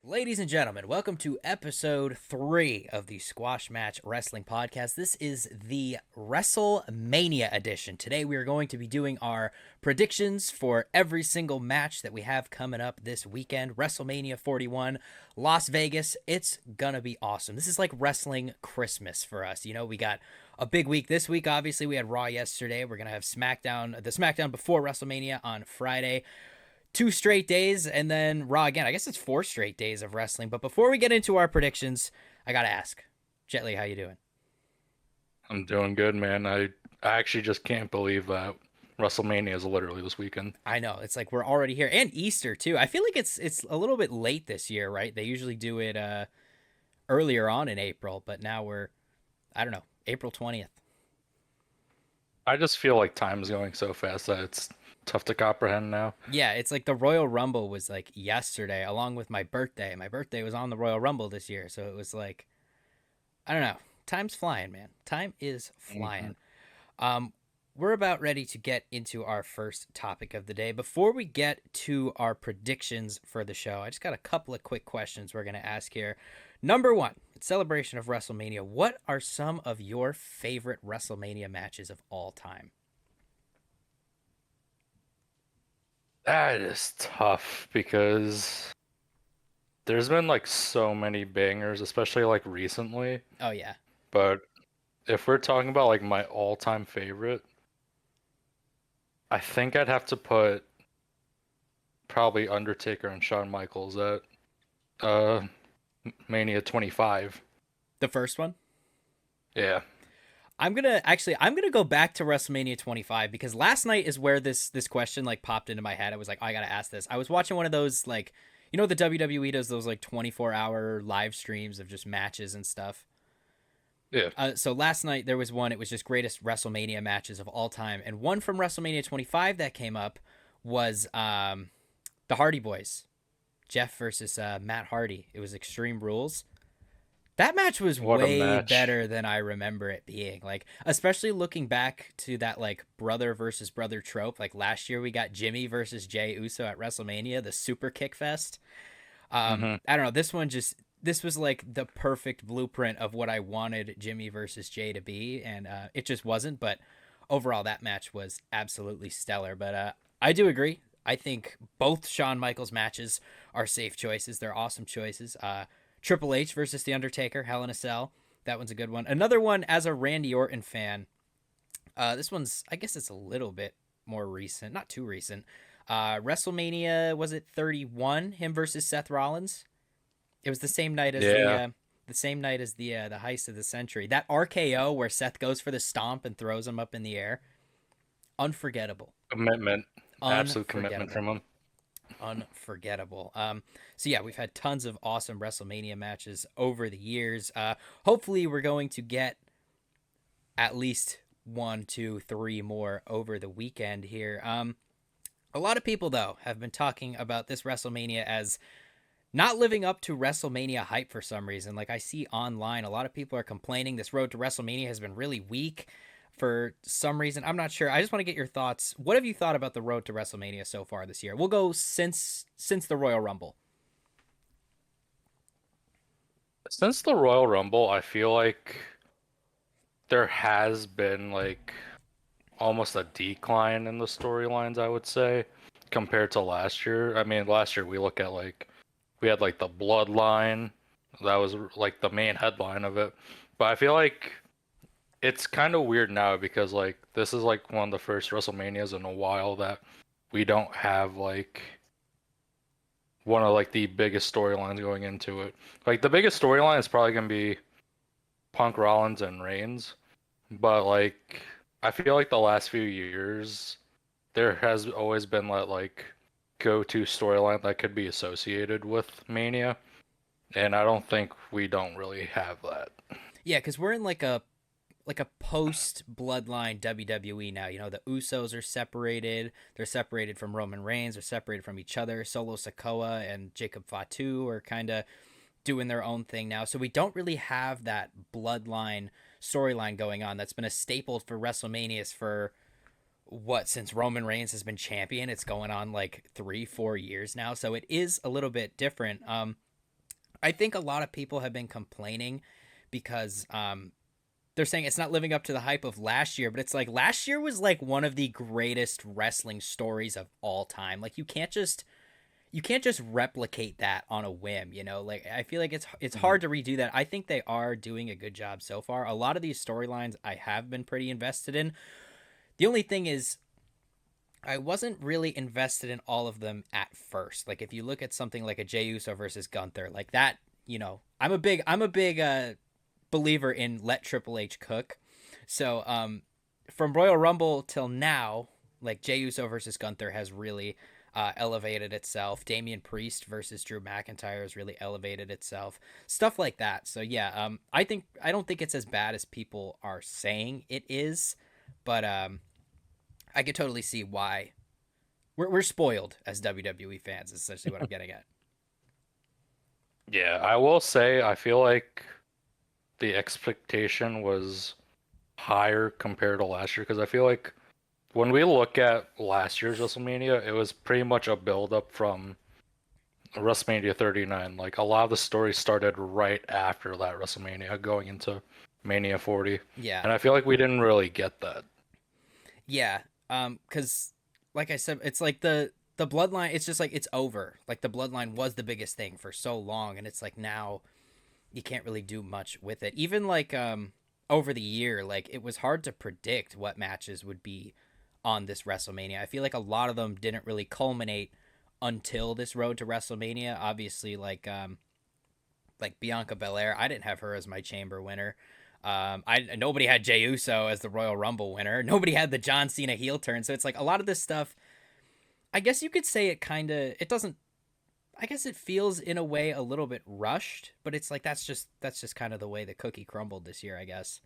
Ladies and gentlemen, welcome to episode 3 of the Squash Match Wrestling Podcast. This is the WrestleMania edition. Today we are going to be doing our predictions for every single match that we have coming up this weekend. WrestleMania 41, Las Vegas. It's gonna be awesome. This is like wrestling Christmas for us. You know, we got a big week this week. Obviously, we had Raw yesterday. We're gonna have the SmackDown before WrestleMania on Friday. 2 straight days, and then Raw again. I guess it's 4 straight days of wrestling. But before we get into our predictions, I gotta ask, Jet Li, how you doing? I'm doing good, man. I actually just can't believe that WrestleMania is literally this weekend. I know it's like we're already here, and Easter too. I feel like it's a little bit late this year, right? They usually do it earlier on in April, but now we're, I don't know, April 20th. I just feel like time is going so fast that it's tough to comprehend now. Yeah, it's like the Royal Rumble was like yesterday, along with my birthday. My birthday was on the Royal Rumble this year, so it was like, I don't know. Time's flying, man. Time is hmm flying. Um, we're about ready to get into our first topic of the day. Before we get to our predictions for the show, I just got a couple of quick questions we're going to ask here. Number one, in celebration of WrestleMania, what are some of your favorite WrestleMania matches of all time? That is tough because there's been like so many bangers, especially like recently. Oh, yeah. But if we're talking about like my all-time favorite, I think I'd have to put probably Undertaker and Shawn Michaels at uh Mania 25. The first one? Yeah. I'm gonna go back to WrestleMania 25 because last night is where this question like popped into my head. I was like, oh, I gotta ask this. I was watching one of those like, you know, the WWE does those like 24-hour live streams of just matches and stuff. Yeah. So last night there was one. It was just greatest WrestleMania matches of all time, and one from WrestleMania 25 that came up was the Hardy Boys, Jeff versus Matt Hardy. It was Extreme Rules. That match was What a way match. better than I remember it being. Like, especially looking back to that like brother versus brother trope. Like last year we got Jimmy versus Jay Uso at WrestleMania, the Super Kick Fest. hmm I don't know. This was like the perfect blueprint of what I wanted Jimmy versus Jay to be, and it just wasn't. But overall, that match was absolutely stellar. But I do agree. I think both Shawn Michaels matches are safe choices. They're awesome choices. Triple H versus The Undertaker, Hell in a Cell. That one's a good one. Another one, as a Randy Orton fan, this one's, I guess it's a little bit more recent, not too recent. WrestleMania, was it 31? Him versus Seth Rollins. It was the same night as Yeah. the heist of the century. That RKO where Seth goes for the stomp and throws him up in the air. Unforgettable. Commitment. Absolute commitment Unforgettable. from him. Unforgettable. So yeah, we've had tons of awesome WrestleMania matches over the years. Hopefully we're going to get at least one, two, three more over the weekend here. A lot of people though have been talking about this WrestleMania as not living up to WrestleMania hype for some reason. Like I see online, a lot of people are complaining this road to WrestleMania has been really weak for some reason. I'm not sure. I just want to get your thoughts. What have you thought about the road to WrestleMania so far this year? We'll go since the Royal Rumble. Since the Royal Rumble, I feel like there has been like almost a decline in the storylines, I would say, compared to last year. I mean, last year we look at like we had like the Bloodline. That was like the main headline of it. But I feel like it's kind of weird now because like this is like one of the first WrestleManias in a while that we don't have like one of like the biggest storylines going into it. Like the biggest storyline is probably gonna be Punk Rollins and Reigns, but like I feel like the last few years there has always been that like go-to storyline that could be associated with Mania, and I don't think we don't really have that. Yeah, because we're in like a post bloodline WWE now. You know, the Usos are separated. They're separated from Roman Reigns. They're separated from each other. Solo Sikoa and Jacob Fatu are kind of doing their own thing now. So we don't really have that bloodline storyline going on that's been a staple for WrestleManias for what, since Roman Reigns has been champion. It's going on like 3 4 years now, so it is a little bit different. I think a lot of people have been complaining because they're saying it's not living up to the hype of last year, but it's like last year was like one of the greatest wrestling stories of all time. Like you can't just replicate that on a whim, you know? Like I feel like it's Mhm. hard to redo that. I think they are doing a good job so far. A lot of these storylines I have been pretty invested in. The only thing is I wasn't really invested in all of them at first. Like if you look at something like a Jey Uso versus Gunther, like that, you know, I'm a big believer in let Triple H cook. So from Royal Rumble till now, like Jey Uso versus Gunther has really elevated itself. Damian Priest versus Drew McIntyre has really elevated itself. Stuff like that. So yeah, I don't think it's as bad as people are saying it is, but I could totally see why we're spoiled as WWE fans. Is essentially what I'm getting at. Yeah, I will say I feel like the expectation was higher compared to last year because I feel like when we look at last year's WrestleMania, it was pretty much a build up from WrestleMania 39. Like a lot of the story started right after that WrestleMania going into Mania 40. Yeah, And I feel like we didn't really get that. yeah. Because like I said, it's like the bloodline. It's just like it's over. Like the bloodline was the biggest thing for so long, and it's like now you can't really do much with it. Even like over the year, like it was hard to predict what matches would be on this WrestleMania. I feel like a lot of them didn't really culminate until this road to WrestleMania. Obviously, like Bianca Belair, I didn't have her as my Chamber winner. I nobody had Jey Uso as the Royal Rumble winner. Nobody had the John Cena heel turn. So it's like a lot of this stuff. I guess you could say it doesn't. I guess it feels in a way a little bit rushed, but it's like that's just kind of the way the cookie crumbled this year, I guess.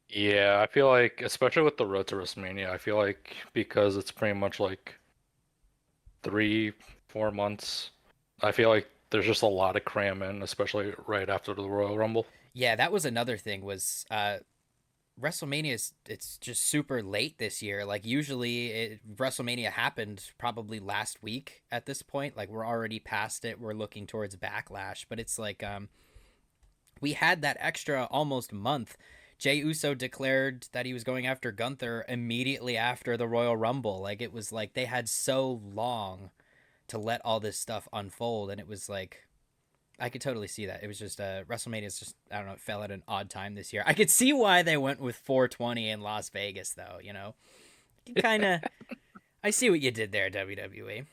Yeah, I feel like, especially with the road to WrestleMania, I feel like because it's pretty much like 3, 4 months, I feel like there's just a lot of cram in, especially right after the Royal Rumble. Yeah, that was another thing was WrestleMania is it's just super late this year. Like usually WrestleMania happened probably last week at this point. Like we're already past it. We're looking towards Backlash, but it's like we had that extra almost month. Jey Uso declared that he was going after Gunther immediately after the Royal Rumble. Like it was like they had so long to let all this stuff unfold, and it was like I could totally see that. It was just WrestleMania is just I don't know. It fell at an odd time this year. I could see why they went with 420 in Las Vegas, though. You know, you kind of I see what you did there, WWE.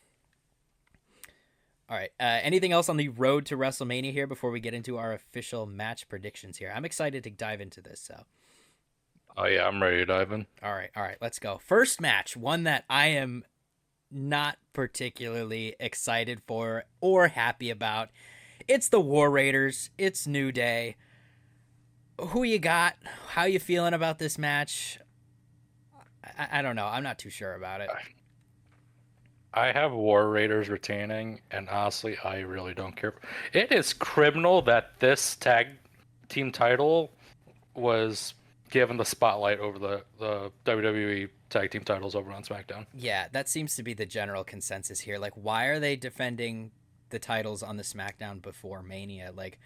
All right. Anything else on the road to WrestleMania here before we get into our official match predictions here? I'm excited to dive into this. So, Oh yeah, I'm ready to dive in. all right, let's go. First match, one that I am not particularly excited for or happy about. It's the War Raiders. It's New Day. Who you got? How you feeling about this match? I don't know. I'm not too sure about it. I have War Raiders retaining, and honestly, I really don't care. It is criminal that this tag team title was given the spotlight over the WWE tag team titles over on SmackDown. Yeah, that seems to be the general consensus here. Like, why are they defending the titles on the SmackDown before Mania? Like,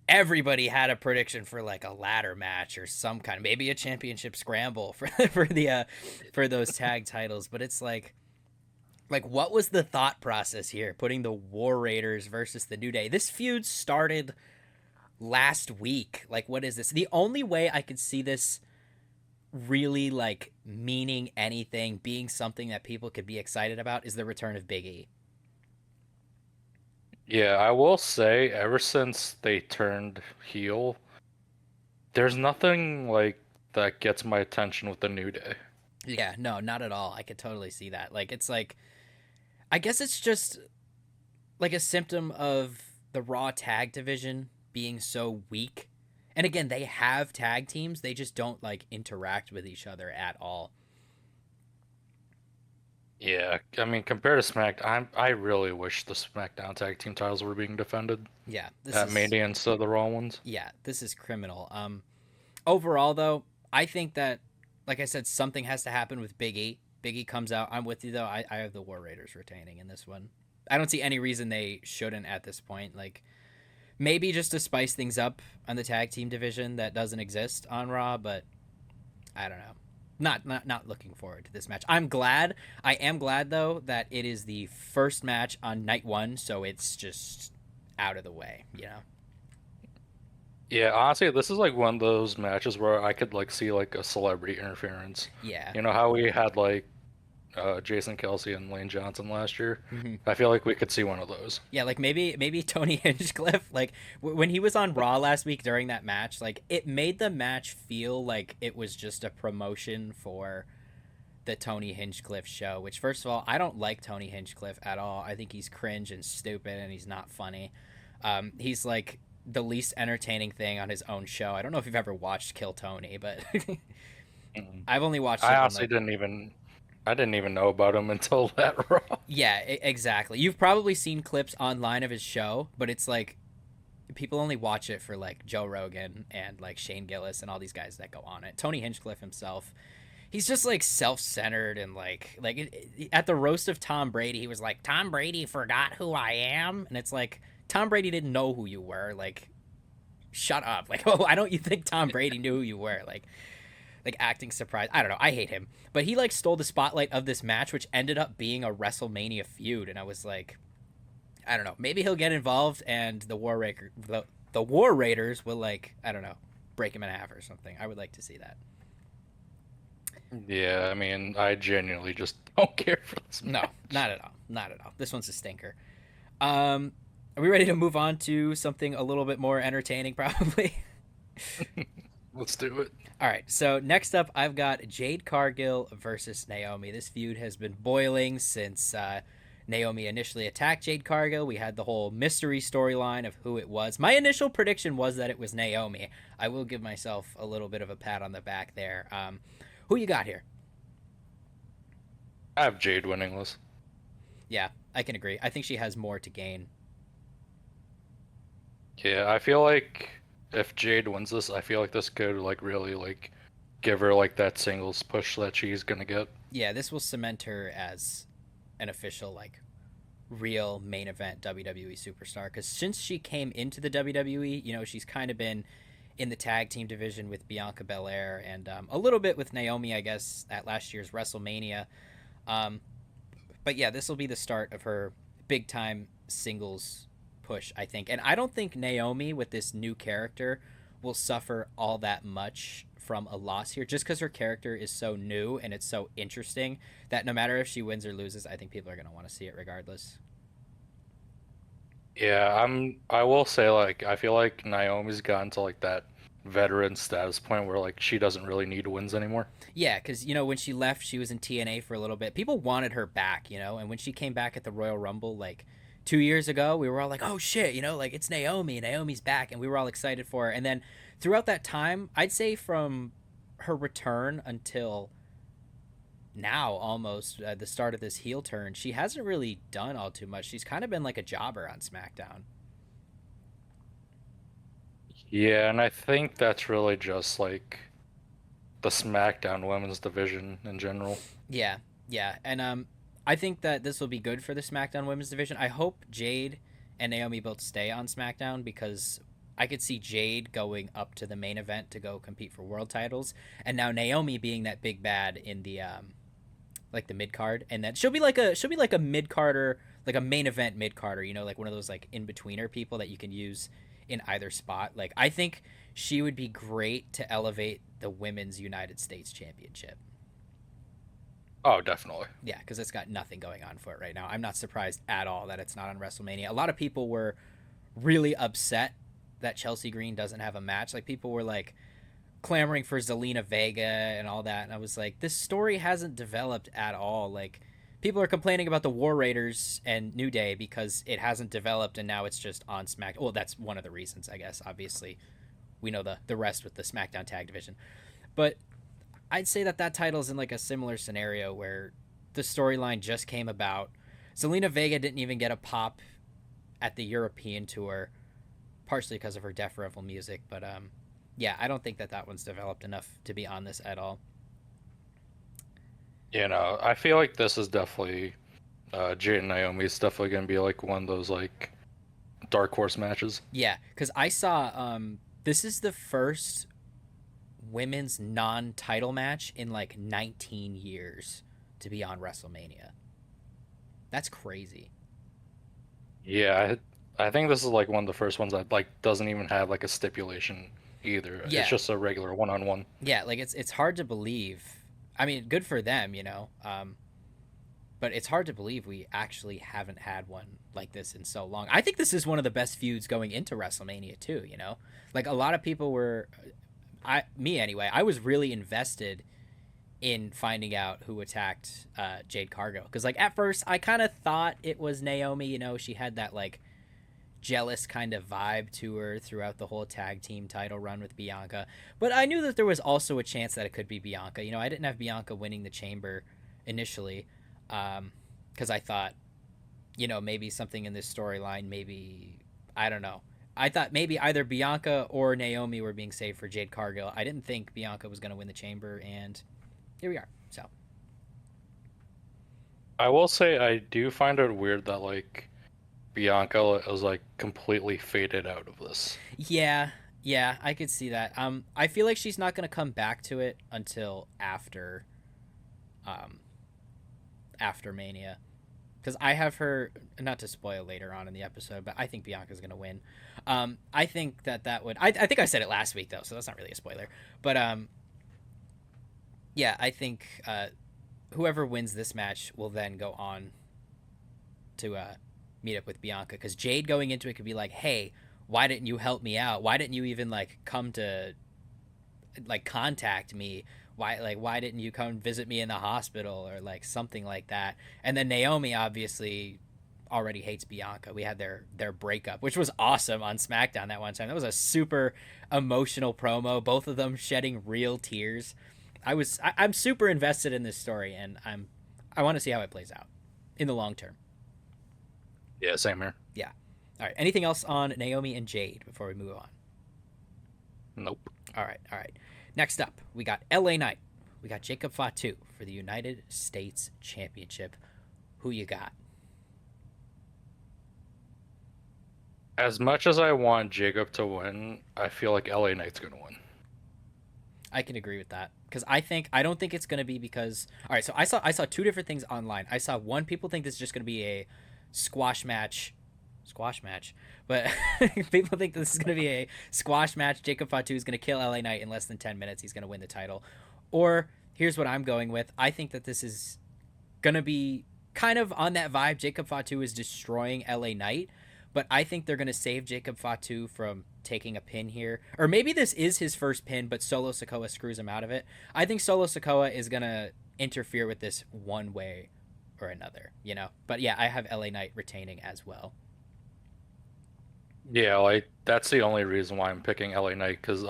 everybody had a prediction for like a ladder match or some kind of maybe a championship scramble for for those tag titles. But it's like what was the thought process here? Putting the War Raiders versus the New Day. This feud started last week. Like, what is this? The only way I could see this really like meaning anything, being something that people could be excited about, is the return of Big E. Yeah, I will say, ever since they turned heel, there's nothing like that gets my attention with the New Day. Yeah, no, not at all. I could totally see that. Like, it's like, I guess it's just like a symptom of the Raw tag division being so weak. And again, they have tag teams, they just don't like interact with each other at all. Yeah, I mean, compared to I really wish the SmackDown tag team titles were being defended Yeah, this at is Mania instead of the Raw ones. yeah, this is criminal. Overall though, I think that like I said, something has to happen with Big E. Big E comes out. I'm with you though. I have the War Raiders retaining in this one. I don't see any reason they shouldn't at this point. Like maybe just to spice things up on the tag team division that doesn't exist on Raw, but I don't know. Not looking forward to this match. I'm glad. I am glad though that it is the first match on night one, so it's just out of the way. You know. Yeah, honestly, this is like one of those matches where I could like see like a celebrity interference. Yeah. You know how we had like Jason Kelsey and Lane Johnson last year? Hmm. I feel like we could see one of those. Yeah, like maybe Tony Hinchcliffe, like when he was on Raw last week during that match, like it made the match feel like it was just a promotion for the Tony Hinchcliffe show. Which, first of all, I don't like Tony Hinchcliffe at all. I think he's cringe and stupid, and he's not funny. He's like the least entertaining thing on his own show. I don't know if you've ever watched Kill Tony, but Mhm. I've only watched I it when honestly like didn't even know about him until that Raw. yeah, exactly. You've probably seen clips online of his show, but it's like people only watch it for like Joe Rogan and like Shane Gillis and all these guys that go on it. Tony Hinchcliffe himself, he's just like self-centered and at the roast of Tom Brady, he was like, "Tom Brady forgot who I am," and it's like Tom Brady didn't know who you were. Like, shut up. Like, oh, why don't you think Tom Brady knew who you were? Like acting surprised. I don't know. I hate him, but he like stole the spotlight of this match, which ended up being a WrestleMania feud, and I was like, I don't know. Maybe he'll get involved, and the War Raiders will like I don't know, break him in half or something. I would like to see that. Yeah, I mean, I genuinely just don't care for this No, match. not at all. Not at all. This one's a stinker. Um, are we ready to move on to something a little bit more entertaining, probably? Let's do it. All right. So next up, I've got Jade Cargill versus Naomi. This feud has been boiling since Naomi initially attacked Jade Cargill. We had the whole mystery storyline of who it was. My initial prediction was that it was Naomi. I will give myself a little bit of a pat on the back there. Who you got here? I have Jade winning this. Yeah, I can agree. I think she has more to gain. Yeah, I feel like if Jade wins this, I feel like this could like really like give her like that singles push that she's gonna get. Yeah, this will cement her as an official like real main event WWE superstar because since she came into the WWE, you know, she's kind of been in the tag team division with Bianca Belair and a little bit with Naomi, I guess, at last year's WrestleMania. Um, but yeah, this will be the start of her big time singles push, I think. And I don't think Naomi, with this new character, will suffer all that much from a loss here just because her character is so new and it's so interesting that no matter if she wins or loses, I think people are going to want to see it regardless. Yeah, I will say like I feel like Naomi's gotten to like that veteran status point where like she doesn't really need wins anymore. Yeah, because you know when she left, she was in TNA for a little bit. People wanted her back, you know, and when she came back at the Royal Rumble like 2 years ago, we were all like, "Oh shit," you know, like it's Naomi. Naomi's back, and we were all excited for her. And then throughout that time, I'd say from her return until now, almost the start of this heel turn, she hasn't really done all too much. She's kind of been like a jobber on SmackDown. Yeah, and I think that's really just like the SmackDown women's division in general. Yeah, yeah, and I think that this will be good for the SmackDown Women's division. I hope Jade and Naomi both stay on SmackDown because I could see Jade going up to the main event to go compete for world titles, and now Naomi being that big bad in the like the mid card, and then she'll be like a mid carder, like a main event mid carder. You know, like one of those like in betweener people that you can use in either spot. Like I think she would be great to elevate the women's United States Championship. Oh, definitely. Yeah, because it's got nothing going on for it right now. I'm not surprised at all that it's not on WrestleMania. A lot of people were really upset that Chelsea Green doesn't have a match. Like people were like clamoring for Zelina Vega and all that, and I was like, this story hasn't developed at all. Like people are complaining about the War Raiders and New Day because it hasn't developed, and now it's just on Smack. Well, that's one of the reasons, I guess. Obviously, we know the rest with the SmackDown Tag Division, but I'd say that title's in like a similar scenario where the storyline just came about. Zelina Vega didn't even get a pop at the European tour, partially because of her Death Revel music. But yeah, I don't think that one's developed enough to be on this at all. I feel like this is definitely Jade and Naomi is definitely gonna be like one of those like dark horse matches. Yeah, because I saw this is the first women's non-title match in like 19 years to be on WrestleMania. That's crazy. Yeah, I think this is like one of the first ones that like doesn't even have like a stipulation either. It's Yeah, just a regular one-on-one. yeah, like it's hard to believe. I mean, good for them, but it's hard to believe we actually haven't had one like this in so long. I think this is one of the best feuds going into WrestleMania too. Like a lot of people were, me anyway. I was really invested in finding out who attacked Jade Cargill because like at first I kind of thought it was Naomi. She had that like jealous kind of vibe to her throughout the whole tag team title run with Bianca. But I knew that there was also a chance that it could be Bianca. I didn't have Bianca winning the chamber initially because I thought, maybe something in this storyline, maybe, I don't know. I thought maybe either Bianca or Naomi were being saved for Jade Cargill. I didn't think Bianca was going to win the chamber, and here we are. So, I will say I do find it weird that like Bianca was like completely faded out of this. yeah, yeah, I could see that. I feel like she's not going to come back to it until um, after Mania. Because I have her, not to spoil later on in the episode, but I think Bianca's going to win. I think that would, I think I said it last week though, so that's not really a spoiler. But yeah, I think whoever wins this match will then go on to meet up with Bianca. Because Jade going into it could be like, hey, why didn't you help me out? Why didn't you even like come to like contact me? Why didn't you come visit me in the hospital or like something like that? And then Naomi obviously already hates Bianca. We had their breakup, which was awesome on SmackDown that one time. That was a super emotional promo. Both of them shedding real tears. I'm super invested in this story, and I want to see how it plays out in the long term. Yeah, same here. Yeah. All right. Anything else on Naomi and Jade before we move on? Nope. All right. All right. Next up, we got LA Knight. We got Jacob Fatu for the United States Championship. Who you got? As much as I want Jacob to win, I feel like LA Knight's gonna win. I can agree with that because I don't think it's gonna be because all right. So I saw two different things online. I saw one, people think this is just gonna be a squash match, but people think this is gonna be a squash match. Jacob Fatu is gonna kill LA Knight in less than 10 minutes. He's gonna win the title. Or here's what I'm going with. I think that this is gonna be kind of on that vibe. Jacob Fatu is destroying LA Knight, but I think they're gonna save Jacob Fatu from taking a pin here. Or maybe this is his first pin, but Solo Sikoa screws him out of it. I think Solo Sikoa is gonna interfere with this one way or another. But yeah, I have LA Knight retaining as well. Yeah, like that's the only reason why I'm picking LA Knight because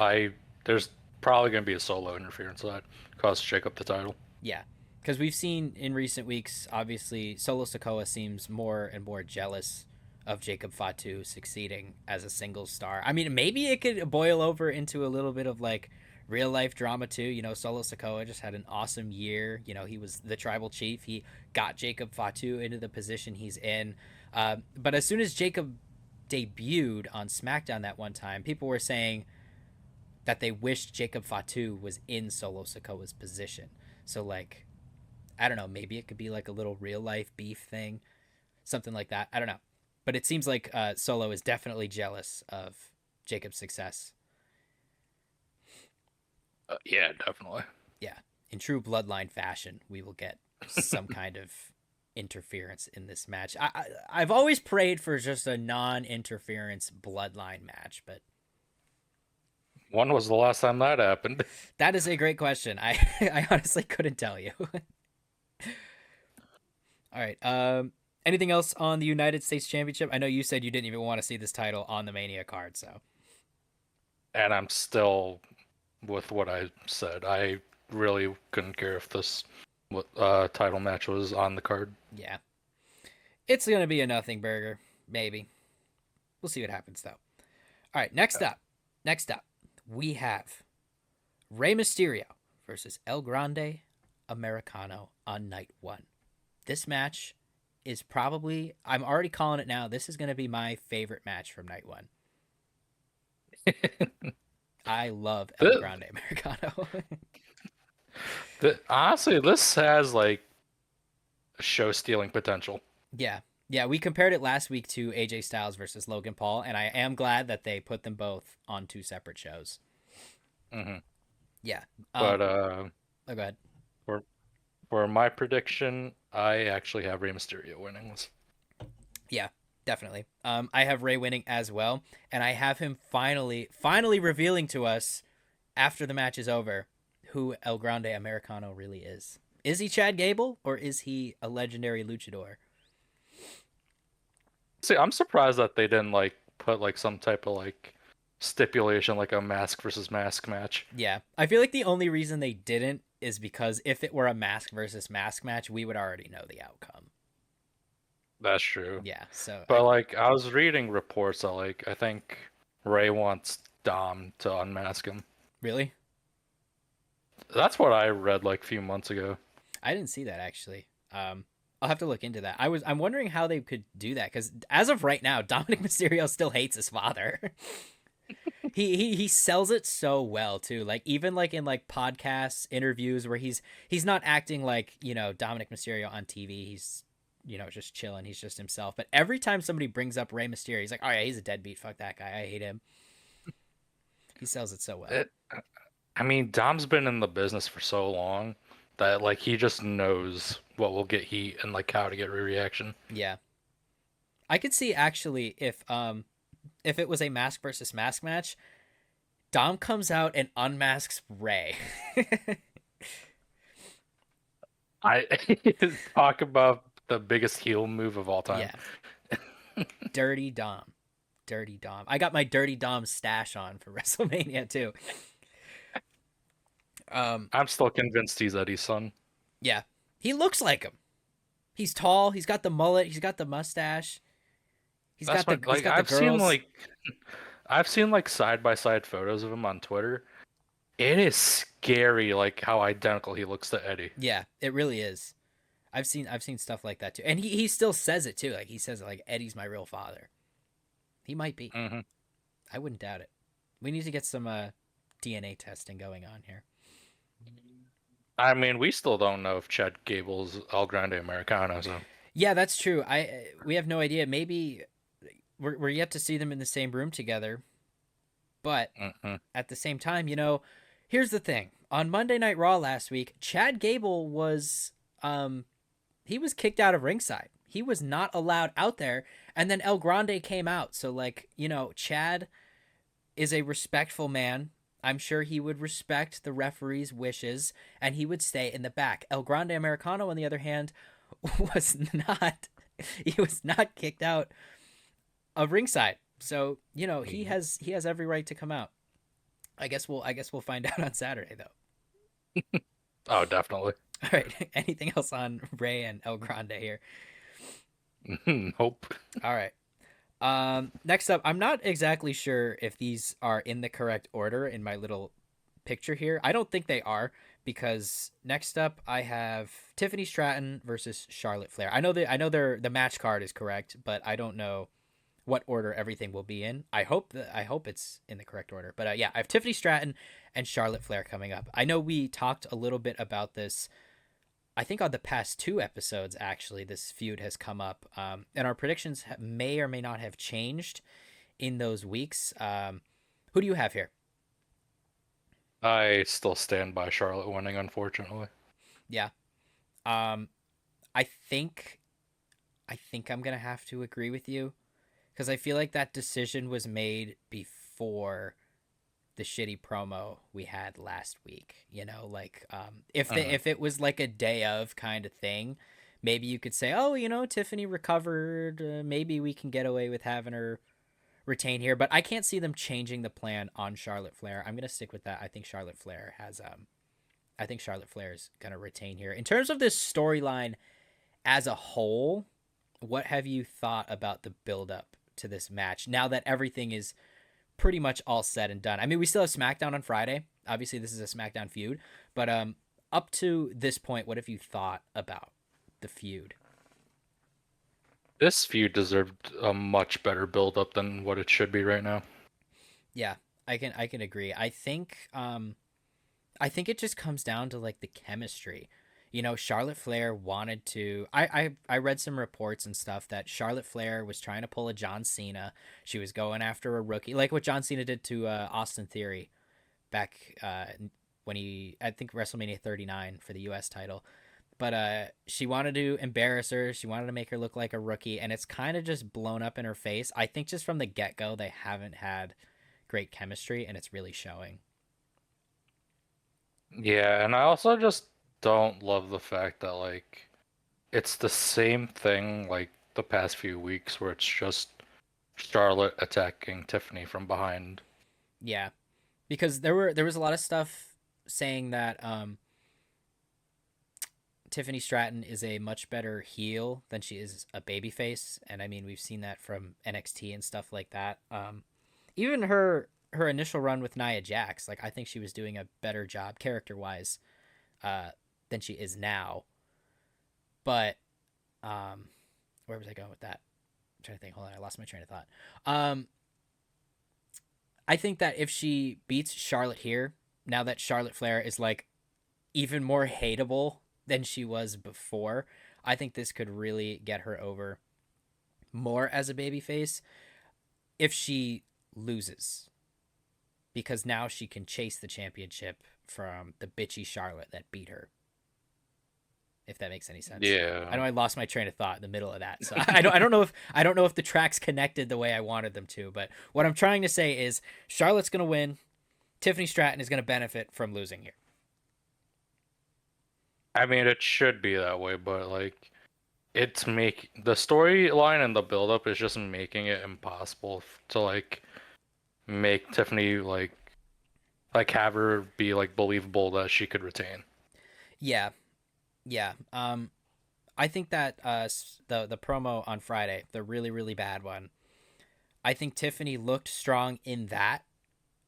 there's probably gonna be a solo interference that costs Jacob the title. Yeah, because we've seen in recent weeks, obviously, Solo Sikoa seems more and more jealous of Jacob Fatu succeeding as a single star. I mean, maybe it could boil over into a little bit of like real life drama too. Solo Sikoa just had an awesome year. He was the tribal chief. He got Jacob Fatu into the position he's in. But as soon as Jacob debuted on SmackDown that one time, people were saying that they wished Jacob Fatu was in Solo Sikoa's position. So like, I don't know, maybe it could be like a little real life beef thing, something like that. I don't know, but it seems like Solo is definitely jealous of Jacob's success. Yeah, definitely. Yeah, in true bloodline fashion, we will get some kind of interference in this match. I've always prayed for just a non-interference bloodline match, but When was the last time that happened? that is a great question. I I honestly couldn't tell you. All right. Anything else on the United States Championship? I know you said you didn't even want to see this title on the Mania card, so And I'm still with what I said. I really couldn't care if this title match was on the card. yeah, it's gonna be a nothing burger. Maybe we'll see what happens though. All right. Next up, we have Rey Mysterio versus El Grande Americano on night one. This match is probably, I'm already calling it now. This is going to be my favorite match from night one. I love El the, Grande Americano. honestly, this has like show stealing potential. Yeah. Yeah, we compared it last week to AJ Styles versus Logan Paul, and I am glad that they put them both on two separate shows. Hmm. Yeah. But Oh, go ahead. for for my prediction, I actually have Rey Mysterio winning this. Yeah, definitely. I have Ray winning as well, and I have him finally revealing to us after the match is over who El Grande Americano really is. Is he Chad Gable or is he a legendary luchador? See, I'm surprised that they didn't like put like some type of like stipulation, like a mask versus mask match. Yeah, I feel like the only reason they didn't is because if it were a mask versus mask match, we would already know the outcome. That's true. Yeah, so But like I was reading reports that like I think Ray wants Dom to unmask him. really, That's what I read like a few months ago. I didn't see that actually. I'll have to look into that. I'm wondering how they could do that because as of right now, Dominic Mysterio still hates his father. He sells it so well too. Like even like in like podcasts, interviews where he's not acting like, Dominic Mysterio on TV. He's just chilling. He's just himself. But every time somebody brings up Rey Mysterio, he's like, "Oh yeah, he's a deadbeat. Fuck that guy. I hate him." He sells it so well. It, I mean, Dom's been in the business for so long that like he just knows what will get heat and like how to get reaction. Yeah. I could see actually if it was a mask versus mask match, Dom comes out and unmasks Ray. I talk about the biggest heel move of all time. Yeah. Dirty Dom. Dirty Dom. I got my Dirty Dom stash on for WrestleMania too. I'm still convinced he's Eddie's son. Yeah. He looks like him. He's tall, he's got the mullet, he's got the mustache. He's That's got the what he's like got the I've seen girls. like I've seen like side by side photos of him on Twitter. It is scary like how identical he looks to Eddie. Yeah, it really is. I've seen stuff like that too. And he still says it too. Like he says it like Eddie's my real father. He might be. Hmm. I wouldn't doubt it. We need to get some DNA testing going on here. I mean, we still don't know if Chad Gable's El Grande Americano, so Yeah, that's true. We have no idea. Maybe we're yet to see them in the same room together. But mm-mm. at the same time, here's the thing. On Monday Night Raw last week, Chad Gable was he was kicked out of ringside. He was not allowed out there, and then El Grande came out. So like, Chad is a respectful man. I'm sure he would respect the referee's wishes and he would stay in the back. El Grande Americano, on the other hand, was not he was not kicked out of ringside. So, he has every right to come out. I guess we'll find out on Saturday though. Oh, definitely. All right. Anything else on Ray and El Grande here? Nope. All right. Next up, I'm not exactly sure if these are in the correct order in my little picture here. I don't think they are because next up I have Tiffany Stratton versus Charlotte Flair. I know the match card is correct, but I don't know what order everything will be in. I hope it's in the correct order. But yeah, I have Tiffany Stratton and Charlotte Flair coming up. I know we talked a little bit about this. I think on the past two episodes, actually, this feud has come up, and our predictions may or may not have changed in those weeks. Who do you have here? I still stand by Charlotte winning, unfortunately. Yeah, um, I think I'm gonna have to agree with you because I feel like that decision was made before the shitty promo we had last week. Like Mhm. if it was like a day of kind of thing, maybe you could say, oh, Tiffany recovered. Maybe we can get away with having her retain here. But I can't see them changing the plan on Charlotte Flair. I'm gonna stick with that. I think Charlotte Flair has. I think Charlotte Flair is gonna retain here. In terms of this storyline as a whole, what have you thought about the build up to this match now that everything is pretty much all said and done? I mean, we still have SmackDown on Friday. Obviously, this is a SmackDown feud, but up to this point, what have you thought about the feud? This feud deserved a much better build up than what it should be right now. Yeah, I can agree. I think it just comes down to like the chemistry. You know, Charlotte Flair wanted to. I read some reports and stuff that Charlotte Flair was trying to pull a John Cena. She was going after a rookie, like what John Cena did to Austin Theory back when he, I think WrestleMania 39 for the U.S. title. But she wanted to embarrass her. She wanted to make her look like a rookie, and it's kind of just blown up in her face. I think just from the get go, they haven't had great chemistry, and it's really showing. Yeah, and I also just don't love the fact that like it's the same thing like the past few weeks where it's just Charlotte attacking Tiffany from behind. Yeah, because there was a lot of stuff saying that Tiffany Stratton is a much better heel than she is a babyface, and I mean we've seen that from NXT and stuff like that. Even her initial run with Nia Jax, like I think she was doing a better job character wise uh, than she is now. But where was I going with that? I'm trying to think. Hold on, I lost my train of thought. Um, I think that if she beats Charlotte here, now that Charlotte Flair is like even more hateable than she was before, I think this could really get her over more as a babyface if she loses, because now she can chase the championship from the bitchy Charlotte that beat her. If that makes any sense. I Yeah. know I lost my train of thought in the middle of that, so I don't know if the tracks connected the way I wanted them to. But what I'm trying to say is Charlotte's gonna win. Tiffany Stratton is gonna benefit from losing here. I mean it should be that way, but like it's make the storyline and the build up is just making it impossible to like make Tiffany like have her be like believable that she could retain. Yeah, yeah. I think that the promo on Friday, the really bad one, I think Tiffany looked strong in that.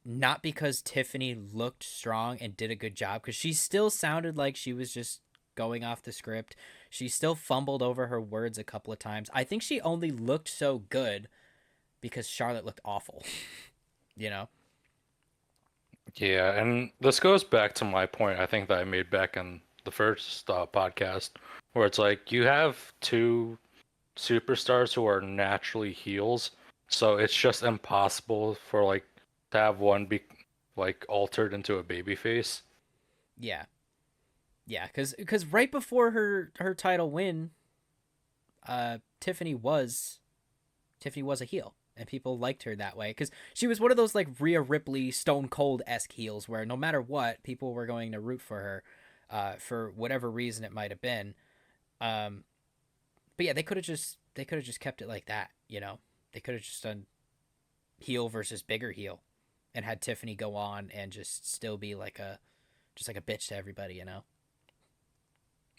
Not because Tiffany looked strong and did a good job, because she still sounded like she was just going off the script. She still fumbled over her words a couple of times. I think she only looked so good because Charlotte looked awful, you know? Yeah, and this goes back to my point I think that I made back in the first podcast, where it's like you have two superstars who are naturally heels, so it's just impossible for like to have one be like altered into a baby face. Yeah. Yeah, because right before her title win, Tiffany was a heel, and people liked her that way because she was one of those like Rhea Ripley, Stone Cold esque heels where no matter what, people were going to root for her, for whatever reason it might have been. Um, but yeah, they could have just kept it like that, you know. They could have just done heel versus bigger heel, and had Tiffany go on and just still be like a just like a bitch to everybody, you know.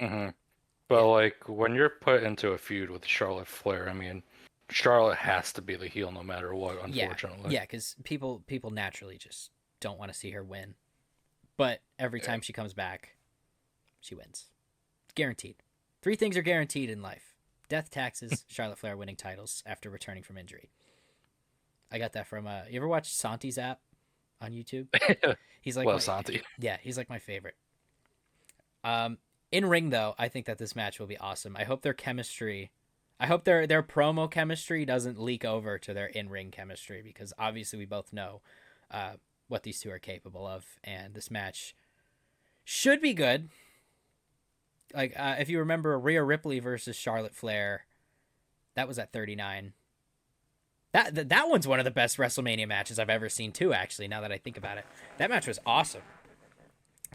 hmm Yeah, But like when you're put into a feud with Charlotte Flair, I mean, Charlotte has to be the heel no matter what, yeah, unfortunately. yeah, because people naturally just don't want to see her win, but every Yeah. time she comes back, she wins. Guaranteed. Three things are guaranteed in life: death, taxes, Charlotte Flair winning titles after returning from injury. I got that from you ever watch Santi's app on YouTube? He's like Well, my Santi. yeah, he's like my favorite. Um, in ring though, I think that this match will be awesome. I hope their chemistry, I hope their promo chemistry doesn't leak over to their in ring chemistry, because obviously we both know uh, what these two are capable of, and this match should be good. Like if you remember Rhea Ripley versus Charlotte Flair, that was at 39. That one's one of the best WrestleMania matches I've ever seen too. Actually, now that I think about it, that match was awesome.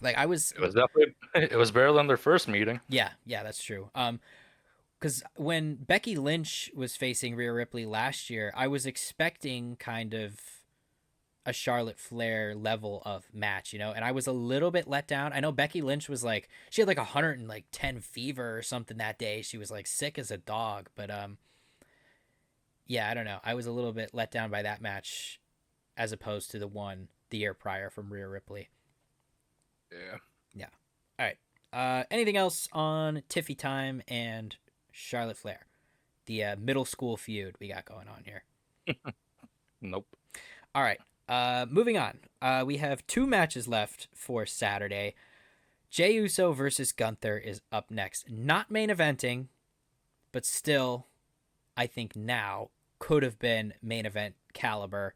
Like I was, It was definitely it was better than their first meeting. yeah, that's true. Because when Becky Lynch was facing Rhea Ripley last year, I was expecting kind of a Charlotte Flair level of match, you know, and I was a little bit let down. I know Becky Lynch was like she had like 110 fever or something that day. She was like sick as a dog, but yeah, I don't know. I was a little bit let down by that match as opposed to the one the year prior from Rhea Ripley. Yeah. Yeah. All right. Anything else on Tiffy Time and Charlotte Flair? the middle school feud we got going on here. Nope. All right. Moving on. We have 2 matches left for Saturday. Jey Uso versus Gunther is up next. Not main eventing, but still, I think now could have been main event caliber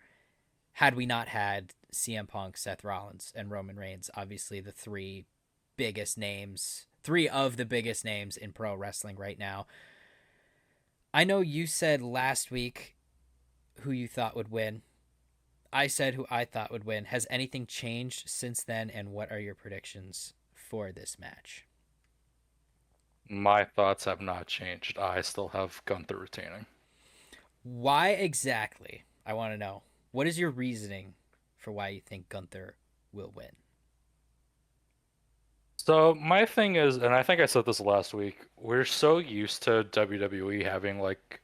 had we not had CM Punk, Seth Rollins, and Roman Reigns. Obviously, the three of the biggest names in pro wrestling right now. I know you said last week who you thought would win. I said who I thought would win. Has anything changed since then, and what are your predictions for this match? My thoughts have not changed. I still have Gunther retaining. Why exactly? I want to know. What is your reasoning for why you think Gunther will win? So my thing is, and I think I said this last week, we're so used to WWE having like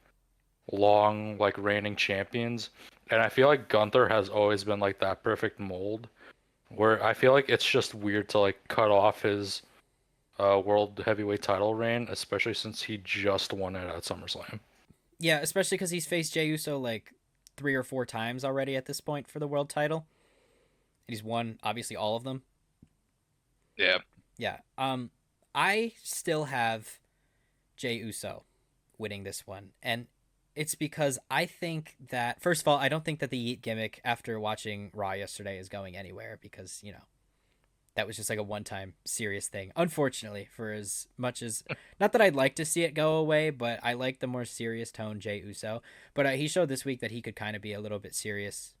long, like reigning champions, and I feel like Gunther has always been like that perfect mold where I feel like it's just weird to like cut off his world heavyweight title reign, especially since he just won it at SummerSlam. Yeah, especially because he's faced Jey Uso like 3 or 4 times already at this point for the world title. He's won obviously all of them. Yeah. Yeah. I still have Jey Uso winning this one, and it's because I think that first of all, I don't think that the Yeet gimmick after watching Raw yesterday is going anywhere because that was just like a one-time serious thing. Unfortunately, for as much as not that I'd like to see it go away, but I like the more serious tone Jey Uso. But he showed this week that he could kind of be a little bit serious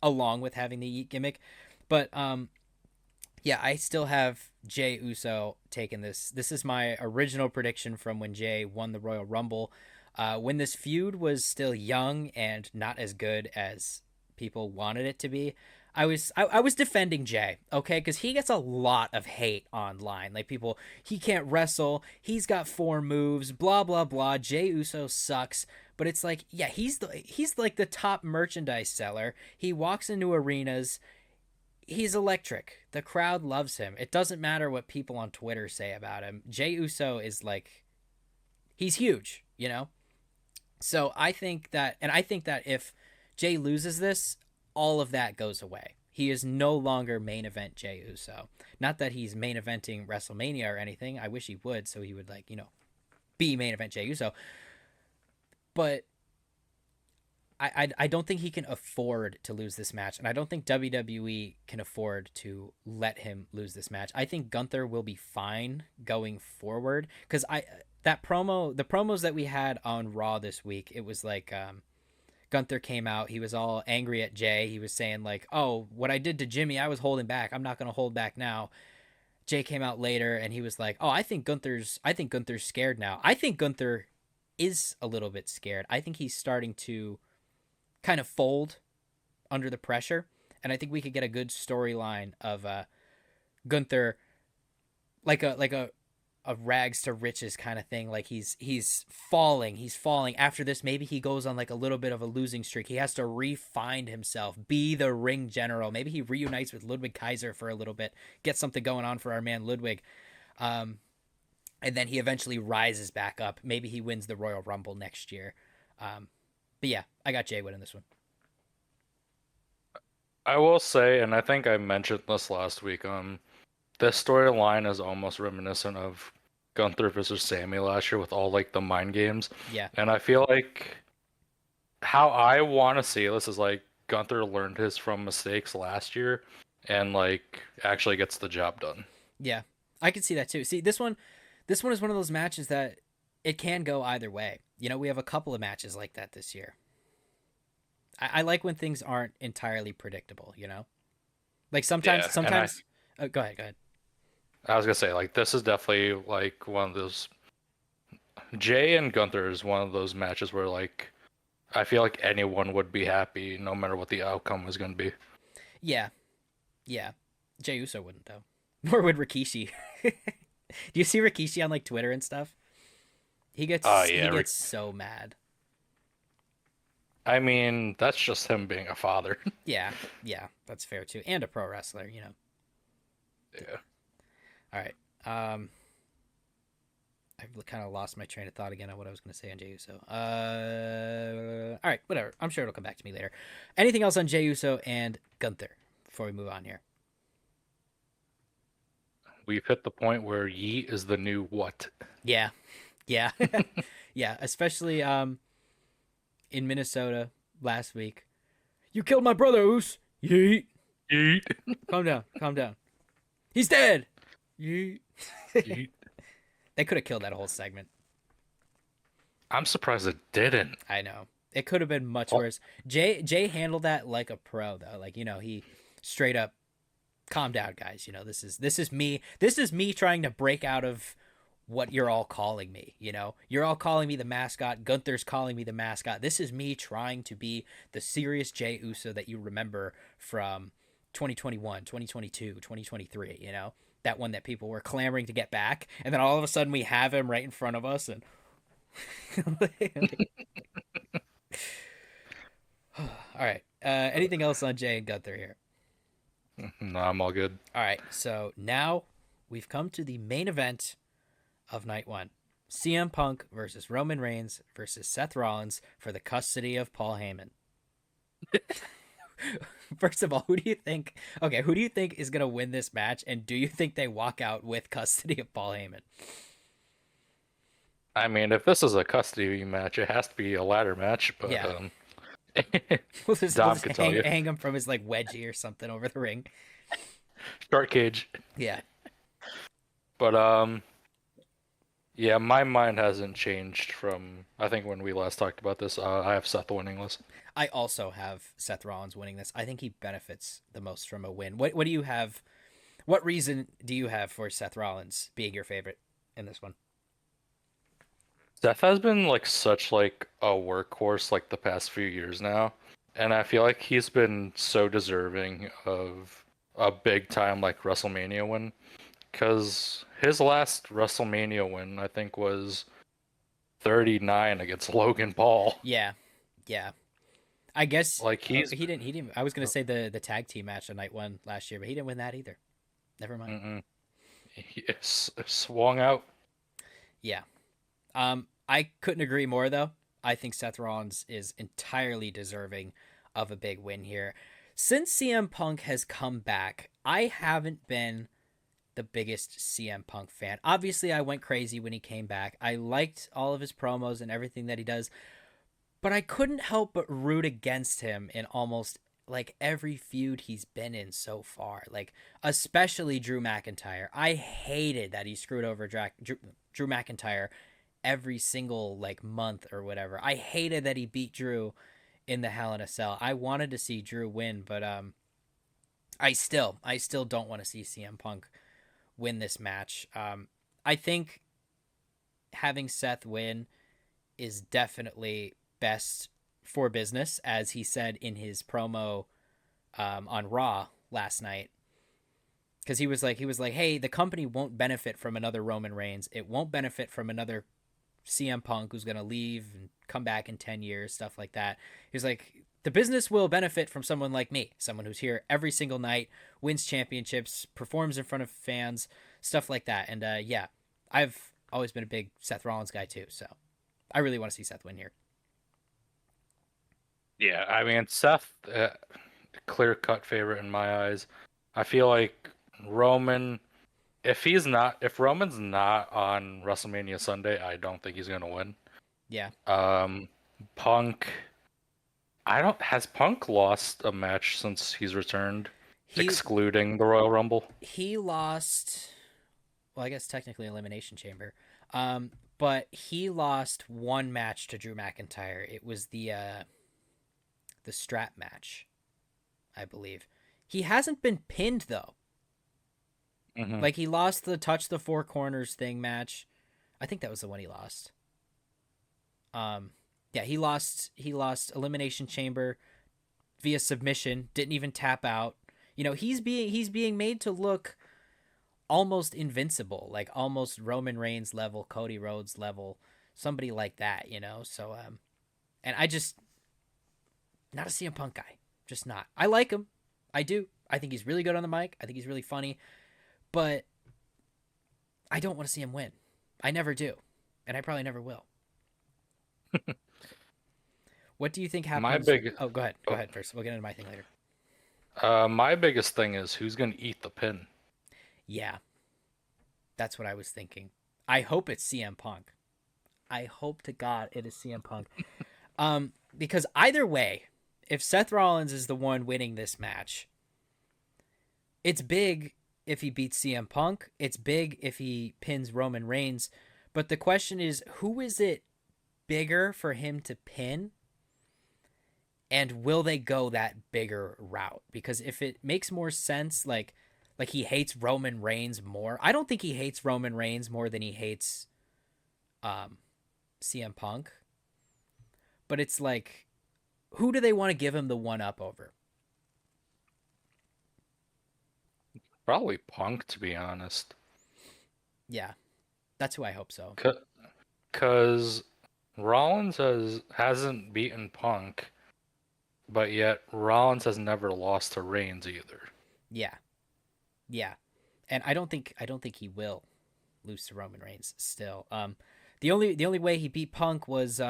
along with having the Yeet gimmick. But yeah, I still have Jey Uso taking this. This is my original prediction from when Jey won the Royal Rumble. When this feud was still young and not as good as people wanted it to be, I was defending Jey, okay, because he gets a lot of hate online. Like people, he can't wrestle. He's got 4 moves. Blah blah blah. Jey Uso sucks. But it's like, yeah, he's like the top merchandise seller. He walks into arenas. He's electric. The crowd loves him. It doesn't matter what people on Twitter say about him. Jey Uso is like, he's huge. So I think that if Jey loses this, all of that goes away. He is no longer main event Jey Uso. Not that he's main eventing WrestleMania or anything. I wish he would, so he would be main event Jey Uso. But I don't think he can afford to lose this match, and I don't think WWE can afford to let him lose this match. I think Gunther will be fine going forward because the promos that we had on Raw this week, it was like Gunther came out, he was all angry at Jey. He was saying like, "Oh, what I did to Jimmy, I was holding back. I'm not going to hold back now." Jey came out later and he was like, "Oh, I think Gunther's scared now. I think Gunther is a little bit scared. I think he's starting to kind of fold under the pressure, and I think we could get a good storyline of Gunther like a rags to riches kind of thing. Like he's falling after this. Maybe he goes on like a little bit of a losing streak. He has to refine himself, be the ring general. Maybe he reunites with Ludwig Kaiser for a little bit, get something going on for our man Ludwig, and then he eventually rises back up. Maybe he wins the Royal Rumble next year. But yeah, I got Jey winning this one. I will say, and I think I mentioned this last week, this storyline is almost reminiscent of Gunther versus Sammy last year with all like the mind games. Yeah, And I feel like how I want to see this is like Gunther learned his from mistakes last year and like actually gets the job done. yeah, I can see that too. See, this one is one of those matches that it can go either way. We have a couple of matches like that this year. I like when things aren't entirely predictable. Like Yeah, and I sometimes. Go ahead, go ahead. I was gonna say like this is definitely like one of those Jay and Gunther is one of those matches where like I feel like anyone would be happy no matter what the outcome was gonna be. Yeah, yeah. Jey Uso wouldn't though, nor would Rikishi. Do you see Rikishi on like Twitter and stuff? He Oh gets he yeah, gets so mad. I mean that's just him being a father. Yeah, yeah, that's fair too, and a pro wrestler. Yeah. All right. I've kind of lost my train of thought again on what I was going to say on Jey Uso. All right, whatever. I'm sure it'll come back to me later. Anything else on Jey Uso and Gunther before we move on here? We've hit the point where Yeet is the new what? Yeah, yeah, yeah. Especially in Minnesota last week. You killed my brother, Oos. Yeet. Yeet. Calm down. Calm down. He's dead. Yeet. Yeet. They could have killed that whole segment. I'm surprised it didn't. I know. It could have been much Oh, worse. Jay handled that like a pro though. Like, he straight up calm down, guys. This is me. This is me trying to break out of what you're all calling me. You're all calling me the mascot. Gunther's calling me the mascot. This is me trying to be the serious Jey Uso that you remember from 2021, 2022, 2023, that one that people were clamoring to get back. And then all of a sudden we have him right in front of us. And all right. Anything else on Jay and Gunther here? no, I'm all good. All right. So now we've come to the main event of night one. CM Punk versus Roman Reigns versus Seth Rollins for the custody of Paul Heyman. First of all, who do you think? Okay, who do you think is gonna win this match, and do you think they walk out with custody of Paul Heyman? I mean, if this is a custody match, it has to be a ladder match. But Yeah, we'll Dom just could tell you. hang him from his like wedgie or something over the ring. Shark cage. Yeah, But yeah, my mind hasn't changed from I think when we last talked about this. I have Seth winning this. I also have Seth Rollins winning this. I think he benefits the most from a win. What do you have? What reason do you have for Seth Rollins being your favorite in this one? Seth has been like such like a workhorse like the past few years now, and I feel like he's been so deserving of a big time like WrestleMania win, because his last WrestleMania win I think was 39 against Logan Paul. Yeah, yeah. I guess Like he's he didn't. He didn't. I was gonna say the tag team match on night one last year, but he didn't win that either. Never mind. he swung out. Yeah. I couldn't agree more though. I think Seth Rollins is entirely deserving of a big win here. Since CM Punk has come back, I haven't been the biggest CM Punk fan. Obviously, I went crazy when he came back. I liked all of his promos and everything that he does, but I couldn't help but root against him in almost like every feud he's been in so far. Like especially Drew McIntyre. I hated that he screwed over Drew McIntyre every single like month or whatever. I hated that he beat Drew in the Hell in a Cell. I wanted to see Drew win, but I still don't want to see CM Punk win this match. I think having Seth win is definitely best for business, as he said in his promo on Raw last night. Because he was like, hey, the company won't benefit from another Roman Reigns. It won't benefit from another CM Punk who's gonna leave and come back in 10 years, stuff like that. He's like, the business will benefit from someone like me, someone who's here every single night, wins championships, performs in front of fans, stuff like that. And yeah, I've always been a big Seth Rollins guy too, so I really want to see Seth win here. Yeah, I mean Seth, clear cut favorite in my eyes. I feel like Roman, if Roman's not on WrestleMania Sunday, I don't think he's gonna win. Yeah, Um, Punk, I don't has Punk lost a match since he's returned, he excluding the Royal Rumble? he lost. Well, I guess technically Elimination Chamber, but he lost one match to Drew McIntyre. It was the strap match, I believe. He hasn't been pinned though. Hmm. Like he lost the touch the four corners thing match. I think that was the one he lost. Yeah, he lost Elimination Chamber via submission, didn't even tap out. He's being made to look almost invincible, like almost Roman Reigns level, Cody Rhodes level, somebody like that. So and I just not a CM Punk guy. Just not. I like him. I do. I think he's really good on the mic. I think he's really funny, but I don't want to see him win. I never do. and I probably never will. What do you think My happens? big, Oh, go ahead. Go oh, ahead first. We'll get into my thing later. my biggest thing is who's gonna eat the pin. Yeah, that's what I was thinking. I hope it's CM Punk. I hope to God it is CM Punk. Because either way, if Seth Rollins is the one winning this match, it's big if he beats CM Punk. It's big if he pins Roman Reigns. But the question is, who is it bigger for him to pin? And will they go that bigger route? Because if it makes more sense, like he hates Roman Reigns more. I don't think he hates Roman Reigns more than he hates um, CM Punk. But it's like, who do they want to give him the one up over? Probably Punk, to be honest. Yeah, that's who I hope so. Because Rollins hasn't beaten Punk, but yet Rollins has never lost to Reigns either. Yeah, yeah, and I don't think he will lose to Roman Reigns still. The only way he beat Punk was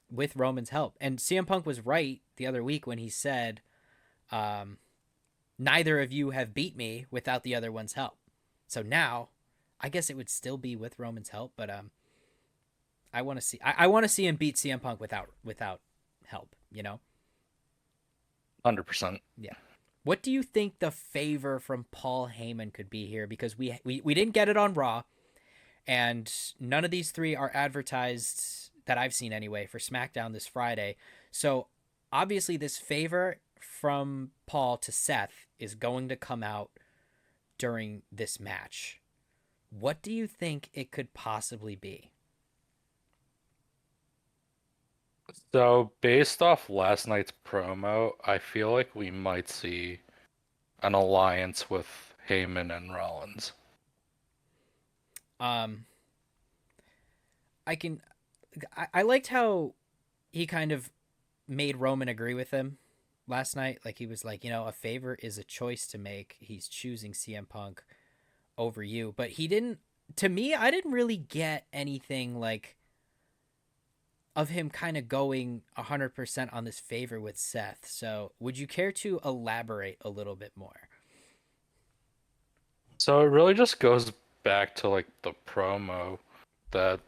with Roman's help, and CM Punk was right the other week when he said, um, "Neither of you have beat me without the other one's help." So now, I guess it would still be with Roman's help, but I want to see him beat CM Punk without help. You know? 100%. Yeah. What do you think the favor from Paul Heyman could be here? Because we didn't get it on Raw, and none of these three are advertised that I've seen anyway for SmackDown this Friday. So obviously, this favor from Paul to Seth is going to come out during this match. What do you think it could possibly be? So, based off last night's promo, I feel like we might see an alliance with Heyman and Rollins. Um, I can. I liked how he kind of made Roman agree with him last night. Like he was like, you know, a favor is a choice to make. He's choosing CM Punk over you, but he didn't. To me, I didn't really get anything like of him kind of going 100% on this favor with Seth. So, would you care to elaborate a little bit more? So, it really just goes back to like the promo that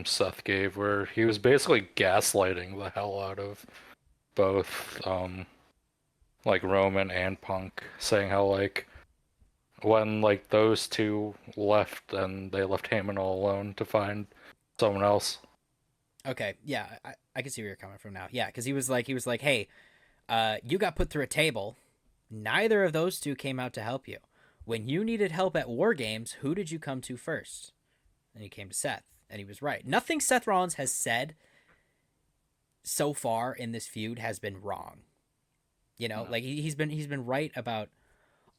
Seth gave, where he was basically gaslighting the hell out of both like Roman and Punk, saying how like when like those two left and they left Heyman all alone to find someone else. Okay, yeah, I can see where you're coming from now. Yeah, because he was like, hey, you got put through a table. Neither of those two came out to help you. When you needed help at War Games, who did you come to first? And he came to Seth, and he was right. Nothing Seth Rollins has said so far in this feud has been wrong. You know, No. like he's been right about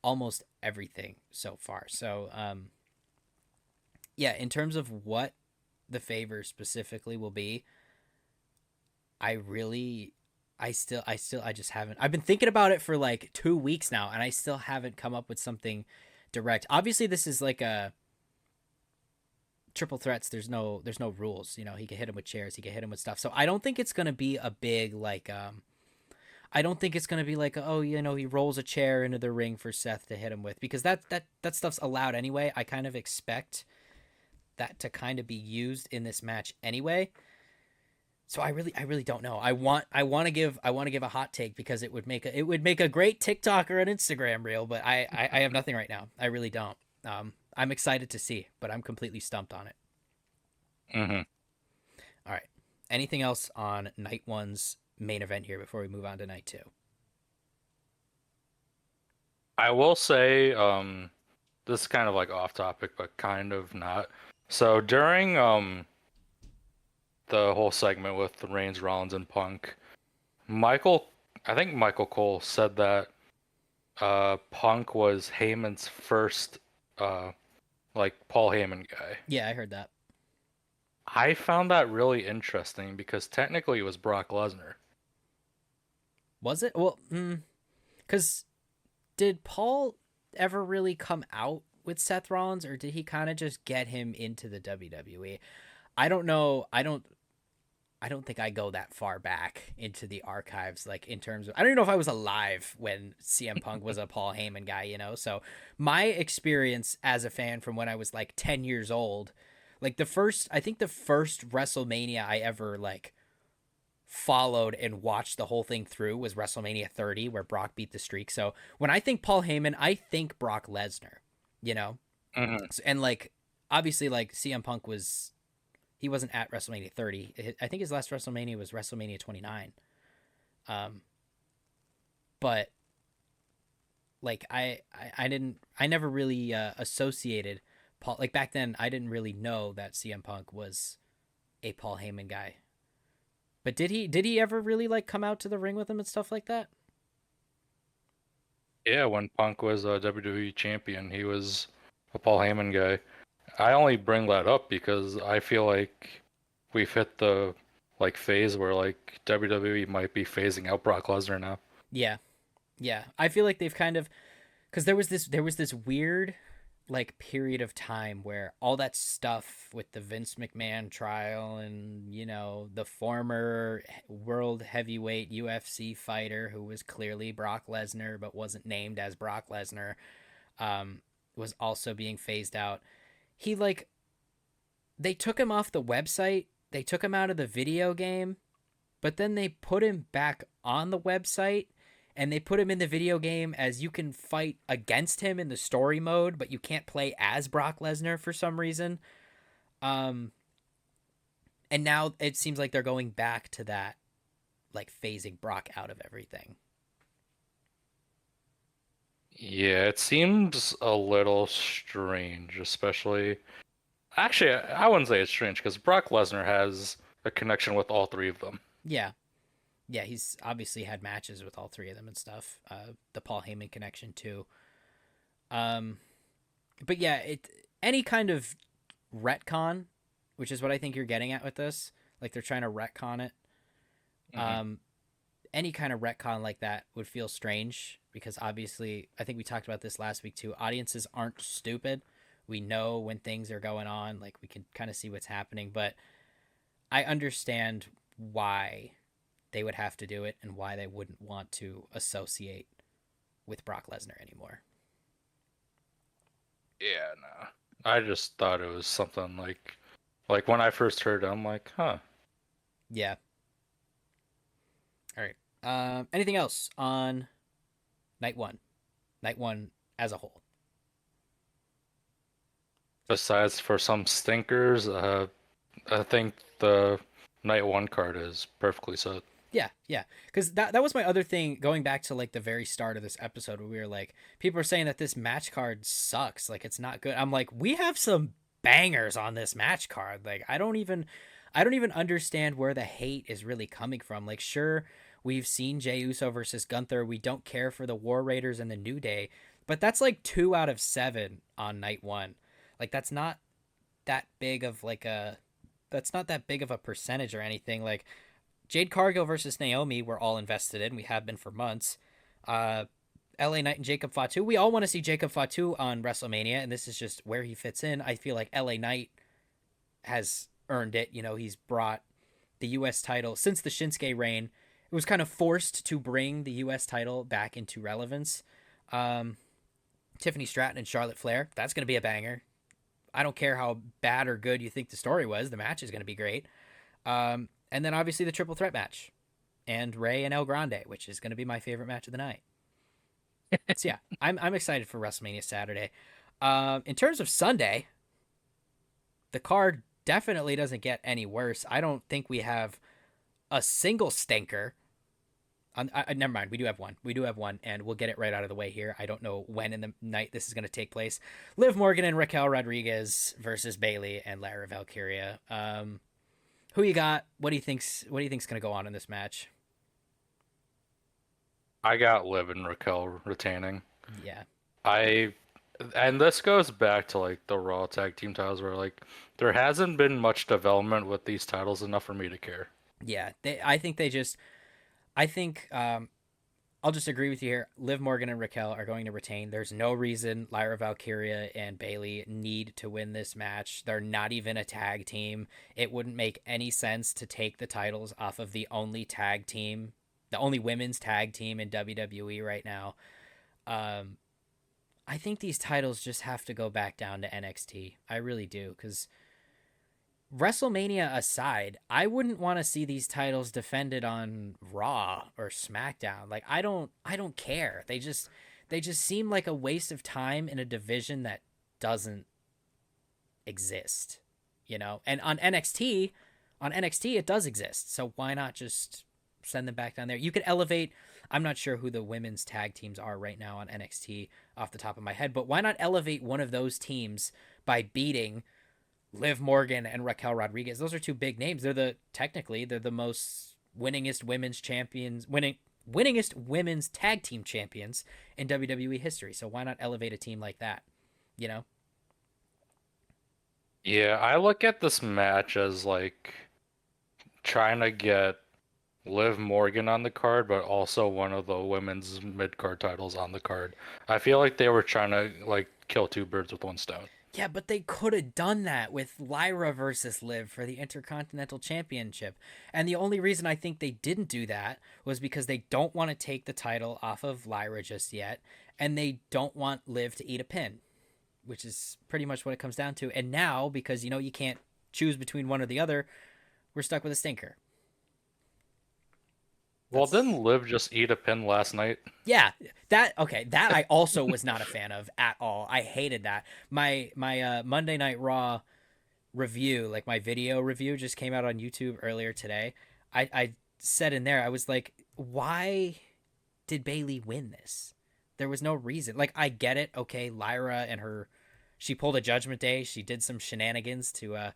almost everything so far. So, yeah, in terms of what the favor specifically will be, I really, I just haven't. I've been thinking about it for like 2 weeks now, and I still haven't come up with something direct. Obviously, this is like a triple threats. There's no rules. You know, he can hit him with chairs, he can hit him with stuff. So I don't think it's gonna be a big like. I don't think it's gonna be like, oh, you know, he rolls a chair into the ring for Seth to hit him with, because that stuff's allowed anyway. I kind of expect that to kind of be used in this match anyway. So I really don't know. I want to give a hot take because it would make a great TikTok or an Instagram reel, but I have nothing right now. I really don't. I'm excited to see, but I'm completely stumped on it. Hmm. All right. Anything else on night one's main event here before we move on to night two? I will say, this is kind of like off topic, but kind of not. So during the whole segment with Reigns, Rollins, and Punk, Michael, I think Michael Cole said that Punk was Heyman's first like Paul Heyman guy. Yeah, I heard that. I found that really interesting because technically it was Brock Lesnar. Was it? Well, because did Paul ever really come out with Seth Rollins, or did he kind of just get him into the WWE? I don't know. I don't think I go that far back into the archives, like in terms of, I don't even know if I was alive when CM Punk was a Paul Heyman guy, you know? So my experience as a fan from when I was like 10 years old, like I think the first WrestleMania I ever like followed and watched the whole thing through was WrestleMania 30, where Brock beat the streak. So when I think Paul Heyman, I think Brock Lesnar, you know? Hmm. And like, obviously, like CM Punk he wasn't at WrestleMania 30. I think his last WrestleMania was WrestleMania 29. Um, but like I never really associated Paul, like back then I didn't really know that CM Punk was a Paul Heyman guy. But did he ever really like come out to the ring with him and stuff like that? Yeah, when Punk was a WWE champion, he was a Paul Heyman guy. I only bring that up because I feel like we've hit the like phase where like WWE might be phasing out Brock Lesnar now. Yeah, yeah. I feel like they've kind of, because there was this weird like period of time where all that stuff with the Vince McMahon trial and the former world heavyweight UFC fighter who was clearly Brock Lesnar but wasn't named as Brock Lesnar, um, was also being phased out. He like they took him off the website, they took him out of the video game, but then they put him back on the website and they put him in the video game as you can fight against him in the story mode, but you can't play as Brock Lesnar for some reason. Um, and now it seems like they're going back to that, like phasing Brock out of everything. Yeah, it seems a little strange, especially. Actually, I wouldn't say it's strange because Brock Lesnar has a connection with all three of them. Yeah, yeah, he's obviously had matches with all three of them and stuff. The Paul Heyman connection too. Um, but yeah, any kind of retcon, which is what I think you're getting at with this. Like they're trying to retcon it. Hmm. Um, any kind of retcon like that would feel strange because obviously, I think we talked about this last week too. Audiences aren't stupid. We know when things are going on. Like we can kind of see what's happening, but I understand why they would have to do it and why they wouldn't want to associate with Brock Lesnar anymore. Yeah, no. I just thought it was something like when I first heard it, I'm like, huh. Yeah. All right. Anything else on night one? Night one as a whole. Besides for some stinkers, I think the night one card is perfectly set. Yeah, yeah. Because that was my other thing. Going back to like the very start of this episode, where we were like, people are saying that this match card sucks. Like it's not good. I'm like, we have some bangers on this match card. Like I don't even understand where the hate is really coming from. Like sure, we've seen Jey Uso versus Gunther. We don't care for the War Raiders and the New Day, but that's like 2 out of 7 on night one. Like that big of like a that's not that big of a percentage or anything. Like Jade Cargill versus Naomi, we're all invested in. We have been for months. LA Knight and Jacob Fatu. We all want to see Jacob Fatu on WrestleMania, and this is just where he fits in. I feel like LA Knight has earned it. He's brought the U.S. title since the Shinsuke reign. It was kind of forced to bring the U.S. title back into relevance. Um, Tiffany Stratton and Charlotte Flair. That's going to be a banger. I don't care how bad or good you think the story was. The match is going to be great. And then obviously the triple threat match and Ray and El Grande, which is going to be my favorite match of the night. So yeah, I'm excited for WrestleMania Saturday. In terms of Sunday, the card definitely doesn't get any worse. I don't think we have a single stinker. Never mind, we do have one. We do have one, and we'll get it right out of the way here. I don't know when in the night this is going to take place. Liv Morgan and Raquel Rodriguez versus Bailey and Lara Valkyria. Who you got? What do you think's going to go on in this match? I got Liv and Raquel retaining. Yeah, I and this goes back to like the Raw tag team titles where like there hasn't been much development with these titles enough for me to care. yeah. I think they just. I think I'll just agree with you here. Liv Morgan and Raquel are going to retain. There's no reason Lyra Valkyria and Bailey need to win this match. They're not even a tag team. It wouldn't make any sense to take the titles off of the only tag team, the only women's tag team in WWE right now. Um, I think these titles just have to go back down to NXT. I really do, because WrestleMania aside, I wouldn't want to see these titles defended on Raw or SmackDown. Like I don't care. They just seem like a waste of time in a division that doesn't exist, you know? And on NXT it does exist. So why not just send them back down there? You could elevate. I'm not sure who the women's tag teams are right now on NXT off the top of my head, but why not elevate one of those teams by beating Liv Morgan and Raquel Rodriguez? Those are two big names. They're the most winningest women's champions, winningest women's tag team champions in WWE history. So why not elevate a team like that? You know? Yeah, I look at this match as like trying to get Liv Morgan on the card, but also one of the women's mid card titles on the card. I feel like they were trying to like kill two birds with one stone. Yeah, but they could have done that with Lyra versus Liv for the Intercontinental Championship. And the only reason I think they didn't do that was because they don't want to take the title off of Lyra just yet, and they don't want Liv to eat a pin, which is pretty much what it comes down to. And now, because you can't choose between one or the other, we're stuck with a stinker. Well, That's didn't Liv just eat a pin last night? Yeah, that I also was not a fan of at all. I hated that. My Monday Night Raw review, like my video review, just came out on YouTube earlier today. I said in there, I was like, why did Bailey win this? There was no reason. Like, I get it. Okay, Lyra and she pulled a Judgment Day. She did some shenanigans to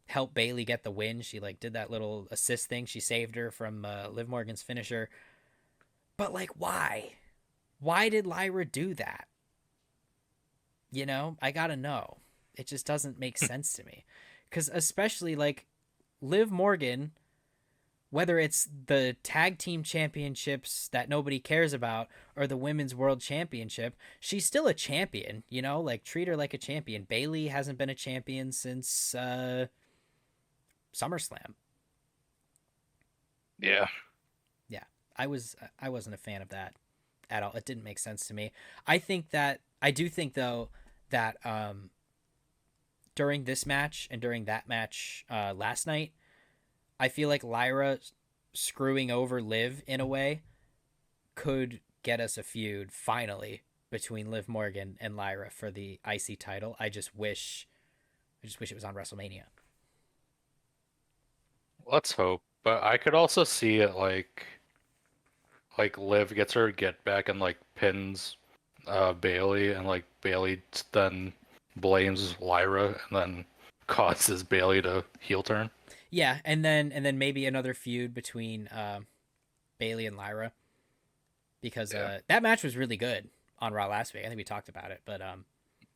help Bailey get the win. She like did that little assist thing. She saved her from Liv Morgan's finisher. But like, why? Why did Lyra do that? I gotta know. It just doesn't make sense to me. Because especially like Liv Morgan, whether it's the tag team championships that nobody cares about or the women's world championship, she's still a champion, like treat her like a champion. Bailey hasn't been a champion since SummerSlam. Yeah. Yeah, I wasn't a fan of that at all. It didn't make sense to me. I do think though that during this match and during that match last night, I feel like Lyra screwing over Liv in a way could get us a feud finally between Liv Morgan and Lyra for the IC title. I just wish it was on WrestleMania. Let's hope. But I could also see it like Liv gets her get back and like pins Bailey, and like Bailey then blames Lyra and then causes Bailey to heel turn. Yeah, and then maybe another feud between Bailey and Lyra, because Yeah. that match was really good on Raw last week. I think we talked about it, but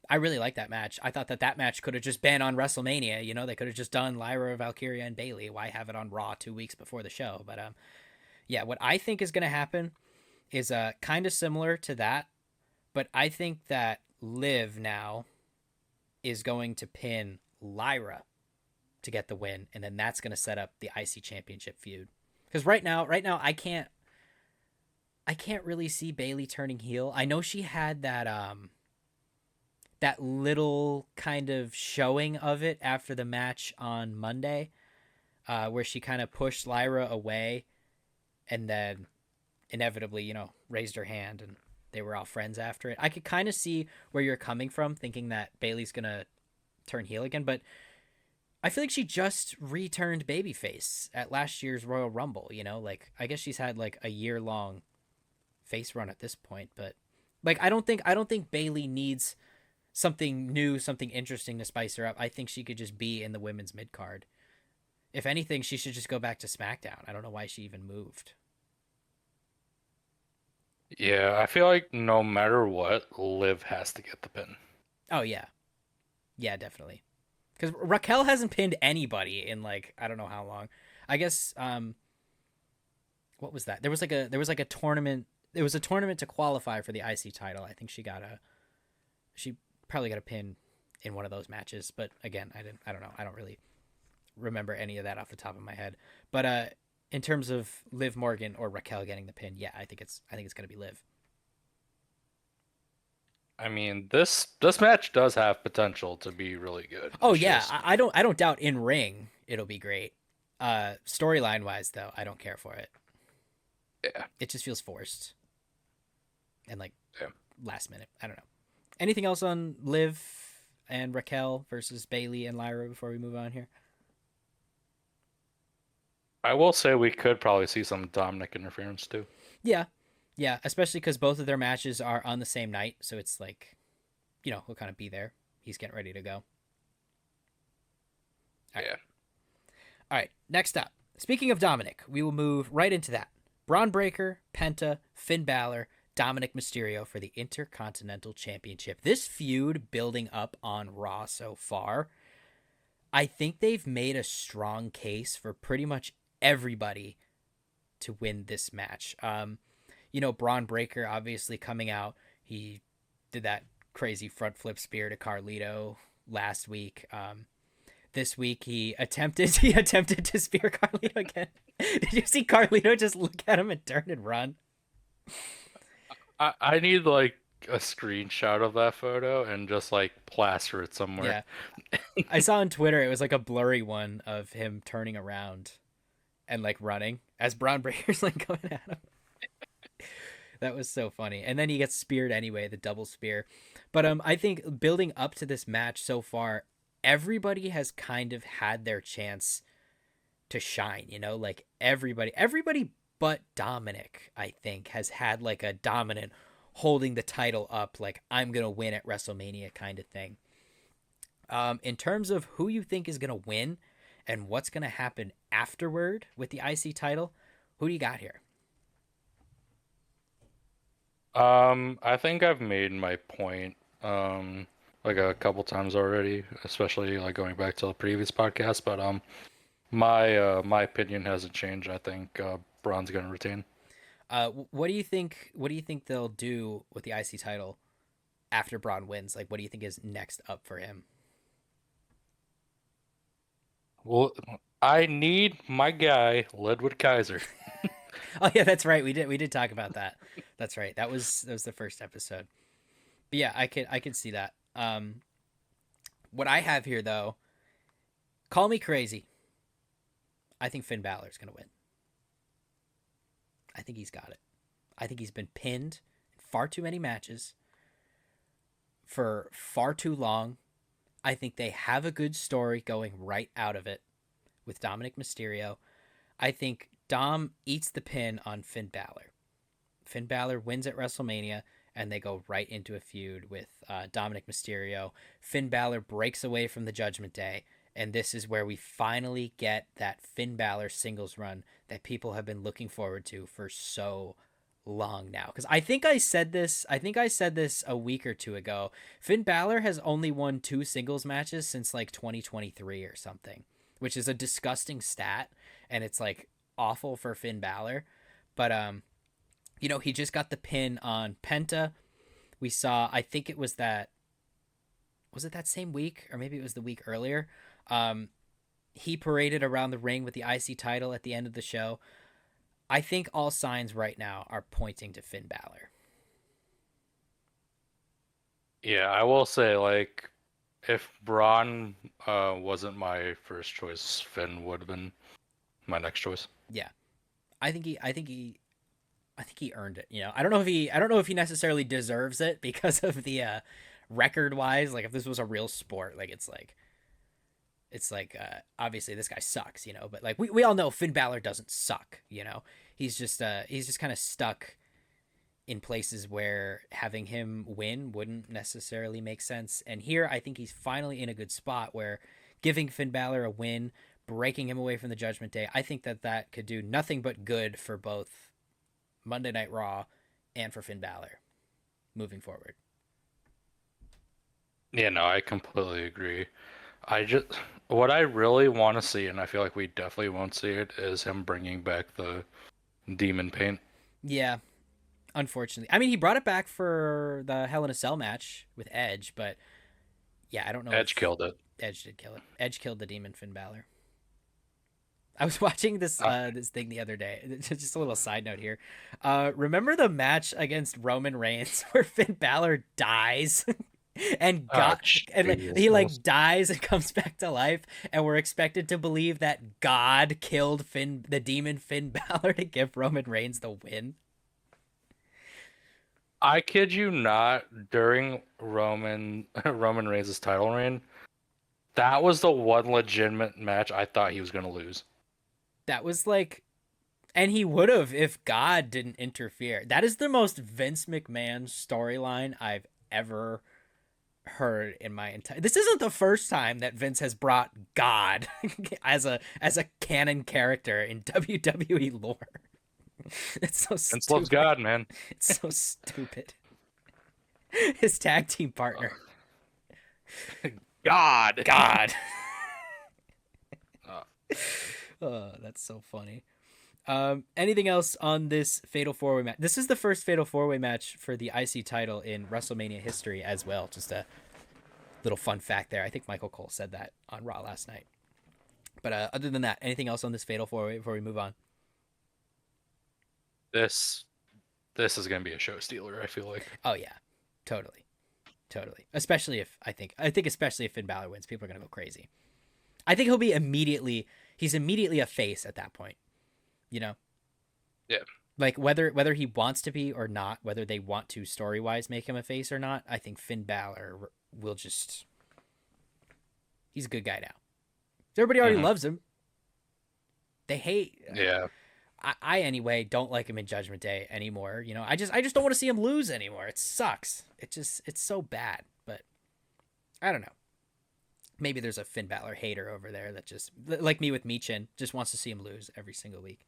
I really like that match. I thought that match could have just been on WrestleMania. They could have just done Lyra, Valkyria, and Bailey. Why have it on Raw 2 weeks before the show? But yeah, what I think is going to happen is kind of similar to that, but I think that Liv now is going to pin Lyra to get the win, and then that's going to set up the IC Championship feud. Because right now, I can't really see Bailey turning heel. I know she had that little kind of showing of it after the match on Monday, where she kind of pushed Lyra away, and then inevitably, raised her hand, and they were all friends after it. I could kind of see where you're coming from, thinking that Bailey's gonna turn heel again, but I feel like she just returned babyface at last year's Royal Rumble. Like I guess she's had like a year long face run at this point, but like I don't think Bailey needs something new, something interesting to spice her up. I think she could just be in the women's mid card. If anything, she should just go back to SmackDown. I don't know why she even moved. Yeah, I feel like no matter what, Liv has to get the pin. Oh yeah, yeah, definitely. Because Raquel hasn't pinned anybody in like I don't know how long. I guess what was that? There was like a tournament it was a tournament to qualify for the IC title. I think she probably got a pin in one of those matches, but again, I don't know. I don't really remember any of that off the top of my head. But in terms of Liv Morgan or Raquel getting the pin, yeah, I think it's going to be Liv. I mean, this match does have potential to be really good. Oh It's yeah, just I don't doubt in ring it'll be great. Storyline wise though, I don't care for it. yeah, It just feels forced and like yeah. last minute. I don't know. Anything else on Liv and Raquel versus Bailey and Lyra before we move on here? I will say we could probably see some Dominic interference too. Yeah, yeah, especially because both of their matches are on the same night, so it's like, he'll kind of be there. He's getting ready to go. All right, Yeah. all right. Next up, speaking of Dominic, we will move right into that. Braun Breaker, Penta, Finn Balor, Dominic Mysterio for the Intercontinental Championship. This feud building up on Raw so far, I think they've made a strong case for pretty much everybody to win this match. Braun Breaker obviously coming out. He did that crazy front flip spear to Carlito last week. This week he attempted to spear Carlito again. Did you see Carlito just look at him and turn and run? I need like a screenshot of that photo and just like plaster it somewhere. Yeah. I saw on Twitter it was like a blurry one of him turning around and like running as Braun Breaker's like coming at him. That was so funny. And then he gets speared anyway, the double spear. But I think building up to this match so far, everybody has kind of had their chance to shine, like everybody but Dominic, I think, has had like a dominant holding the title up, like I'm gonna win at WrestleMania kind of thing. In terms of who you think is gonna win and what's gonna happen afterward with the IC title, who do you got here? I think I've made my point like a couple times already, especially like going back to the previous podcast, but my opinion hasn't changed. I think Braun's gonna retain. What do you think? What do you think they'll do with the IC title after Braun wins? Like, what do you think is next up for him? Well, I need my guy, Ledwood Kaiser. Oh yeah, that's right. We did talk about that. That's right. That was the first episode. But yeah, I could see that. What I have here though, call me crazy. I think Finn Balor's gonna win. I think he's got it. I think he's been pinned in far too many matches for far too long. I think they have a good story going right out of it with Dominic Mysterio. I think Dom eats the pin on Finn Balor. Finn Balor wins at WrestleMania, and they go right into a feud with Dominic Mysterio. Finn Balor breaks away from the Judgment Day, and this is where we finally get that Finn Balor singles run that people have been looking forward to for so long now. Because I think I said this. I think I said this a week or two ago. Finn Balor has only won 2 singles matches since like 2023 or something, which is a disgusting stat, and it's like awful for Finn Balor. But he just got the pin on Penta. We saw, I think it was that, was it that same week? Or maybe it was the week earlier. Um, he paraded around the ring with the IC title at the end of the show. I think all signs right now are pointing to Finn Balor. Yeah, I will say like if Braun wasn't my first choice, Finn would have been my next choice. Yeah. I think he earned it. I don't know if he necessarily deserves it because of the record wise. Like if this was a real sport, like it's like obviously this guy sucks, but like we all know Finn Balor doesn't suck, he's just kind of stuck in places where having him win wouldn't necessarily make sense. And here I think he's finally in a good spot where giving Finn Balor a win, breaking him away from the Judgment Day, I think that could do nothing but good for both Monday Night Raw and for Finn Balor moving forward. Yeah, no, I completely agree. I just what I really want to see, and I feel like we definitely won't see it, is him bringing back the demon paint. Yeah, unfortunately. I mean, he brought it back for the Hell in a Cell match with Edge, but yeah, I don't know Edge if killed it. Edge did kill it. Edge killed the Demon Finn Balor. I was watching Uh, this thing the other day. Just a little side note here. Remember the match against Roman Reigns where Finn Balor dies and oh, God and like, he Jesus. like dies and comes back to life, and we're expected to believe that God killed the demon Finn Balor to give Roman Reigns the win. I kid you not, during Roman Reigns' title reign, that was the one legitimate match I thought he was gonna lose. That was like, and he would have if God didn't interfere. That is the most Vince McMahon storyline I've ever heard in my entire. This isn't the first time that Vince has brought God as a canon character in WWE lore. It's so Vince loves stupid. God, man. It's so stupid. His tag team partner, God. God. Uh, Oh, that's so funny. Anything else on this Fatal 4-Way match? This is the first Fatal 4-Way match for the IC title in WrestleMania history as well. Just a little fun fact there. I think Michael Cole said that on Raw last night. But other than that, anything else on this Fatal 4-Way before we move on? this this is gonna be a show stealer, I feel like. Oh yeah, totally, totally. Especially if I think especially if Finn Balor wins, people are gonna go crazy. I think he's immediately a face at that point. You know, Yeah. like whether he wants to be or not, whether they want to story wise make him a face or not. I think Finn Balor will just he's a good guy now. Everybody already Hmm. loves him. They hate. Yeah. I anyway don't like him in Judgment Day anymore. You know, I just don't want to see him lose anymore. It sucks. It's so bad. But I don't know. Maybe there's a Finn Balor hater over there that just like me with Michin just wants to see him lose every single week.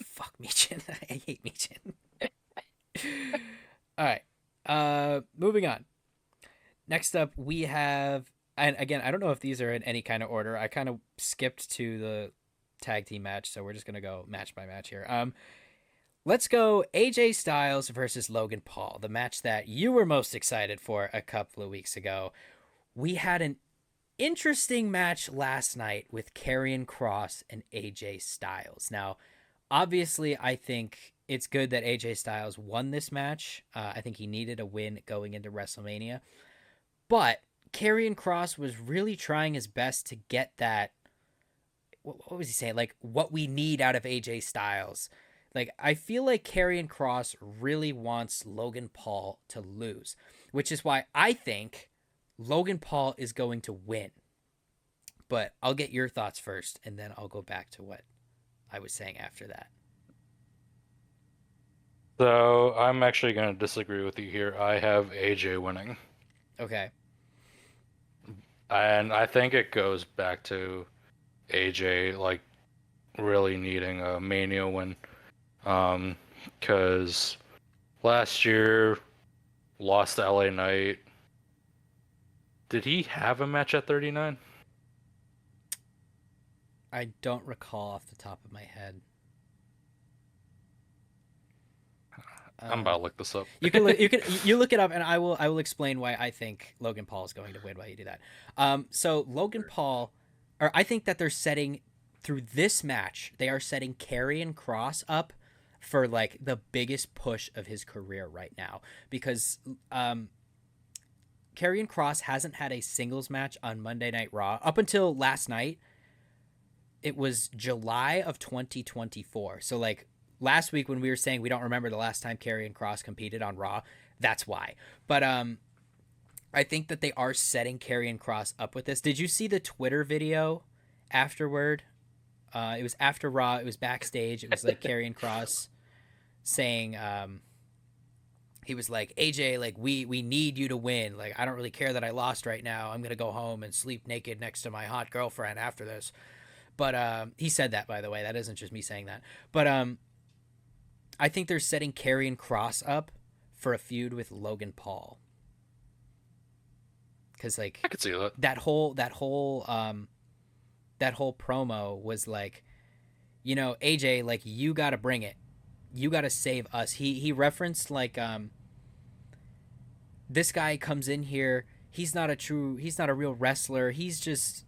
Fuck Michin. I hate Michin. All right. Moving on. Next up, we have, and again, I don't know if these are in any kind of order. I kind of skipped to the tag team match, so we're just gonna go match by match here. Let's go AJ Styles versus Logan Paul, the match that you were most excited for a couple of weeks ago. We had an interesting match last night with Karrion Kross and AJ Styles. Now, obviously, I think it's good that AJ Styles won this match. I think he needed a win going into WrestleMania. But Karrion Kross was really trying his best to get that. What was he saying? Like, what we need out of AJ Styles. Like, I feel like Karrion Kross really wants Logan Paul to lose, which is why I think Logan Paul is going to win. But I'll get your thoughts first, and then I'll go back to what I was saying after that. So I'm actually gonna disagree with you here. I have AJ winning. Okay. And I think it goes back to AJ like really needing a Mania win. Because last year lost to LA Knight. Did he have a match at 39? I don't recall off the top of my head. I'm about to look this up. You look it up, and I will explain why I think Logan Paul is going to win. While you do that, so Logan Paul, or I think that they're setting through this match, they are setting Karrion Kross up for like the biggest push of his career right now because Karrion Kross hasn't had a singles match on Monday Night Raw up until last night. It was July of 2024. So like last week when we were saying we don't remember the last time Karrion Kross competed on Raw, that's why. But I think that they are setting Karrion Kross up with this. Did you see the Twitter video afterward? It was after Raw. It was backstage. It was like Karrion Kross saying he was like, AJ, like we need you to win. Like I don't really care that I lost right now. I'm gonna go home and sleep naked next to my hot girlfriend after this. But he said that, by the way. That isn't just me saying that. But I think they're setting Karrion Kross up for a feud with Logan Paul. Because like I could see that. that whole promo was like, you know, AJ, like you got to bring it. you got to save us. He referenced like this guy comes in here, he's not a real wrestler. He's just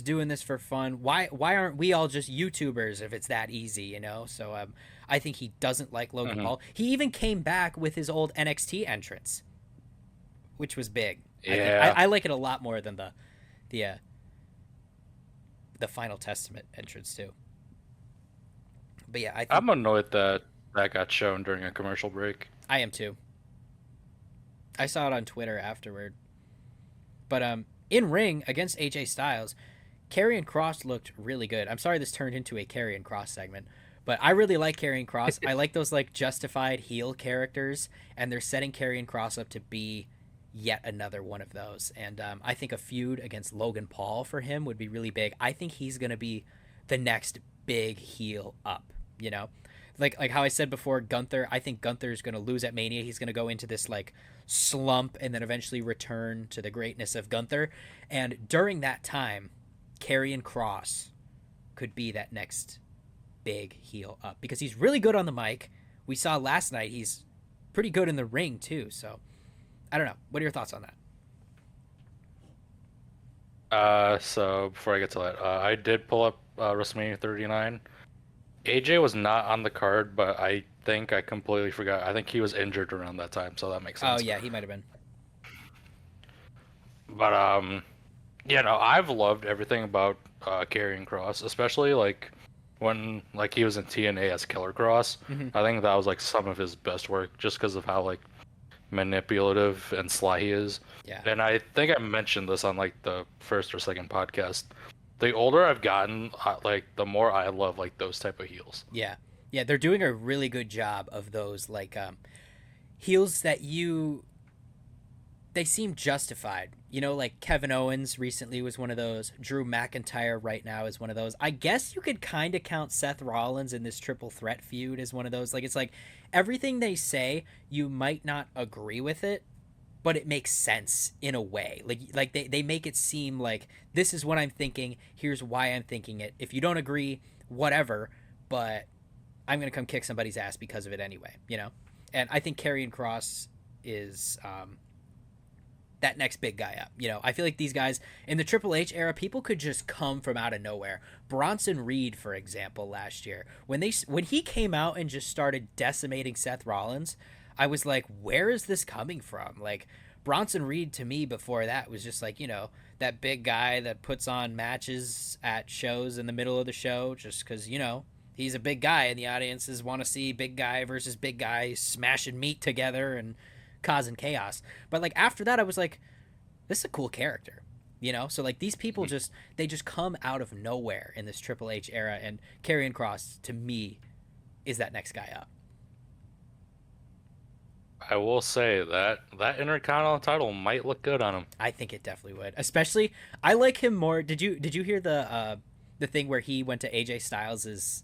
doing this for fun. Why aren't we all just YouTubers if it's that easy, you know? So I think he doesn't like Logan Hmm. Paul. He even came back with his old NXT entrance, which was big. I think Yeah, I like it a lot more than the uh, the Final Testament entrance too. But yeah, I think I'm annoyed that that got shown during a commercial break. I am too. I saw it on Twitter afterward. But in ring against AJ Styles, Karrion Cross looked really good. I'm sorry this turned into a Karrion Cross segment, but I really like Karrion Cross. I like those like justified heel characters, and they're setting Karrion Cross up to be yet another one of those. And I think a feud against Logan Paul for him would be really big. I think he's gonna be the next big heel up. You know, like how I said before, Gunther. I think Gunther's gonna lose at Mania. He's gonna go into this like slump and then eventually return to the greatness of Gunther. And during that time, Karrion Cross could be that next big heel up because he's really good on the mic. We saw last night he's pretty good in the ring too. So I don't know. What are your thoughts on that? So before I get to that, I did pull up WrestleMania 39. AJ was not on the card, but I think I completely forgot. I think he was injured around that time, so that makes Oh sense. yeah, he might have been. But you know, I've loved everything about Karrion Cross, especially like when like he was in TNA as Killer Cross. Mm-hmm. I think that was like some of his best work, just because of how like manipulative and sly he is. Yeah, And I think I mentioned this on like the first or second podcast. The older I've gotten, like the more I love like those type of heels. yeah, yeah. They're doing a really good job of those like heels that you they seem justified. You know, like Kevin Owens recently was one of those. Drew McIntyre right now is one of those. I guess you could kind of count Seth Rollins in this triple threat feud as one of those. Like, it's like everything they say, you might not agree with it, but it makes sense in a way. Like they make it seem like this is what I'm thinking. Here's why I'm thinking it. If you don't agree, whatever, but I'm going to come kick somebody's ass because of it anyway, you know? And I think Karrion Cross is that next big guy up. You know, I feel like these guys in the Triple H era, people could just come from out of nowhere. Bronson Reed, for example, last year when he came out and just started decimating Seth Rollins, I was like, where is this coming from? Like Bronson Reed to me before that was just like, you know, that big guy that puts on matches at shows in the middle of the show just because, you know, he's a big guy and the audiences want to see big guy versus big guy smashing meat together and causing chaos. But like after that, I was like, this is a cool character, you know. So like these people just they just come out of nowhere in this Triple H era, and Karrion Cross to me is that next guy up. I will say that that Intercontinental title might look good on him. I think it definitely would. Especially, I like him more. Did you hear the thing where he went to AJ Styles's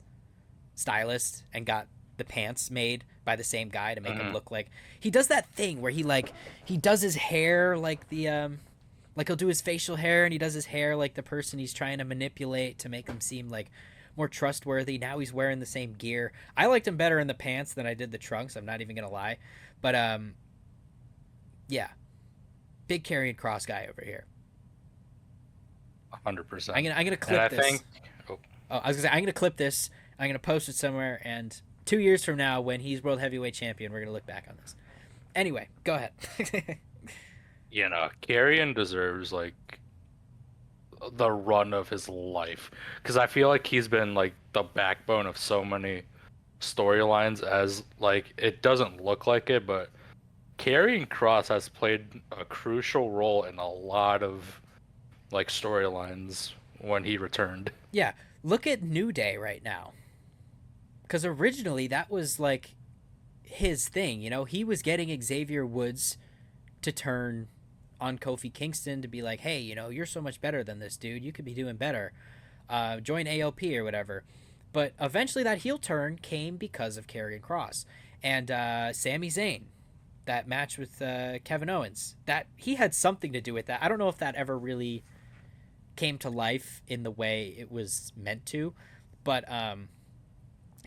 stylist and got the pants made by the same guy to make him Hmm. look like he does that thing where he does his hair like the like he'll do his facial hair and he does his hair like the person he's trying to manipulate to make him seem like more trustworthy. Now he's wearing the same gear. I liked him better in the pants than I did the trunks. I'm not even gonna lie, but yeah, big carrying cross guy over here. 100%. I'm gonna And I clip this. think, oh, Oh, I was gonna say I'm gonna clip this. I'm gonna post it somewhere, and 2 years from now, when he's world heavyweight champion, we're gonna look back on this. Anyway, go ahead. you know, Carrion deserves like the run of his life because I feel like he's been like the backbone of so many storylines. As like it doesn't look like it, but Karrion Cross has played a crucial role in a lot of like storylines when he returned. Yeah, look at New Day right now, because originally that was like his thing. You know, he was getting Xavier Woods to turn on Kofi Kingston to be like, hey, you know, you're so much better than this dude. You could be doing better. Join AOP or whatever. But eventually that heel turn came because of Karrion Cross and Sami Zayn. That match with Kevin Owens, that he had something to do with that. I don't know if that ever really came to life in the way it was meant to, but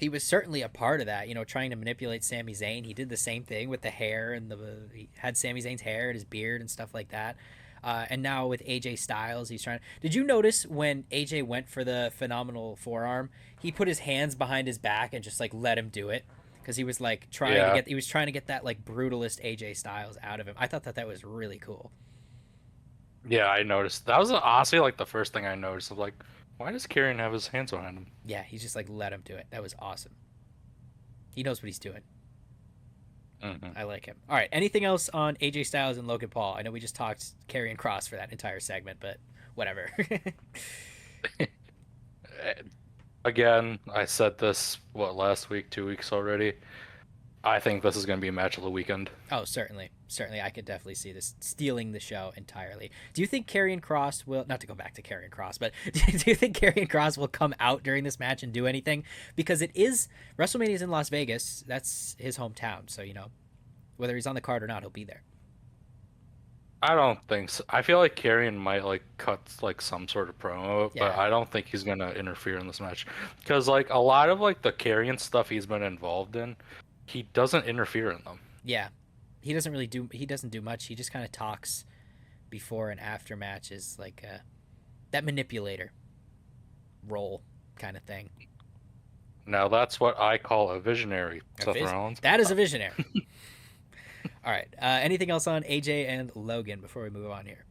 he was certainly a part of that, trying to manipulate Sami Zayn. He did the same thing with the hair and he had Sami Zayn's hair and his beard and stuff like that. And now with AJ Styles, he's trying. Did you notice when AJ went for the phenomenal forearm, he put his hands behind his back and just like let him do it because he was like Yeah, he was trying to get that like brutalist AJ Styles out of him. I thought that was really cool. yeah, I noticed. That was honestly like the first thing I noticed. Of like, why does Karrion have his hands behind him? Yeah, he just like let him do it. That was awesome. He knows what he's doing. Hmm. I like him. All right. Anything else on AJ Styles and Logan Paul? I know we just talked Karrion Cross for that entire segment, but whatever. Again, I said this what last week, 2 weeks already. I think this is going to be a match of the weekend. Oh, certainly, certainly, I could definitely see this stealing the show entirely. Do you think Karrion Cross will not to go back to Karrion Cross, but do you think Karrion Cross will come out during this match and do anything? Because it is WrestleMania is in Las Vegas. That's his hometown, so whether he's on the card or not, he'll be there. I don't think so. I feel like Karrion might like cut like some sort of promo, but Yeah, I don't think he's gonna interfere in this match because like a lot of like the Karrion stuff he's been involved in, he doesn't interfere in them. yeah. He doesn't really do. He doesn't do much. He just kind of talks before and after matches, like that manipulator role kind of thing. Now that's what I call a visionary, Seth Rollins. That is a visionary. All right. Anything else on AJ and Logan before we move on here?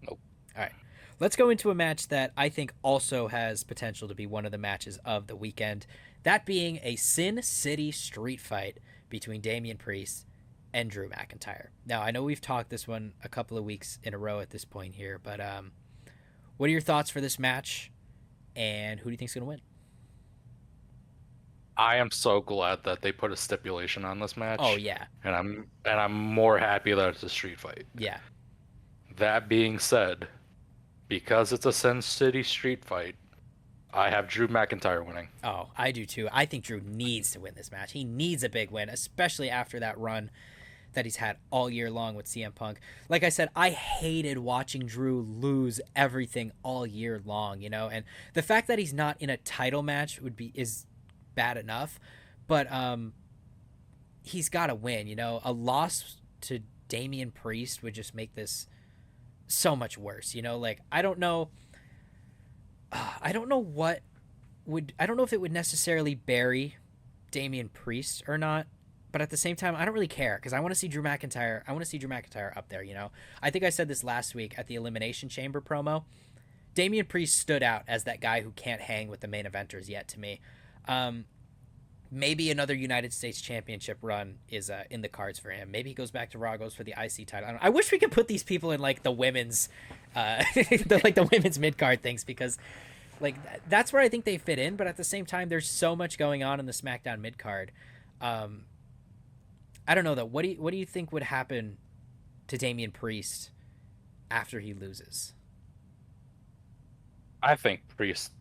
Nope. All right. Let's go into a match that I think also has potential to be one of the matches of the weekend. That being a Sin City street fight between Damian Priest and Drew McIntyre. Now, I know we've talked this one a couple of weeks in a row at this point here, but what are your thoughts for this match, and who do you think's going to win? I am so glad that they put a stipulation on this Oh, match, yeah. and I'm more happy that it's a street fight. Yeah. That being said, because it's a Sin City street fight, I have Drew McIntyre winning. Oh, I do too. I think Drew needs to win this match. He needs a big win, especially after that run that he's had all year long with CM Punk. Like I said, I hated watching Drew lose everything all year long, and the fact that he's not in a title match is bad enough, but he's got to win, a loss to Damian Priest would just make this so much worse, like I don't know I don't know if it would necessarily bury Damian Priest or not, but at the same time, I don't really care because I want to see Drew McIntyre. I want to see Drew McIntyre up there. I think I said this last week at the Elimination Chamber promo. Damian Priest stood out as that guy who can't hang with the main eventers yet to me. Maybe another United States Championship run is in the cards for him. Maybe he goes back to Raw, goes for the IC title. I wish we could put these people in like the women's, the women's mid card things because, like, that's where I think they fit in. But at the same time, there's so much going on in the SmackDown mid card. I don't know though. What do you think would happen to Damian Priest after he loses? I think Priest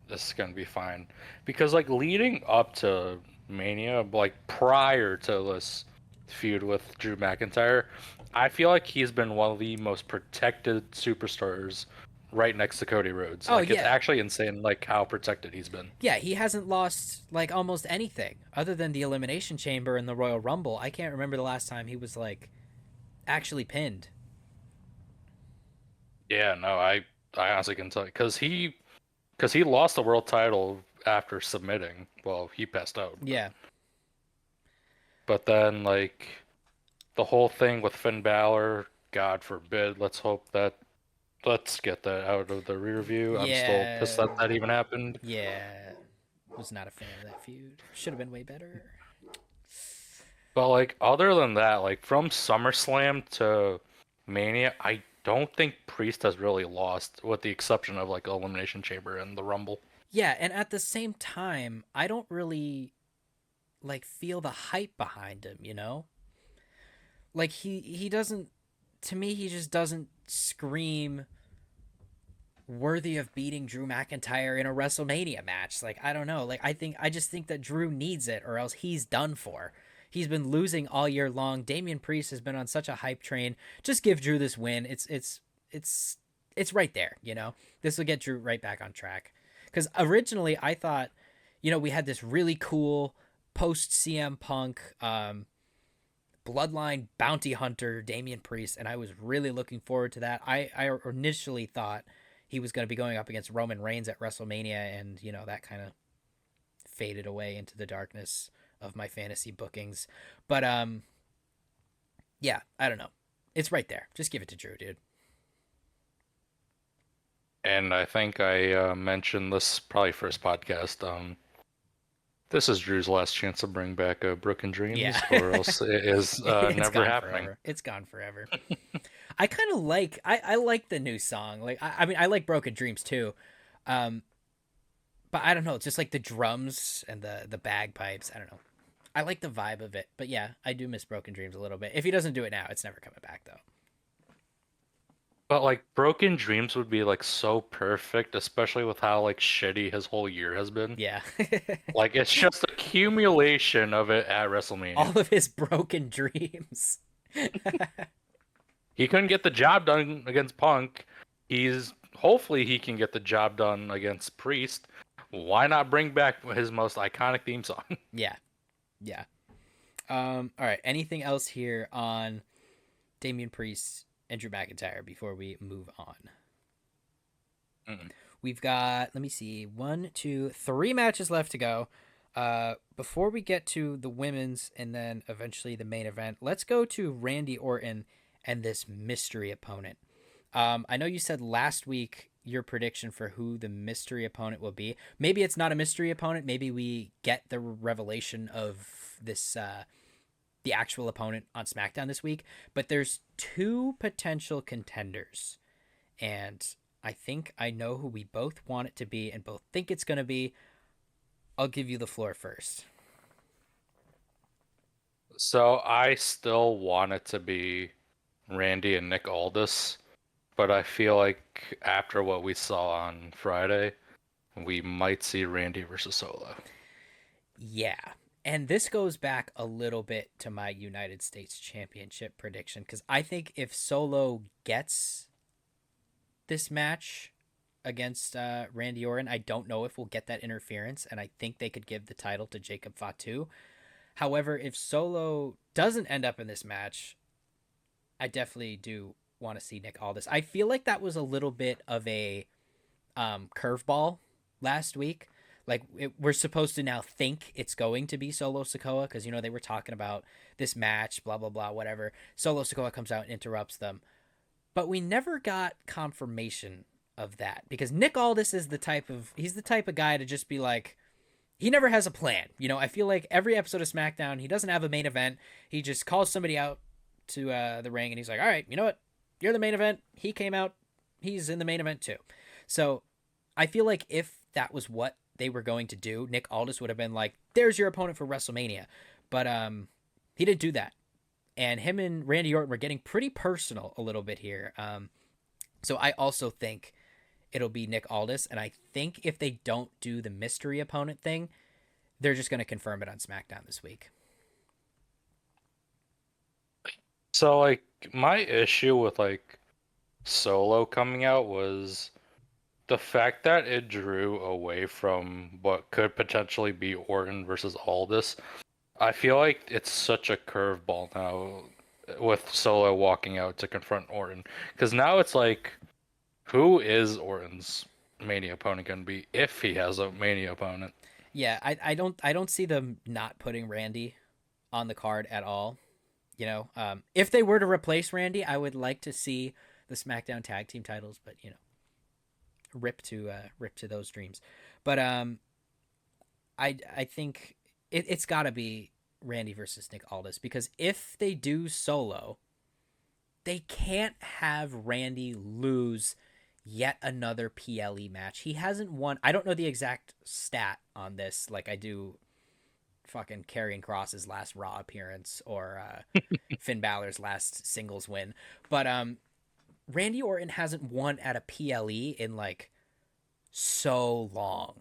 is going to be fine because like leading up to Mania, like prior to this feud with Drew McIntyre, I feel like he's been one of the most protected superstars right next to Cody Rhodes. Oh Like it's yeah, actually insane like how protected he's been. yeah. He hasn't lost like almost anything other than the Elimination Chamber and the Royal Rumble. I can't remember the last time he was like actually pinned. Yeah, no, I honestly can tell because he lost the world title after submitting. Well, he passed out. Yeah, But then like the whole thing with Finn Balor, God forbid, let's get that out of the rear view. I'm still pissed yeah, that that even happened. yeah. Was not a fan of that feud. Should have been way better. But like other than that, like from SummerSlam to Mania, I don't think Priest has really lost, with the exception of like Elimination Chamber and the Rumble. Yeah, and at the same time, I don't really like feel the hype behind him, Like he doesn't to me he just doesn't scream worthy of beating Drew McIntyre in a WrestleMania match. Like I don't know. Like I just think that Drew needs it or else he's done for. He's been losing all year long. Damian Priest has been on such a hype train. Just give Drew this win. It's right there, This will get Drew right back on track. Cuz originally I thought we had this really cool post CM Punk Bloodline bounty hunter Damian Priest, and I was really looking forward to that. I initially thought he was going to be going up against Roman Reigns at WrestleMania, and that kind of faded away into the darkness of my fantasy bookings. But yeah, I don't know. It's right there. Just give it to Drew, dude. And I think I mentioned this probably first podcast. This is Drew's last chance to bring back Broken Yeah. Dreams, or else it is It's never gone happening. forever. It's gone forever. I kind of like I like the new song. Like I mean I like Broken Dreams too. Um but I don't know, it's just like the drums and the bagpipes. I don't know. I like the vibe of it. But yeah, I do miss Broken Dreams a little bit. If he doesn't do it now, it's never coming back though. But like Broken Dreams would be like so perfect, especially with how like shitty his whole year has been. Yeah. Like it's just accumulation of it at WrestleMania. All of his broken dreams. He couldn't get the job done against Punk. He's hopefully he can get the job done against Priest. Why not bring back his most iconic theme song? Yeah. Yeah. All right. Anything else here on Damian Priest and Drew McIntyre before we move on? Mm-mm. We've got, let me see, 1, 2, 3 matches left to go. Before we get to the women's and then eventually the main event, let's go to Randy Orton and this mystery opponent. I know you said last week your prediction for who the mystery opponent will be. Maybe it's not a mystery opponent. Maybe we get the revelation of this the actual opponent on SmackDown this week. But there's two potential contenders, and I think I know who we both want it to be and both think it's going to be. I'll give you the floor first. So I still want it to be Randy and Nick Aldis, but I feel like after what we saw on Friday, we might see Randy versus Solo. Yeah. And this goes back a little bit to my United States Championship prediction because I think if Solo gets this match against Randy Orton, I don't know if we'll get that interference, and I think they could give the title to Jacob Fatu. However, if Solo doesn't end up in this match, I definitely do want to see Nick Aldis. I feel like that was a little bit of a curveball last week. Like we're supposed to now think it's going to be Solo Sikoa because they were talking about this match, blah blah blah, whatever. Solo Sikoa comes out and interrupts them, but we never got confirmation of that because Nick Aldis is he's the type of guy to just be like, he never has a plan. I feel like every episode of SmackDown, he doesn't have a main event. He just calls somebody out to the ring and he's like, all right, you know what? You're the main event. He came out. He's in the main event too. So I feel like if that was what they were going to do, Nick Aldis would have been like, there's your opponent for WrestleMania. But he didn't do that. And him and Randy Orton were getting pretty personal a little bit here. So I also think it'll be Nick Aldis. And I think if they don't do the mystery opponent thing, they're just going to confirm it on SmackDown this week. So like my issue with like Solo coming out was the fact that it drew away from what could potentially be Orton versus Aldis. I feel like it's such a curveball now with Solo walking out to confront Orton. Because now it's like, who is Orton's Mania opponent going to be if he has a Mania opponent? Yeah, I don't see them not putting Randy on the card at all. If they were to replace Randy, I would like to see the SmackDown Tag Team titles, but rip to those dreams. But I think it's got to be Randy versus Nick Aldis because if they do Solo, they can't have Randy lose yet another PLE match. He hasn't won. I don't know the exact stat on this, like I do fucking Karrion Kross's last Raw appearance or Finn Balor's last singles win, but Randy Orton hasn't won at a PLE in like so long.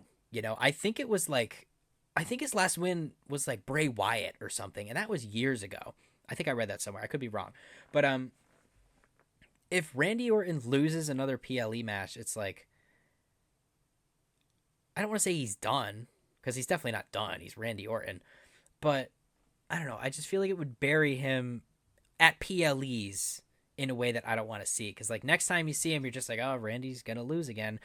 I think his last win was like Bray Wyatt or something, and that was years ago. I think I read that somewhere. I could be wrong, but if Randy Orton loses another PLE match, it's like, I don't want to say he's done, because he's definitely not done. He's Randy Orton, but I don't know. I just feel like it would bury him at PLEs in a way that I don't want to see. Because like next time you see him, you're just like, oh, Randy's gonna lose again.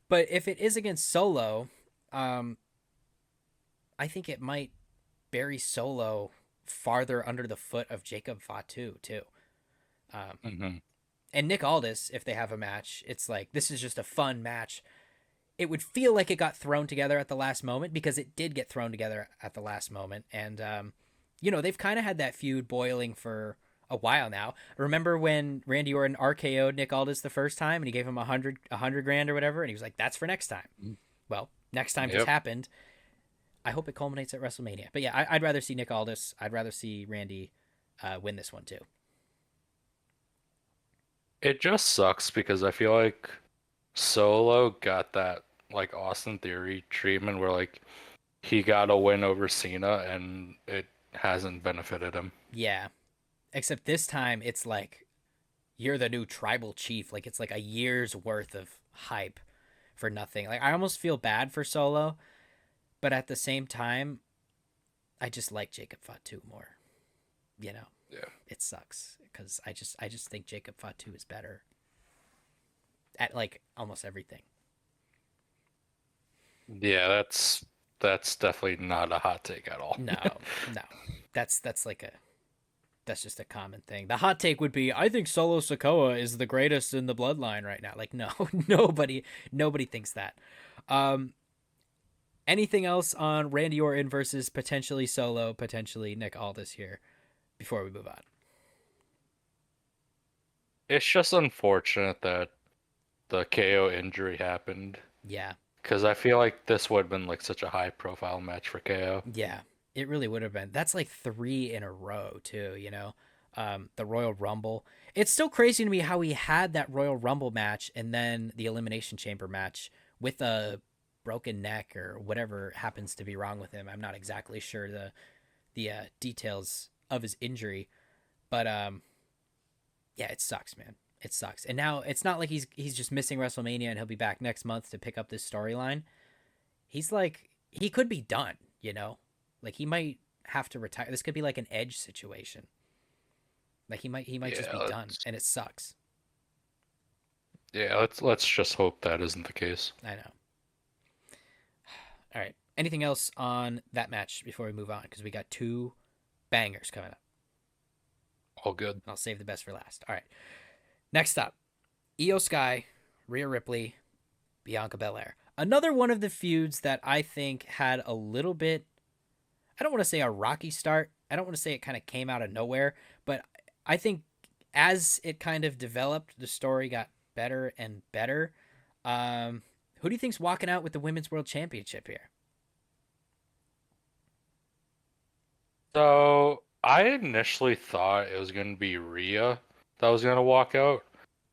But if it is against Solo, um, I think it might bury Solo farther under the foot of Jacob Fatu too. Um, Hmm. and Nick Aldis, if they have a match, it's like this is just a fun match. It would feel like it got thrown together at the last moment because it did get thrown together at the last moment, and they've kind of had that feud boiling for a while now. Remember when Randy Orton RKO'd Nick Aldis the first time and he gave him a hundred grand or whatever, and he was like, "That's for next time." Well, next time just Yep. happened. I hope it culminates at WrestleMania. But yeah, I'd rather see Nick Aldis. I'd rather see Randy win this one too. It just sucks because I feel like Solo got that like Austin Theory treatment where like he got a win over Cena and it hasn't benefited him. Yeah, except this time it's like you're the new tribal chief. Like it's like a year's worth of hype for nothing. Like I almost feel bad for Solo, but at the same time, I just like Jacob Fatu more. You know, Yeah. it sucks because I just think Jacob Fatu is better at like almost everything. Yeah, that's definitely not a hot take at all. No, no, that's like a that's just a common thing. The hot take would be, I think Solo Sokoa is the greatest in the bloodline right now. Like, no, nobody thinks that. Um, anything else on Randy Orton versus potentially Solo, potentially Nick Aldis here before we move on? It's just unfortunate that the KO injury happened Yeah, because I feel like this would have been like such a high profile match for KO. yeah, it really would have been. That's like three in a row too. The Royal Rumble. It's still crazy to me how he had that Royal Rumble match and then the Elimination Chamber match with a broken neck or whatever happens to be wrong with him. I'm not exactly sure the details of his injury, but yeah, it sucks, man. It sucks. And now it's not like he's just missing WrestleMania and he'll be back next month to pick up this storyline. He's like he could be done, you know? Like he might have to retire. This could be like an Edge situation. Like he might just Yeah, be done let's and it sucks. let's just hope that isn't the case. I know. All right. Anything else on that match before we move on cuz we got two bangers coming up. All good. I'll save the best for last. All right. Next up, Io Sky, Rhea Ripley, Bianca Belair. Another one of the feuds that I think had a little bit, I don't want to say a rocky start. I don't want to say it kind of came out of nowhere, but I think as it kind of developed, the story got better and better. Who do you think's walking out with the Women's World Championship here? So I initially thought it was gonna be Rhea that was gonna walk out,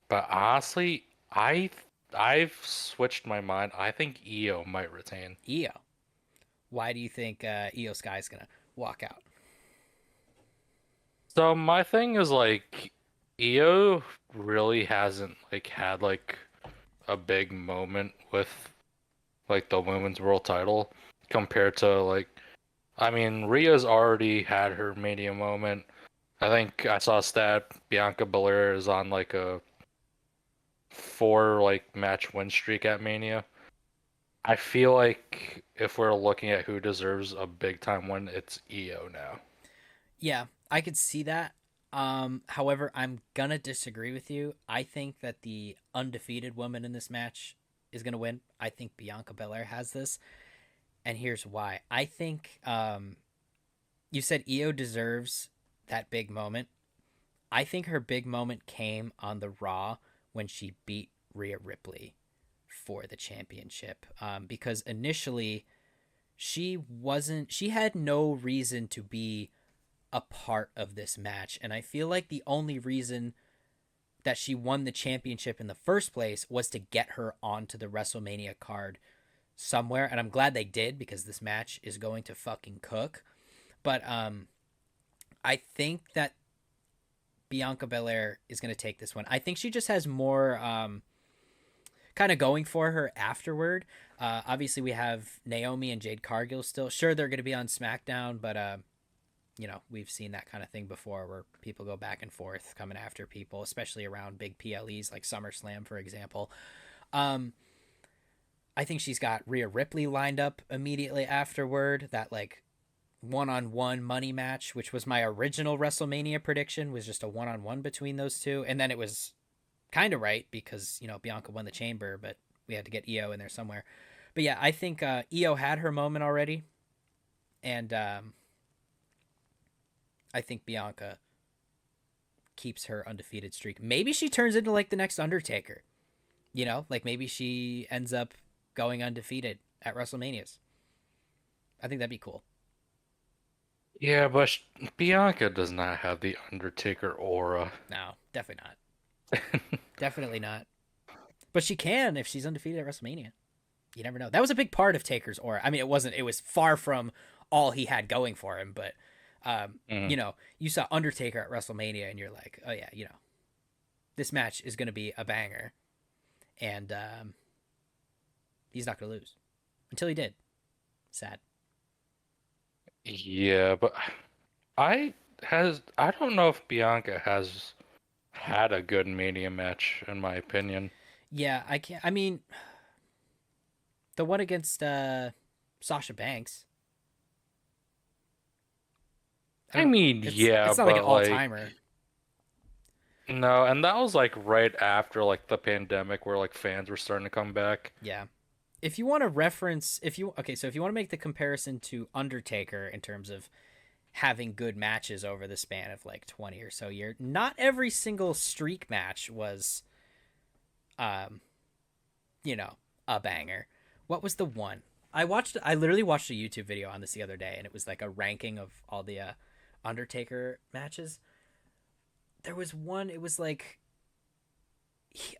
but honestly, I've switched my mind. I think Io might retain. Io. Why do you think Io Sky's going to walk out? So my thing is like Io really hasn't like had like a big moment with like the women's world title compared to like I mean Rhea's already had her Mania moment. I think I saw a stat Bianca Belair is on like a four like match win streak at Mania. I feel like if we're looking at who deserves a big time win, it's Io now. Yeah, I could see that. However, I'm gonna disagree with you. I think that the undefeated woman in this match is gonna win. I think Bianca Belair has this, and here's why. I think you said Io deserves that big moment. I think her big moment came on the Raw when she beat Rhea Ripley for the championship. Because initially she had no reason to be a part of this match. And I feel like the only reason that she won the championship in the first place was to get her onto the WrestleMania card somewhere. And I'm glad they did because this match is going to fucking cook. But I think that Bianca Belair is going to take this one. I think she just has more kind of going for her afterward. Obviously, we have Naomi and Jade Cargill still. Sure, they're going to be on SmackDown, but we've seen that kind of thing before where people go back and forth coming after people, especially around big PLEs like SummerSlam, for example. Um, I think she's got Rhea Ripley lined up immediately afterward. That like one-on-one money match, which was my original WrestleMania prediction, was just a one-on-one between those two, and then it was kind of right because Bianca won the Chamber, but we had to get Io in there somewhere. But yeah, I think Io had her moment already, and I think Bianca keeps her undefeated streak. Maybe she turns into like the next Undertaker. Like maybe she ends up going undefeated at WrestleManias. I think that'd be cool. Yeah, but Bianca does not have the Undertaker aura. No, definitely not. Definitely not. But she can if she's undefeated at WrestleMania. You never know. That was a big part of Taker's aura. I mean, it wasn't. It was far from all he had going for him. But Mhm. you saw Undertaker at WrestleMania, and you're like, oh yeah, this match is going to be a banger, and he's not going to lose until he did. Sad. Yeah, but I don't know if Bianca has had a good Mania match in my opinion. Yeah, I can't. I mean, the one against Sasha Banks. I I don't. mean, It's yeah, it's not like an but all like timer. no, and that was like right after like the pandemic where like fans were starting to come back. Yeah. If you want to reference, so if you want to make the comparison to Undertaker in terms of having good matches over the span of like 20 or so years, not every single streak match was, um, you know, a banger. What was the one? I literally watched a YouTube video on this the other day, and it was like a ranking of all the Undertaker matches. There was one. It was like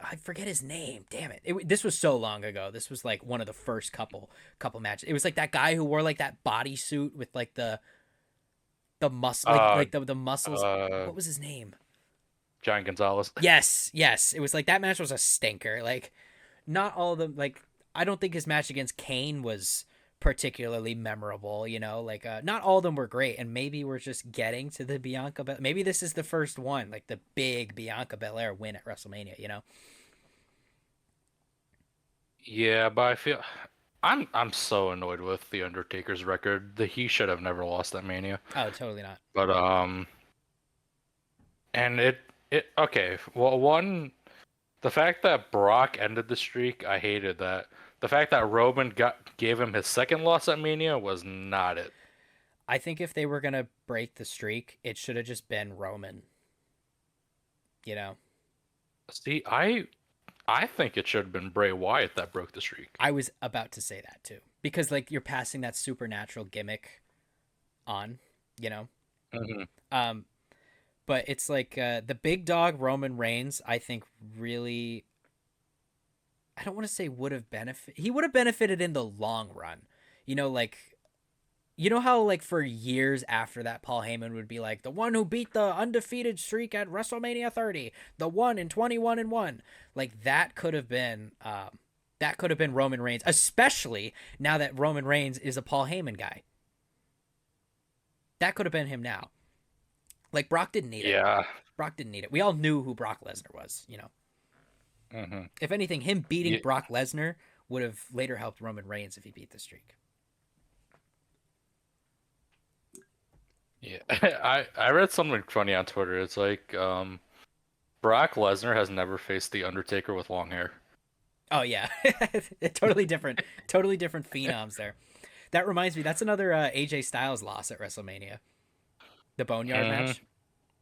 I forget his name. Damn it. This was so long ago. This was like one of the first couple matches. It was like that guy who wore like that bodysuit with like the muscle Uh, like the muscles. uh, What was his name? Giant Gonzalez. Yes, yes. It was like that match was a stinker. Like not all of them. Like I don't think his match against Kane was particularly memorable. Like not all of them were great. And maybe we're just getting to the maybe this is the first one, like the big Bianca Belair win at WrestleMania. Yeah, but I feel I'm so annoyed with the Undertaker's record. That he should have never lost that Mania. Oh, totally not. But and it okay. Well, one, the fact that Brock ended the streak, I hated that. The fact that Roman gave him his second loss at Mania was not it. I think if they were gonna break the streak, it should have just been Roman. You know, See, I think it should have been Bray Wyatt that broke the streak. I was about to say that too because like you're passing that supernatural gimmick on. You know, Hmm. um, but it's like the big dog Roman Reigns. I think really, I don't want to say would have benefit. He would have benefited in the long run. Like how like for years after that, Paul Heyman would be like the one who beat the undefeated streak at WrestleMania 30, the one in 21-1. Like that could have been Roman Reigns, especially now that Roman Reigns is a Paul Heyman guy. That could have been him now. Like Brock didn't need it. Yeah. Brock didn't need it. We all knew who Brock Lesnar was. Hmm. If anything, him beating Yeah. Brock Lesnar would have later helped Roman Reigns if he beat the streak. Yeah. I read something funny on Twitter. It's like Brock Lesnar has never faced the Undertaker with long hair. Oh yeah, totally different phenoms there. That reminds me, that's another AJ Styles loss at WrestleMania, the Boneyard Hmm. match.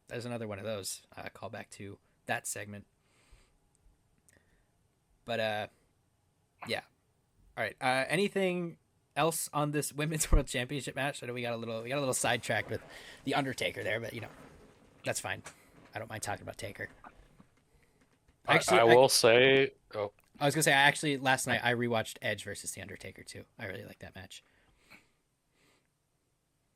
There's another one of those. Call back to that segment. But yeah. All right. Anything else on this Women's World Championship match? I know we got a little sidetracked with the Undertaker there, but that's fine. I don't mind talking about Taker. Actually, I will say, oh, I was gonna say, last night I rewatched Edge versus the Undertaker too. I really like that match.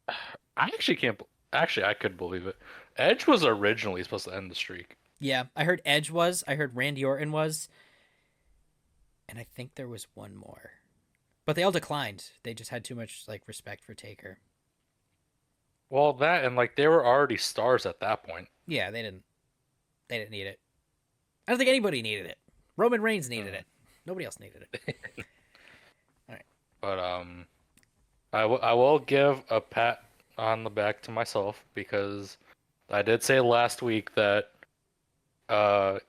I actually can't. Actually, I could believe it. Edge was originally supposed to end the streak. Yeah, I heard Edge was. I heard Randy Orton was. and I think there was one more, but they all declined. They just had too much like respect for Taker. Well, that and like they were already stars at that point. Yeah, they didn't need it. I don't think anybody needed it. Roman Reigns needed Mm. it. Nobody else needed it. All right. But I will give a pat on the back to myself because I did say last week that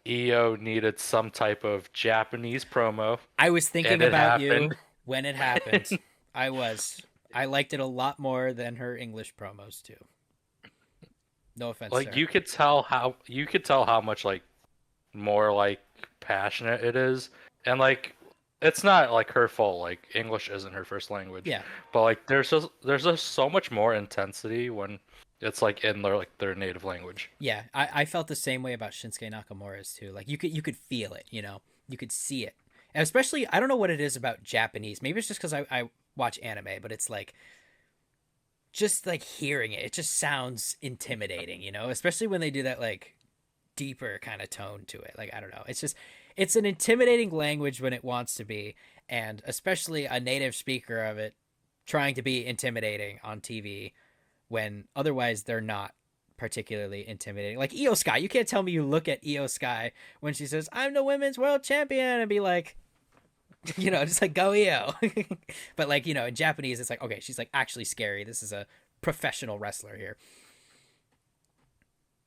EO needed some type of Japanese promo, I was and thinking it about happened. you when it happened. I was. I liked it a lot more than her English promos too. No offense to Like her. you could tell how much like more like passionate it is, and like it's not like her fault. Like English isn't her first language, Yeah, but like there's just so much more intensity when it's like in their native language. yeah. I felt the same way about Shinsuke Nakamura's too. Like you could feel it. You could see it. And especially, I don't know what it is about Japanese. Maybe it's just because I watch anime, but it's like just like hearing it, it just sounds intimidating. Especially when they do that like deeper kind of tone to it. Like I don't know. It's an intimidating language when it wants to be, and especially a native speaker of it trying to be intimidating on TV when otherwise they're not particularly intimidating. Like Io Sky, you can't tell me you look at Io Sky when she says, "I'm the women's world champion," and be like, just like go Io. But like, in Japanese it's like, okay, she's like actually scary. This is a professional wrestler here.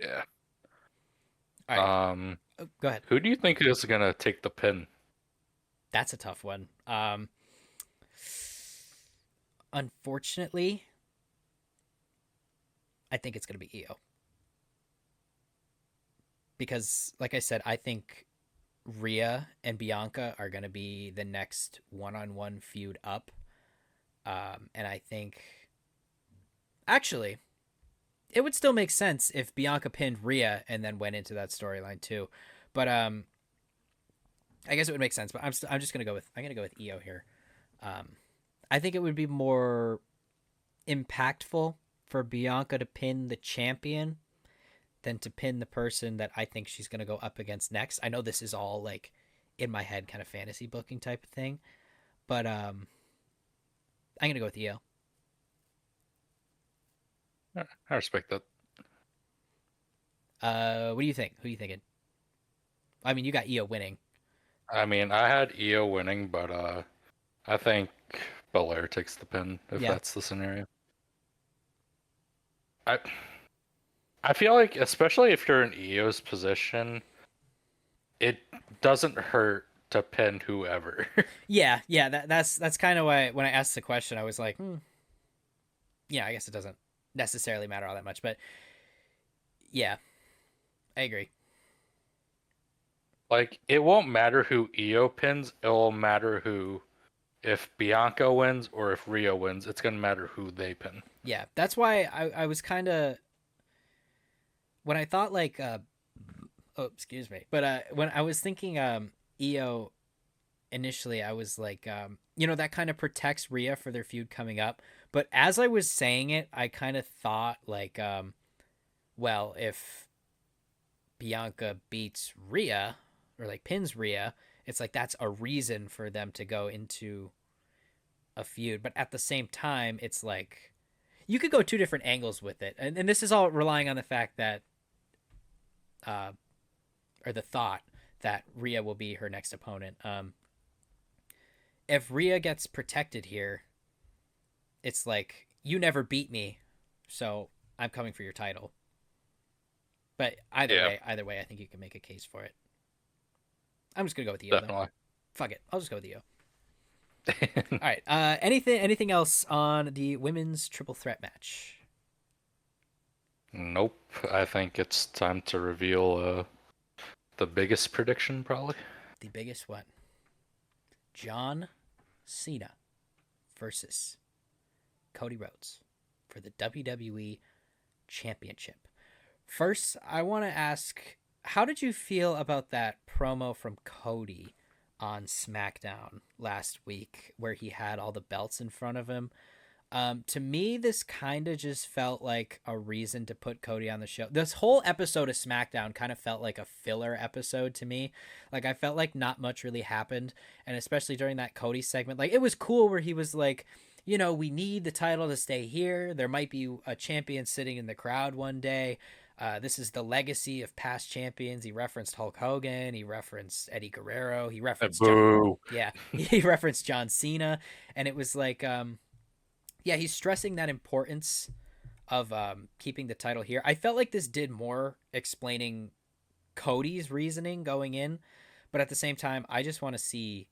Yeah. All right. Um, Go ahead. who do you think is gonna take the pin? That's a tough one. Unfortunately, I think it's going to be Io because, like I said, I think Rhea and Bianca are going to be the next one-on-one feud up, and I think actually it would still make sense if Bianca pinned Rhea and then went into that storyline too, but I guess it would make sense. But I'm just gonna go with Io here. Um, I think it would be more impactful for Bianca to pin the champion than to pin the person that I think she's going to go up against next. I know this is all like in my head kind of fantasy booking type of thing, but I'm going to go with Io. I respect that. What do you think? Who are you thinking? I mean, you got Io winning. I mean, I had EO winning, but I think Belair takes the pin if Yeah. that's the scenario. I I feel like, especially if you're in EO's position, it doesn't hurt to pin whoever. Yeah, yeah, that's kind of why when I asked the question I was like, yeah, I guess it doesn't necessarily matter all that much, but yeah, I agree. Like, it won't matter who EO pins, it'll matter who, if Bianca wins or if Rio wins, it's gonna matter who they pin. Yeah, that's why I was kind of when I thought like oh, excuse me. But when I was thinking Io initially, I was like that kind of protects Rhea for their feud coming up. But as I was saying it, I kind of thought like well, if Bianca beats Rhea or like pins Rhea, it's like that's a reason for them to go into a feud. But at the same time, it's like you could go two different angles with it. And this is all relying on the fact that uh or the thought that Rhea will be her next opponent. If Rhea gets protected here, it's like you never beat me, so I'm coming for your title. But Yeah, either way, I think you can make a case for it. I'm just gonna go with Io though. definitely. Fuck it, I'll just go with Io. All right. Anything else on the women's triple threat match? Nope. I think it's time to reveal the biggest prediction, probably. The biggest one: John Cena versus Cody Rhodes for the WWE Championship. First, I want to ask, how did you feel about that promo from Cody on SmackDown last week where he had all the belts in front of him? To me, this kind of just felt like a reason to put Cody on the show. This whole episode of SmackDown kind of felt like a filler episode to me. Like, I felt like not much really happened. And especially during that Cody segment, like, it was cool where he was like, you know, we need the title to stay here. There might be a champion sitting in the crowd one day. This is the legacy of past champions. He referenced Hulk Hogan. He referenced Eddie Guerrero. He referenced John. Boo. Yeah, he referenced John Cena, and it was like, yeah, he's stressing that importance of keeping the title here. I felt like this did more explaining Cody's reasoning going in, but at the same time, I just want to see.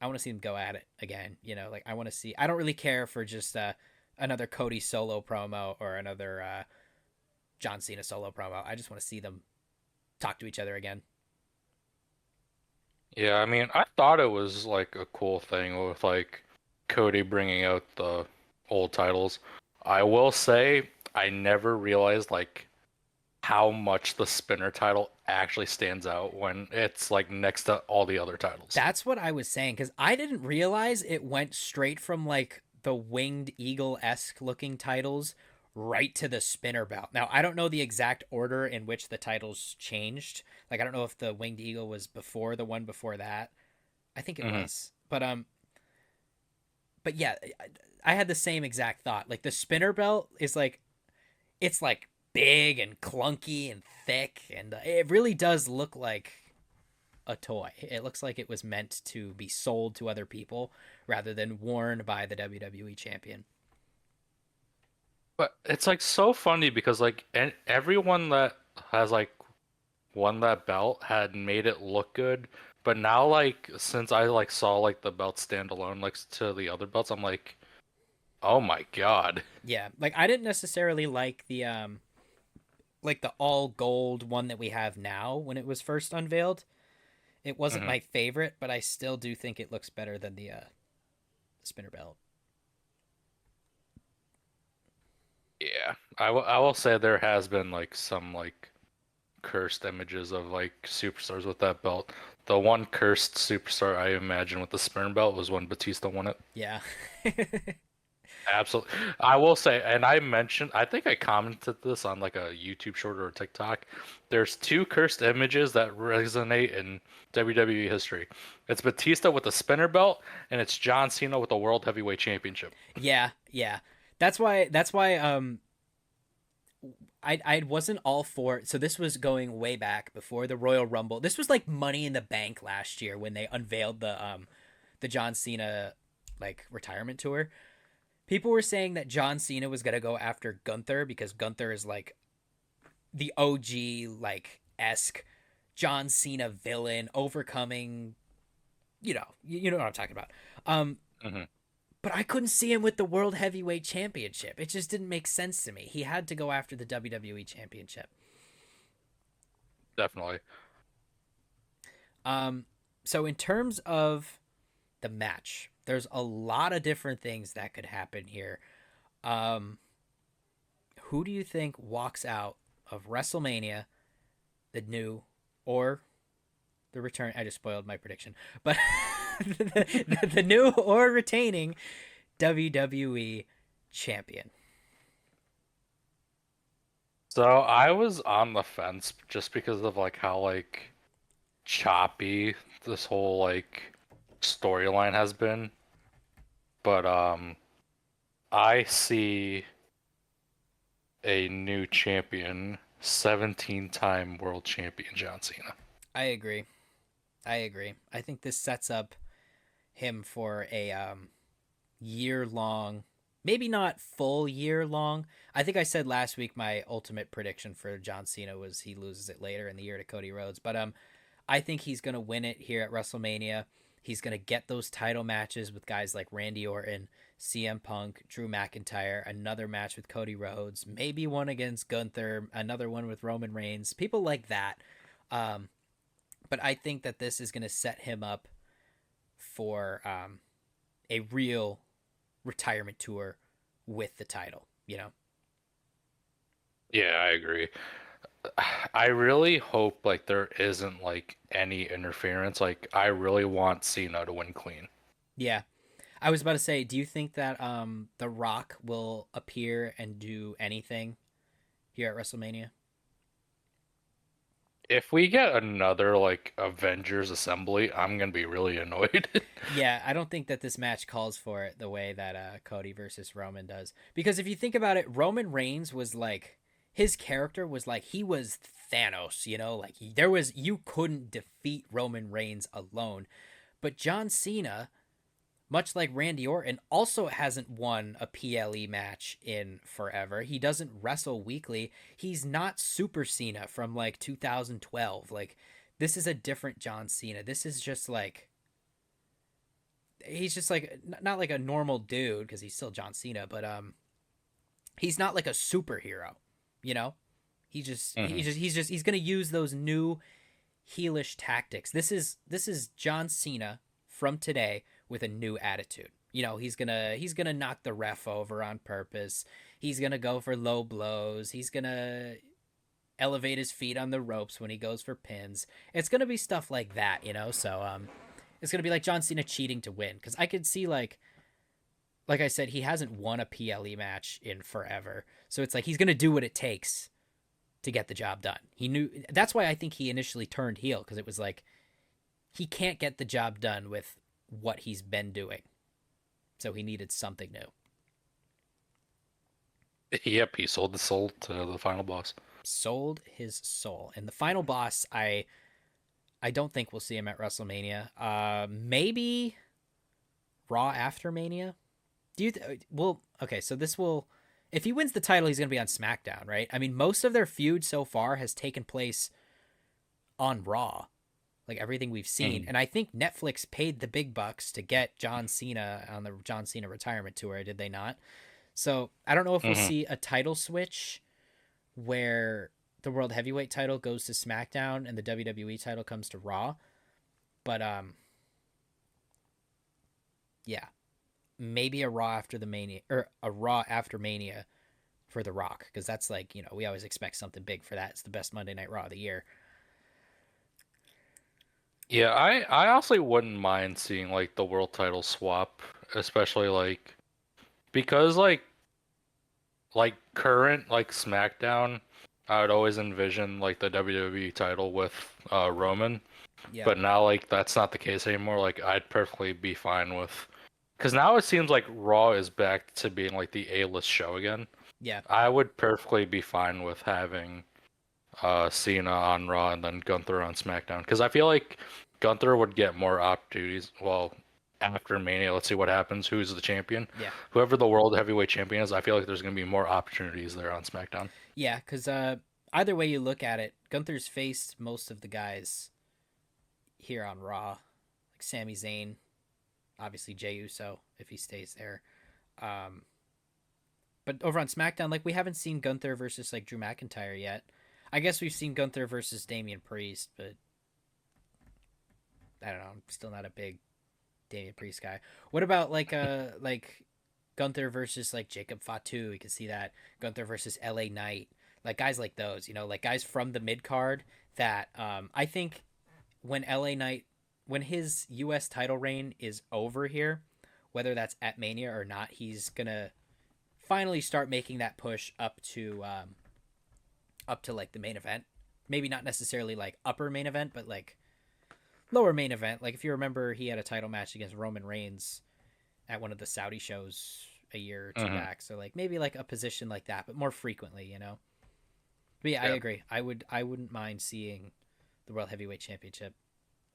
I want to see him go at it again. You know, like I want to see. I don't really care for just another Cody solo promo or another John Cena solo promo. I just want to see them talk to each other again. Yeah, I mean, I thought it was like a cool thing with like Cody bringing out the old titles. I will say I never realized like how much the spinner title actually stands out when it's like next to all the other titles. That's what I was saying because I didn't realize it went straight from like the winged eagle esque looking titles right to the spinner belt. Now I don't know the exact order in which the titles changed. Like I don't know if the winged eagle was before the one before that. I think it Hmm. was, but yeah, I had the same exact thought. Like the spinner belt is like it's like big and clunky and thick, and it really does look like a toy. It looks like it was meant to be sold to other people rather than worn by the WWE champion. But it's like so funny because like everyone that has like won that belt had made it look good, but now like since I like saw like the belt stand alone next to the other belts, I'm oh my God. Yeah, like I didn't necessarily like the all gold one that we have now when it was first unveiled. It wasn't Hmm. my favorite, but I still do think it looks better than the spinner belt. Yeah, I will say there has been like some like cursed images of like superstars with that belt. The one cursed superstar I imagine with the Spurn belt was when Batista won it. Yeah. Absolutely. I will say, and I mentioned, I think I commented this on like a YouTube short or a TikTok. There's two cursed images that resonate in WWE history. It's Batista with the spinner belt, and it's John Cena with the World Heavyweight Championship. Yeah, yeah. That's why I wasn't all for, so this was going way back before the Royal Rumble. This was like Money in the Bank last year when they unveiled the John Cena like retirement tour. People were saying that John Cena was going to go after Gunther because Gunther is like the OG like esque John Cena villain overcoming, you know what I'm talking about. Um Hmm. but I couldn't see him with the World Heavyweight Championship. It just didn't make sense to me. He had to go after the WWE Championship. Definitely. Um, so in terms of the match, there's a lot of different things that could happen here. Um, who do you think walks out of WrestleMania, the new or the return? I just spoiled my prediction, but the new or retaining WWE champion? So I was on the fence just because of like how like choppy this whole like storyline has been. But I see a new champion, 17-time world champion John Cena. I agree. I agree. I think this sets up him for a year long, maybe not full year long. I think I said last week my ultimate prediction for John Cena was he loses it later in the year to Cody Rhodes, but I think he's going to win it here at WrestleMania. He's going to get those title matches with guys like Randy Orton, CM Punk, Drew McIntyre, another match with Cody Rhodes, maybe one against Gunther, another one with Roman Reigns, people like that. Um, but I think that this is going to set him up for a real retirement tour with the title, you know? Yeah, I agree. I really hope like there isn't like any interference. Like I really want Cena to win clean. Yeah. I was about to say, do you think that The Rock will appear and do anything here at WrestleMania? If we get another like Avengers Assembly, I'm gonna be really annoyed. Yeah, I don't think that this match calls for it the way that Cody versus Roman does. Because if you think about it, Roman Reigns was like his character was like he was Thanos, you know, like there was you couldn't defeat Roman Reigns alone. But John Cena, much like Randy Orton, also hasn't won a PLE match in forever. He doesn't wrestle weekly. He's not Super Cena from like 2012. Like this is a different John Cena. This is just like he's just like not like a normal dude because he's still John Cena, but he's not like a superhero, you know? Hmm. He's gonna use those new heelish tactics. This is John Cena from today with a new attitude. You know, he's gonna knock the ref over on purpose. He's gonna go for low blows. He's gonna elevate his feet on the ropes when he goes for pins. It's gonna be stuff like that, you know. So it's gonna be like John Cena cheating to win because I could see like I said, he hasn't won a PLE match in forever. So it's like he's gonna do what it takes to get the job done. He knew that's why I think he initially turned heel because it was like he can't get the job done with what he's been doing. So he needed something new. Yep, he sold the soul to the final boss. Sold his soul. And the final boss, I don't think we'll see him at WrestleMania. Maybe Raw after Mania. Well, okay, so this will if he wins the title, he's going to be on SmackDown, right? I mean, most of their feud so far has taken place on Raw, like everything we've seen. Mm. And I think Netflix paid the big bucks to get John Cena on the John Cena retirement tour, did they not? So I don't know if we'll Hmm. see a title switch where the World Heavyweight title goes to SmackDown and the WWE title comes to Raw. But yeah, maybe a Raw after the Mania or a Raw after Mania for The Rock because that's like we always expect something big for that. It's the best Monday Night Raw of the year. Yeah, I honestly wouldn't mind seeing like the world title swap, especially like because like current like SmackDown, I would always envision like the WWE title with Roman, Yeah, but now like that's not the case anymore. Like I'd perfectly be fine with, because now it seems like Raw is back to being like the A-list show again. yeah, I would perfectly be fine with having Cena on Raw and then Gunther on SmackDown because I feel like Gunther would get more opportunities. Well, after Mania, let's see what happens. Who's the champion? yeah, Whoever the World Heavyweight Champion is, I feel like there's going to be more opportunities there on SmackDown. yeah. Because either way you look at it, Gunther's faced most of the guys here on Raw, like Sami Zayn, obviously Jey Uso if he stays there. Um, but over on SmackDown, like we haven't seen Gunther versus like Drew McIntyre yet. I guess we've seen Gunther versus Damian Priest, but I don't know. I'm still not a big Damian Priest guy. What about like Gunther versus like Jacob Fatu? We could see that Gunther versus LA Knight, like guys like those, like guys from the mid card that I think when LA Knight when his US title reign is over here, whether that's at Mania or not, he's gonna finally start making that push up to like the main event. Maybe not necessarily like upper main event, but like lower main event. Like if you remember, he had a title match against Roman Reigns at one of the Saudi shows a year or two Hmm. back. So like maybe like a position like that, but more frequently. But yeah, I Yeah. agree. I wouldn't mind seeing the World Heavyweight Championship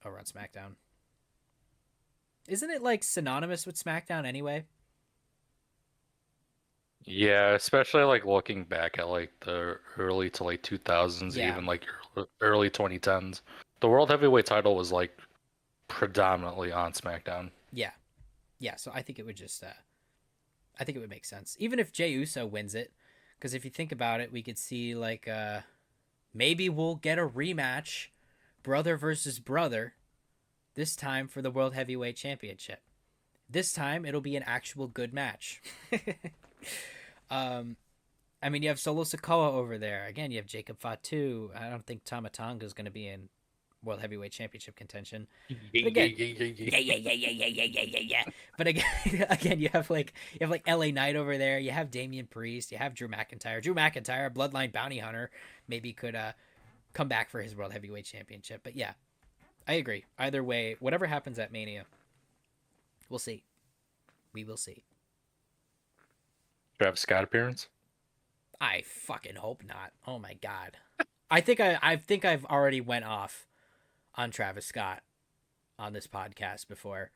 over on SmackDown. Isn't it like synonymous with SmackDown anyway? Yeah, especially like looking back at like the early to late 2000s, Yeah, even like early 2010s. The World Heavyweight title was like predominantly on SmackDown. yeah, yeah. So I think it would just I think it would make sense, even if Jey Uso wins it, because if you think about it, we could see like maybe we'll get a rematch, brother versus brother, this time for the World Heavyweight Championship. This time it'll be an actual good match. um, I mean, you have Solo Sikoa over there. Again, you have Jacob Fatu. I don't think Tama Tonga is going to be in World Heavyweight Championship contention. Yeah, But yeah, again, yeah, yeah, yeah. yeah. But again, again, you have like LA Knight over there. You have Damian Priest. You have Drew McIntyre. Drew McIntyre, Bloodline bounty hunter, maybe could come back for his World Heavyweight Championship. But yeah, I agree. Either way, whatever happens at Mania, we'll see. We will see. Travis Scott appearance. I fucking hope not. Oh my god. I think I've already went off on Travis Scott on this podcast before.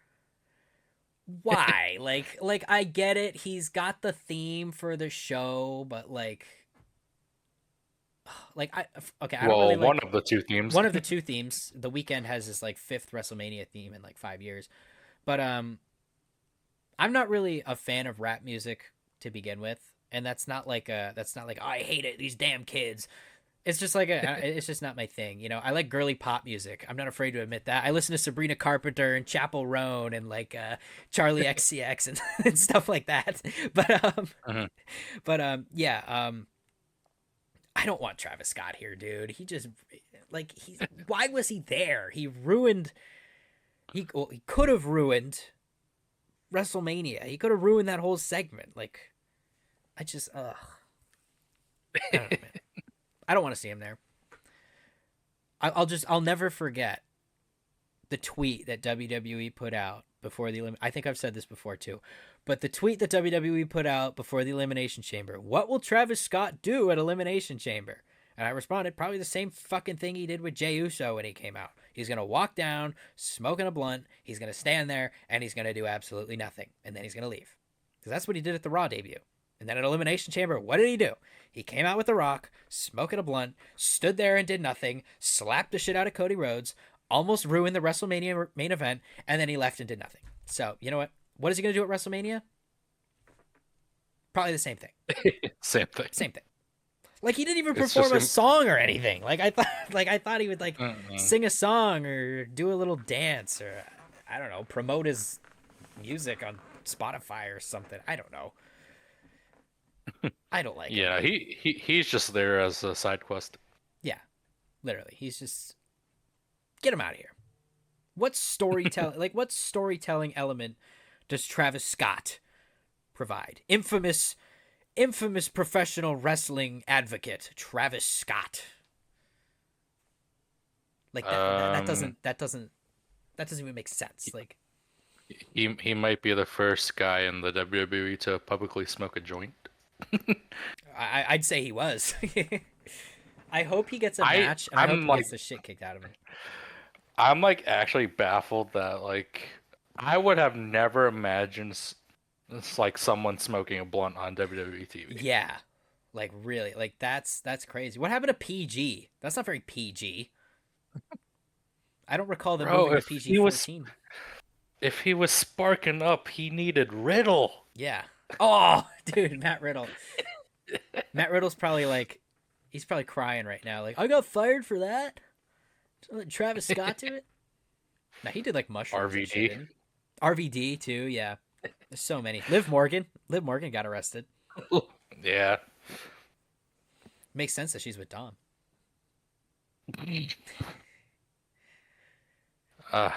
Why? Like I get it. He's got the theme for the show, but like I okay, I don't really Well, one like of the two themes. one of the two themes. The weekend has this like fifth WrestleMania theme in like 5 years. But I'm not really a fan of rap music to begin with. And that's not like oh, I hate it, these damn kids. It's just it's just not my thing. I like girly pop music. I'm not afraid to admit that. I listen to Sabrina Carpenter and Chappell Roan and like Charlie XCX and stuff like that. But Mhm. yeah, I don't want Travis Scott here, dude. He just like he why was he there? He could have ruined WrestleMania. He could have ruined that whole segment. Like I just I don't know, man. I don't want to see him there. I'll never forget the tweet that WWE put out before the I think I've said this before too, but the tweet that WWE put out before the Elimination Chamber. What will Travis Scott do at Elimination Chamber? And I responded, probably the same fucking thing he did with Jey Uso when he came out. He's gonna walk down, smoking a blunt. He's gonna stand there and he's gonna do absolutely nothing, and then he's gonna leave, because that's what he did at the Raw debut. And then at Elimination Chamber, what did he do? He came out with The Rock, smoking a blunt, stood there and did nothing, slapped the shit out of Cody Rhodes, almost ruined the WrestleMania main event, and then he left and did nothing. So, you know what? What is he going to do at WrestleMania? Probably the same thing. Same thing. Same thing. Like he didn't even It's perform just a song or anything. Like I thought he would like Mm-mm. sing a song or do a little dance or I don't know, promote his music on Spotify or something. I don't know. I don't like him. Yeah, he's just there as a side quest. Yeah, literally. He's just get him out of here. What storytelling element does Travis Scott provide? Infamous professional wrestling advocate Travis Scott. Like that doesn't even make sense. Like He might be the first guy in the WWE to publicly smoke a joint. I'd say he was. I hope he gets a I- match, and I hope I'm he like- gets the shit kicked out of him. I'm like actually baffled that like I would have never imagined it's like someone smoking a blunt on WWE TV. Yeah, like really, like that's crazy. What happened to PG? That's not very PG. I don't recall them Bro, moving to if PG he was- 14. If he was sparking up, he needed Riddle. Yeah. Oh, dude, Matt Riddle. Matt Riddle's probably like, he's probably crying right now. Like, I got fired for that. Let Travis Scott do it. Now he did like mushrooms. and RVD. shit, didn't he? RVD too. Yeah. There's so many. Liv Morgan got arrested. Yeah. Makes sense that she's with Dom.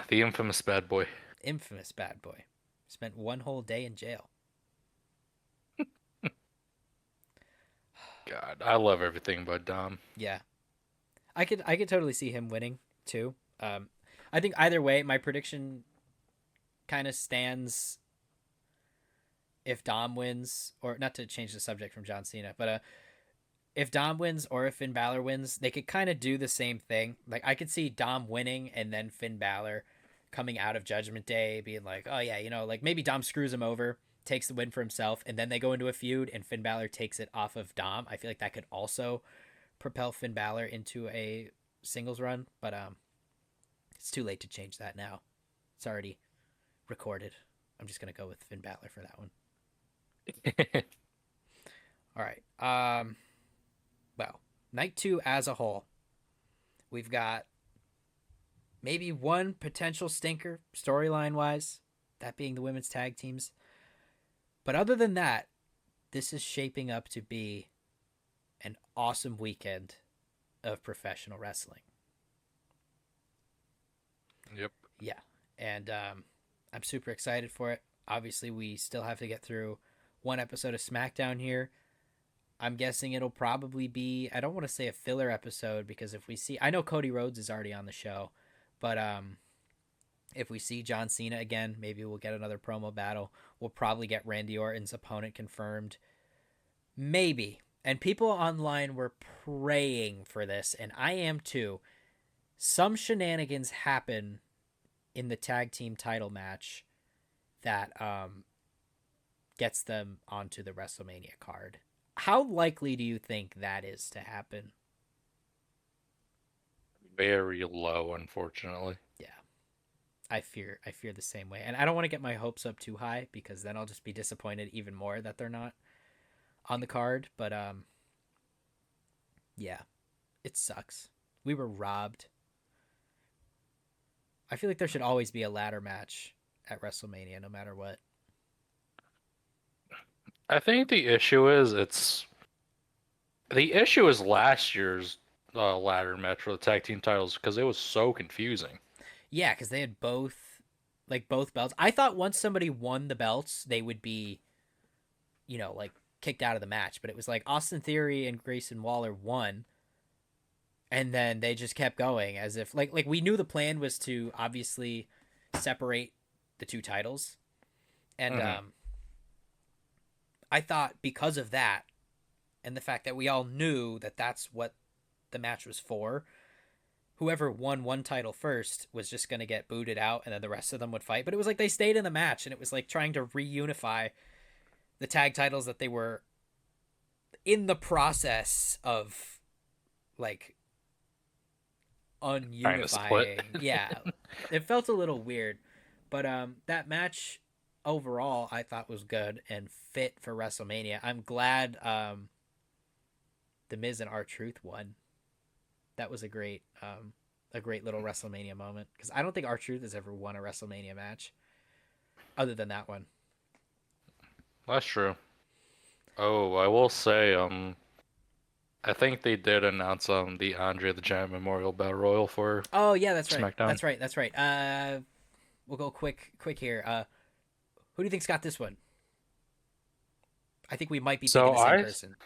The infamous bad boy. Infamous bad boy. Spent one whole day in jail. God, I love everything about Dom. Yeah. I could totally see him winning too. I think either way, my prediction kind of stands if Dom wins, or not to change the subject from John Cena, but if Dom wins or if Finn Balor wins, they could kind of do the same thing. Like I could see Dom winning and then Finn Balor coming out of Judgment Day being like, oh yeah, like maybe Dom screws him over, takes the win for himself, and then they go into a feud and Finn Balor takes it off of Dom. I feel like that could also propel Finn Balor into a singles run, but it's too late to change that now. It's already recorded. I'm just gonna go with Finn Balor for that one. All right. Well, night 2 as a whole, we've got maybe one potential stinker storyline wise, that being the women's tag teams. But other than that, this is shaping up to be an awesome weekend of professional wrestling. Yep. Yeah, and I'm super excited for it. Obviously, we still have to get through one episode of SmackDown here. I'm guessing it'll probably be, I don't want to say a filler episode because if we see, I know Cody Rhodes is already on the show, but if we see John Cena again, maybe we'll get another promo battle. We'll probably get Randy Orton's opponent confirmed. Maybe. And people online were praying for this, and I am too. Some shenanigans happen in the tag team title match that gets them onto the WrestleMania card. How likely do you think that is to happen? Very low, unfortunately. Yeah, I fear the same way, and I don't want to get my hopes up too high because then I'll just be disappointed even more that they're not on the card. But yeah, it sucks. We were robbed. I feel like there should always be a ladder match at WrestleMania, no matter what. I think the issue is last year's ladder match for the tag team titles because it was so confusing. Yeah, because they had both belts. I thought once somebody won the belts, they would be, like kicked out of the match. But it was like Austin Theory and Grayson Waller won, and then they just kept going as if like we knew the plan was to obviously separate the two titles, and Hmm. I thought because of that and the fact that we all knew that that's what the match was for, whoever won one title first was just going to get booted out and then the rest of them would fight. But it was like they stayed in the match and it was like trying to reunify the tag titles that they were in the process of like Trying to split. ununifying. Yeah. It felt a little weird. But that match overall I thought was good and fit for WrestleMania. I'm glad The Miz and R-Truth won. That was a great little WrestleMania moment because I don't think R-Truth has ever won a WrestleMania match other than that one. That's true. Oh, I will say, I think they did announce the Andre the Giant Memorial Battle Royal for Oh yeah, that's right. SmackDown. That's right. We'll go quick here. Who do you think's got this one? I think we might be thinking So the same I person.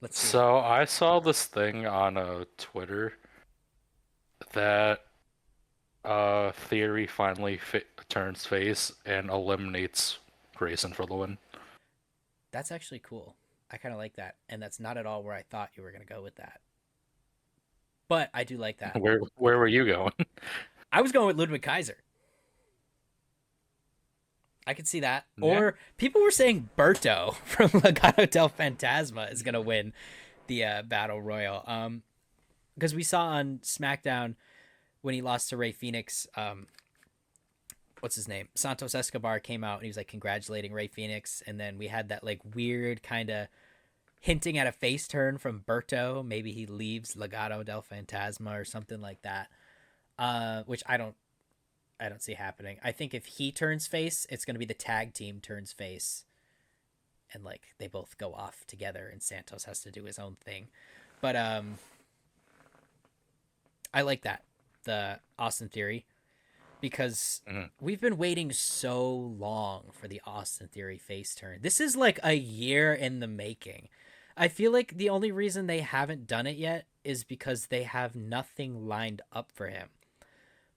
Let's see. so I saw this thing on Twitter that Theory finally turns face and eliminates Grayson for the win. That's actually cool. I kind of like that, and that's not at all where I thought you were gonna go with that. But I do like that. Where were you going? I was going with Ludwig Kaiser. I could see that. Yeah. Or people were saying Berto from Legado del Fantasma is gonna win the battle royal. Because we saw on SmackDown when he lost to Ray Phoenix. What's his name? Santos Escobar came out and he was like congratulating Ray Phoenix, and then we had that like weird kind of hinting at a face turn from Berto. Maybe he leaves Legado del Fantasma or something like that. Which I don't see happening. I think if he turns face, it's gonna be the tag team turns face, and like they both go off together, and Santos has to do his own thing. But I like that the Austin Theory because Mhm. we've been waiting so long for the Austin Theory face turn. This is like a year in the making. I feel like the only reason they haven't done it yet is because they have nothing lined up for him.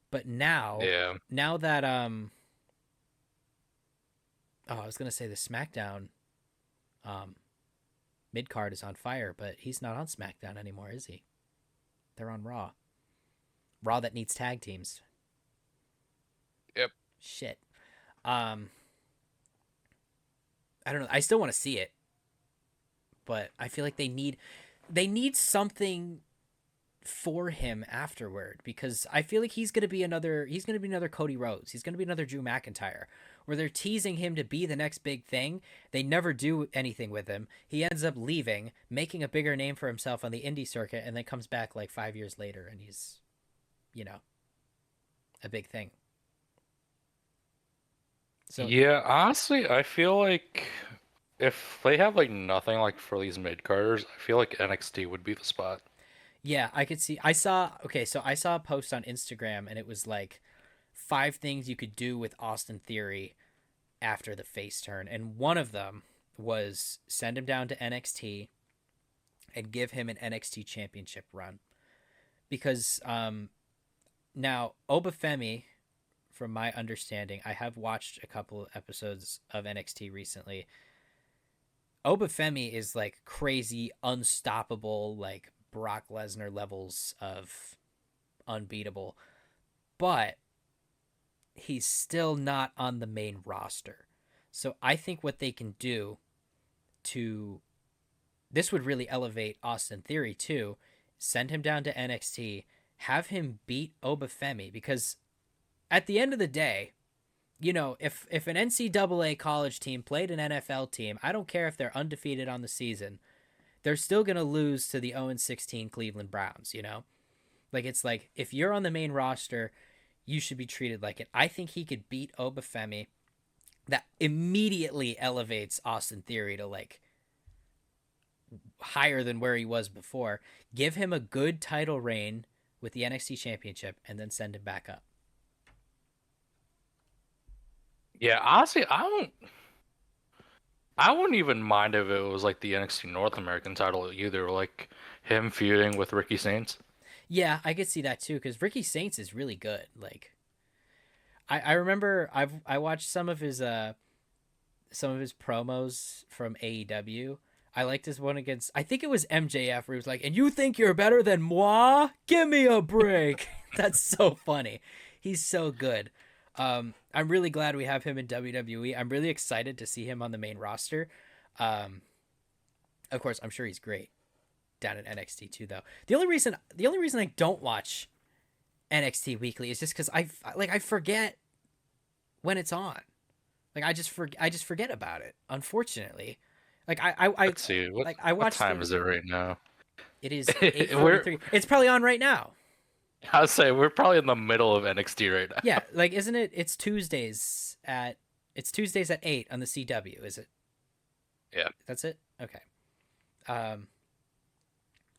But Yeah. now that I was gonna say the SmackDown um mid card is on fire, but he's not on SmackDown anymore, is he? They're on Raw. Raw that needs tag teams. Yep. Shit. Um, I don't know. I still want to see it, but I feel like they need something for him afterward because I feel like he's gonna be another Cody Rhodes. He's gonna be another Drew McIntyre. Where they're teasing him to be the next big thing. They never do anything with him. He ends up leaving, making a bigger name for himself on the indie circuit, and then comes back like 5 years later and he's, you know, a big thing. So Yeah, honestly, I feel like if they have like nothing like for these mid carders, I feel like NXT would be the spot. Yeah, I could see. Okay, so I saw a post on Instagram and it was like 5 things you could do with Austin Theory after the face turn. And one of them was send him down to NXT and give him an NXT championship run. Because now Obafemi, from my understanding, I have watched a couple of episodes of NXT recently. Obafemi is like crazy, unstoppable, like Brock Lesnar levels of unbeatable, but he's still not on the main roster. So I think what they can do to this would really elevate Austin Theory too. Send him down to NXT, have him beat Obafemi because at the end of the day, if an NCAA college team played an NFL team, I don't care if they're undefeated on the season, they're still gonna lose to the 0-16 Cleveland Browns. Like it's like if you're on the main roster, you should be treated like it. I think he could beat Obafemi. That immediately elevates Austin Theory to like higher than where he was before. Give him a good title reign with the NXT Championship, and then send him back up. Yeah, honestly, I wouldn't even mind if it was like the NXT North American title either, like him feuding with Ricky Saints. Yeah, I could see that too because Ricky Saints is really good. Like I remember I watched some of his promos from AEW. I liked his one against I think it was MJF where he was like, "And you think you're better than moi? Give me a break." That's so funny. He's so good. I'm really glad we have him in WWE. I'm really excited to see him on the main roster. Um, of course, I'm sure he's great down at NXT too, though. The only reason I don't watch NXT weekly is just because I forget when it's on. Like I just forget about it. Unfortunately, like Let's see, I what watched time the. is it right now? It is We're 8:43. It's probably on right now. I'd say we're probably in the middle of NXT right Yeah, now. like isn't it? It's Tuesdays at 8 on the CW. Is it? Yeah. That's it. Okay. Um,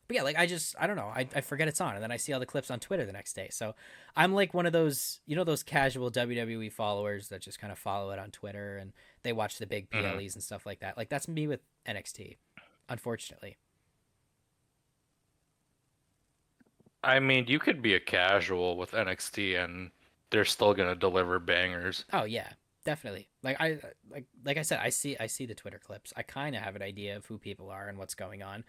but yeah, like I don't know. I forget it's on, and then I see all the clips on Twitter the next day. So I'm like one of those those casual WWE followers that just kind of follow it on Twitter and they watch the big hmm PLEs and stuff like that. Like that's me with NXT, unfortunately. I mean, you could be a casual with NXT and they're still gonna deliver bangers. Oh yeah, definitely. Like I said, I see the Twitter clips. I kind of have an idea of who people are and what's going on.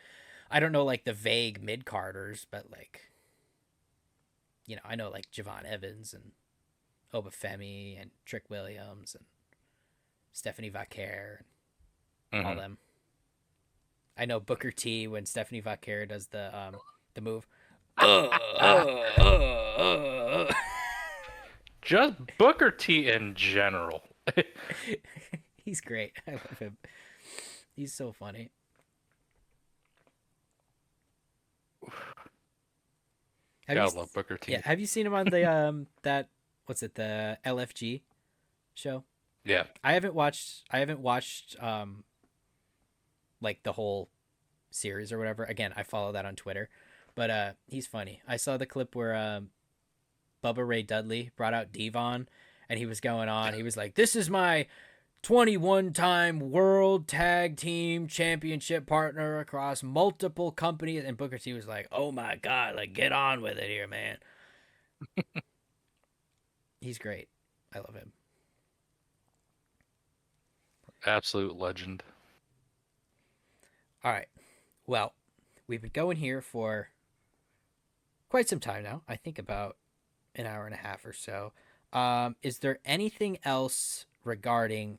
I don't know like the vague mid carders, but like I know like Javon Evans and Obafemi and Trick Williams and Stephanie Vaquer and all hmm them. I know Booker T when Stephanie Vaquer does the move. Just Booker T in general. He's great. I love him. He's so funny. Have you? Gotta love Booker Yeah. T. Have you seen him on the that what's it the LFG show? Yeah. I haven't watched like the whole series or whatever. Again, I follow that on Twitter, but he's funny. I saw the clip where Bubba Ray Dudley brought out Devon, and he was going on. He was like, "This is my 21-time World Tag Team Championship partner across multiple companies," and Booker T was like, "Oh my god, like get on with it here, man." He's great. I love him. Absolute legend. All right. Well, we've been going here for quite some time now. I think about an hour and a half or so. Is there anything else regarding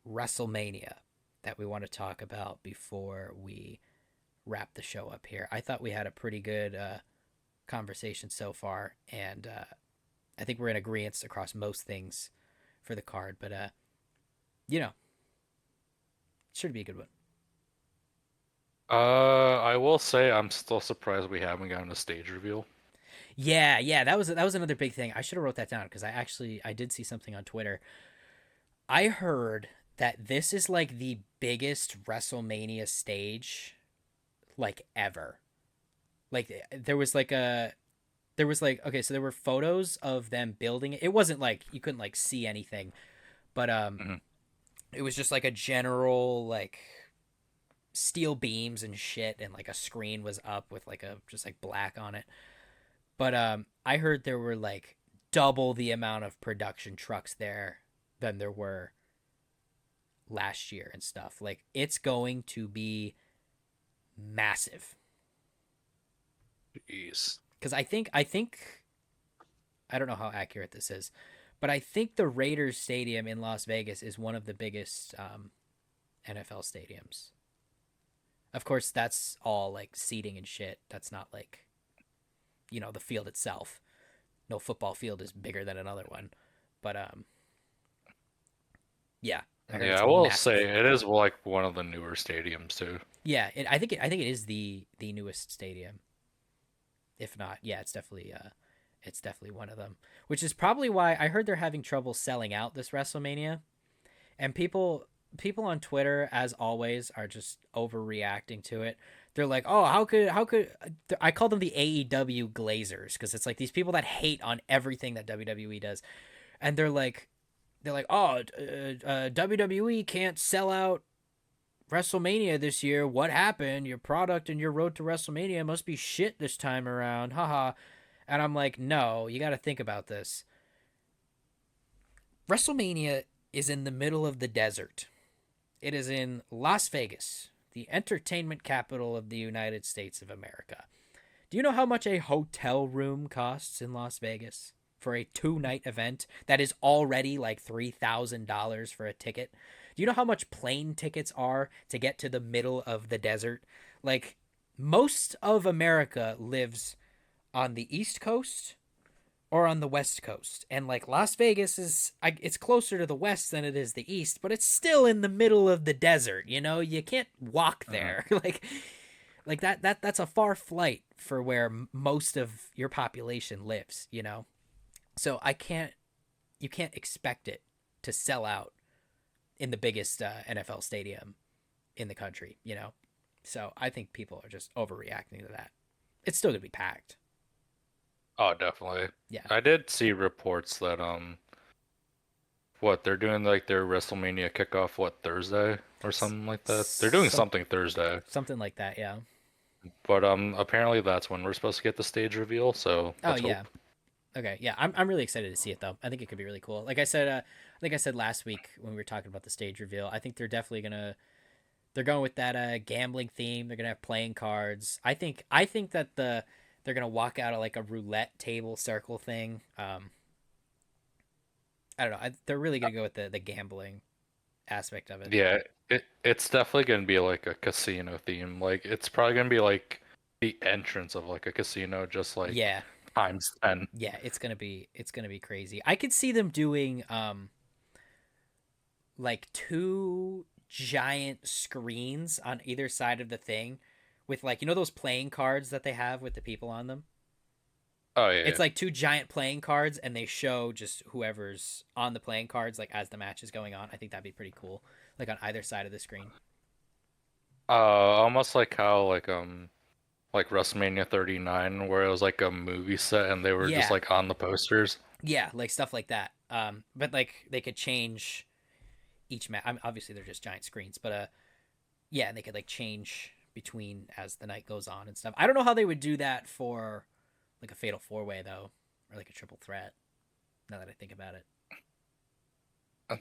WrestleMania that we want to talk about before we wrap the show up here? I thought we had a pretty good conversation so far, and I think we're in agreement across most things for the card. But you know, should be a good one. I will say I'm still surprised we haven't gotten a stage reveal. Yeah, that was another big thing. I should have wrote that down because I did see something on Twitter. I heard that this is like the biggest WrestleMania stage like ever. Like there was like okay, so there were photos of them building it. It wasn't like you couldn't like see anything, but Mhm. it was just like a general like steel beams and shit, and like a screen was up with like a just like black on it. But I heard there were like double the amount of production trucks there than there were last year and stuff. Like it's going to be massive. Jeez. Because I don't know how accurate this is, but I think the Raiders Stadium in Las Vegas is one of the biggest NFL stadiums. Of course, that's all like seating and shit. That's not like the field itself. No football field is bigger than another one, but yeah, I heard Yeah, it's I will say massive. it is like one of the newer stadiums too. Yeah, I think it is the newest stadium. If not, yeah, it's definitely one of them. Which is probably why I heard they're having trouble selling out this WrestleMania. And people on Twitter, as always, are just overreacting to it. They're like, "Oh, how could I call them the AEW Glazers because it's like these people that hate on everything that WWE does." And they're like, "Oh, WWE can't sell out WrestleMania this year. What happened? Your product and your road to WrestleMania must be shit this time around." Haha. And I'm like, "No, you got to think about this. WrestleMania is in the middle of the desert. It is in Las Vegas, the entertainment capital of the United States of America. Do you know how much a hotel room costs in Las Vegas for a 2 night event that is already like $3,000 for a ticket? Do you know how much plane tickets are to get to the middle of the desert? Like, most of America lives on the East Coast or on the West Coast. And like Las Vegas it's closer to the west than it is the east, but it's still in the middle of the desert, You can't walk Mhm. there. Like that's a far flight for where most of your population lives. So I can't you can't expect it to sell out in the biggest NFL stadium in the country. So I think people are just overreacting to that. It's still going to be packed. Oh, definitely. Yeah. I did see reports that what they're doing like their WrestleMania kickoff Thursday or something like that. They're doing Some something Thursday, something like that, yeah. but apparently that's when we're supposed to get the stage reveal. So Oh let's yeah. hope. Okay, yeah, I'm really excited to see it though. I think it could be really cool. Like I think I said last week when we were talking about the stage reveal. I think they're going with that gambling theme. They're gonna have playing cards. I think that they're gonna walk out of like a roulette table circle thing. I don't know. They're really gonna go with the gambling aspect of it. Yeah, it's definitely gonna be like a casino theme. Like it's probably gonna be like the entrance of like a casino, just like Yeah, times 10. yeah, it's gonna be crazy. I could see them doing like two giant screens on either side of the thing with like those playing cards that they have with the people on them. Oh yeah, It's yeah. like two giant playing cards and they show just whoever's on the playing cards like as the match is going on. I think that'd be pretty cool. Like on either side of the screen. Almost like how like WrestleMania 39 where it was like a movie set and they were just Yeah. like on the posters. Yeah, like stuff like that. But like they could change each match. I mean, obviously they're just giant screens, but yeah, and they could like change between as the night goes on and stuff. I don't know how they would do that for like a fatal four way though, or like a triple threat. Now that I think about it.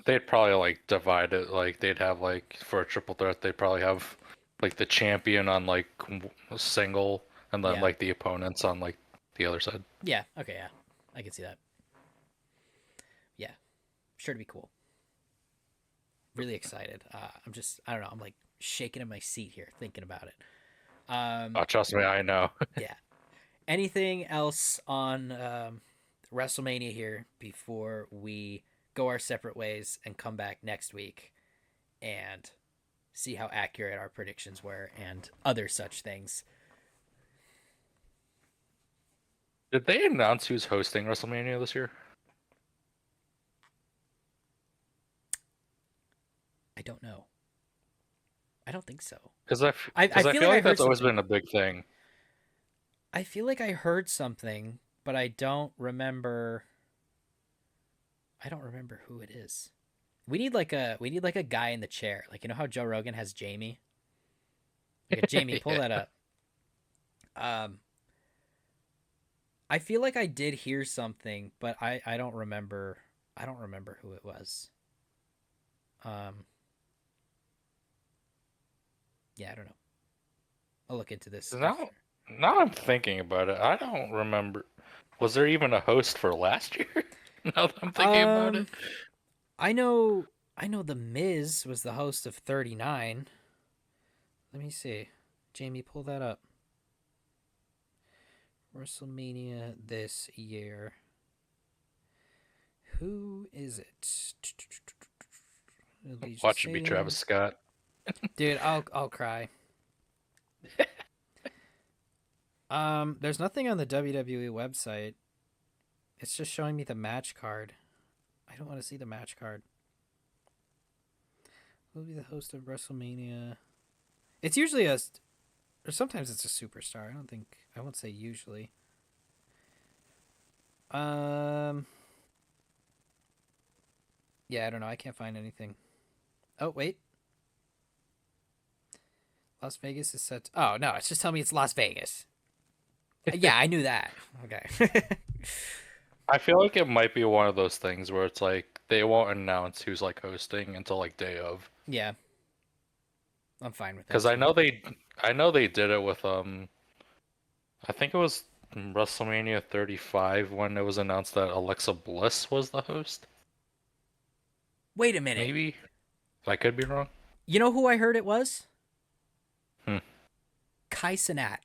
They'd probably like divide it like they'd have like for a triple threat they'd probably have like the champion on like a single and then Yeah. like the opponents on like the other side. Yeah. Okay. Yeah. I can see that. Yeah. Sure to be cool. Really excited. I don't know. I'm like shaking in my seat here thinking about it. Oh, trust me, I know. Yeah. Anything else on WrestleMania here before we go our separate ways and come back next week and see how accurate our predictions were and other such things? Did they announce who's hosting WrestleMania this year? I don't know. I don't think so. Because I I feel feel like I like heard that's always something. been a big thing. I feel like I heard something, but I don't remember. I don't remember who it is. We need like a guy in the chair. Like, you know how Joe Rogan has Jamie? Like a Jamie, pull Yeah. that up. Um I feel like I did hear something, but I don't remember. I don't remember who it was. Um yeah, I don't know. I'll look into this Now, after. now I'm thinking about it. I don't remember. Was there even a host for last year? Now that I'm thinking about Um it. I know the Miz was the host of 39. Let me see. Jamie, pull that up. WrestleMania this year. Who is it? Allegiant Watch it be Travis Stadium. Scott. Dude, I'll cry. There's nothing on the WWE website. It's just showing me the match card. I don't want to see the match card. Who'll be the host of WrestleMania? It's usually or sometimes it's a superstar. I won't say usually. Um, yeah, I don't know. I can't find anything. Oh, wait. Las Vegas is set. Oh, no, it's just telling me it's Las Vegas. Yeah, I knew that. Okay. I feel like it might be one of those things where it's like they won't announce who's like hosting until like day of. Yeah, I'm fine with that Because too. I know they did it with I think it was WrestleMania 35 when it was announced that Alexa Bliss was the host. Wait a minute. Maybe I could be wrong. You know who I heard it was? Hmm. Kai Cenat.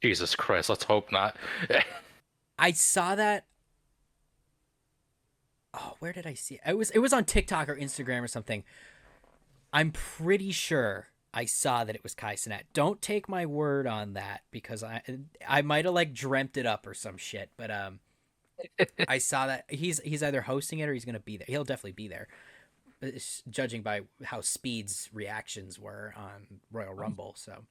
Jesus Christ, let's hope not. I saw that. Oh, where did I see it? It was on TikTok or Instagram or something. I'm pretty sure I saw that it was Kai Cenat. Don't take my word on that because I might have like dreamt it up or some shit. But I saw that he's either hosting it or he's gonna be there. He'll definitely be there, judging by how Speed's reactions were on Royal Rumble. So,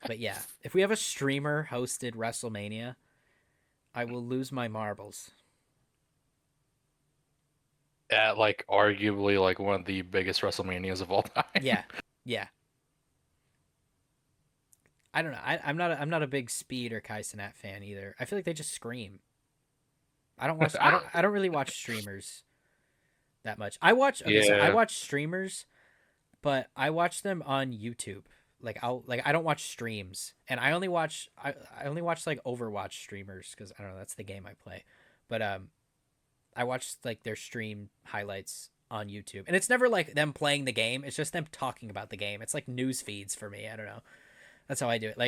but yeah, if we have a streamer hosted WrestleMania, I will lose my marbles. At like arguably like one of the biggest WrestleManias of all time. Yeah, yeah. I don't know. I'm not a big Speed or Kai Cenat fan either. I feel like they just scream. I don't watch. I don't really watch streamers that much. I watch. Okay, so I Yeah, watch streamers, but I watch them on YouTube. I don't watch streams, and I only watch like Overwatch streamers because I don't know, that's the game I play. But I watch like their stream highlights on YouTube, and it's never like them playing the game. It's just them talking about the game. It's like news feeds for me. I don't know. That's how I do it.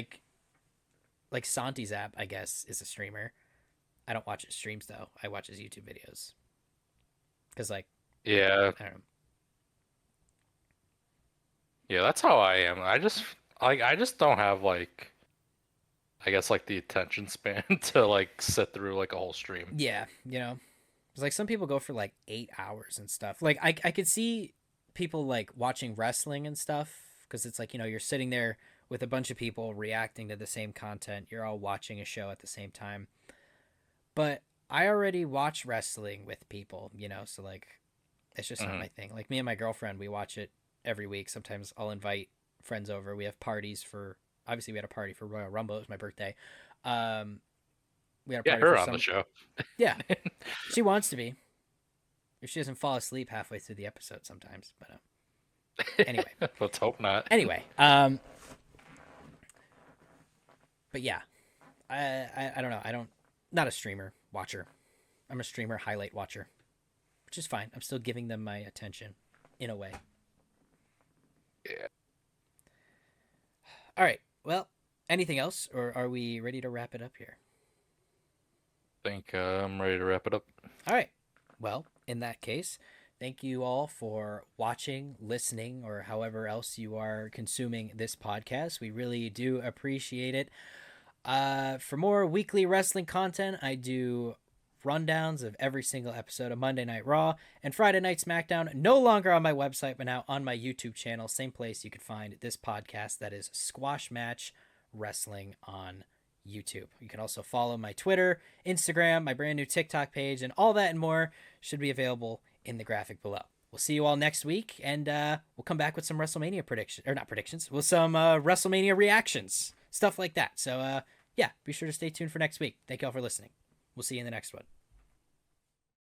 Like Santi's app, I guess, is a streamer. I don't watch his streams though. I watch his YouTube videos because like yeah, I don't know. yeah. That's how I am. I just don't have like I guess like the attention span to like sit through like a whole stream. Yeah, it's like some people go for like 8 hours and stuff. Like I could see people like watching wrestling and stuff because it's like you're sitting there with a bunch of people reacting to the same content. You're all watching a show at the same time. But I already watch wrestling with people, so like it's just not Hmm. my thing. Like me and my girlfriend, we watch it every week. Sometimes I'll invite friends over. We have parties for obviously we had a party for Royal Rumble. It was my birthday. Um, we had a Yeah, party for her on the some. show. Yeah, she wants to be. If she doesn't fall asleep halfway through the episode, sometimes. But anyway, Let's hope not. anyway. But yeah, I don't know. I don't not a streamer watcher. I'm a streamer highlight watcher, which is fine. I'm still giving them my attention, in a way. Yeah, All right. Well, anything else, or are we ready to wrap it up here? I think I'm ready to wrap it up. All right. Well, in that case, thank you all for watching, listening, or however else you are consuming this podcast. We really do appreciate it. For more weekly wrestling content, I do rundowns of every single episode of Monday Night Raw and Friday Night SmackDown, no longer on my website, but now on my YouTube channel. Same place you can find this podcast, that is Squash Match Wrestling on YouTube. You can also follow my Twitter, Instagram, my brand new TikTok page, and all that and more should be available in the graphic below. We'll see you all next week, and we'll come back with some WrestleMania predictions, or not predictions, with some WrestleMania reactions, stuff like that. So, yeah, be sure to stay tuned for next week. Thank you all for listening. We'll see you in the next one.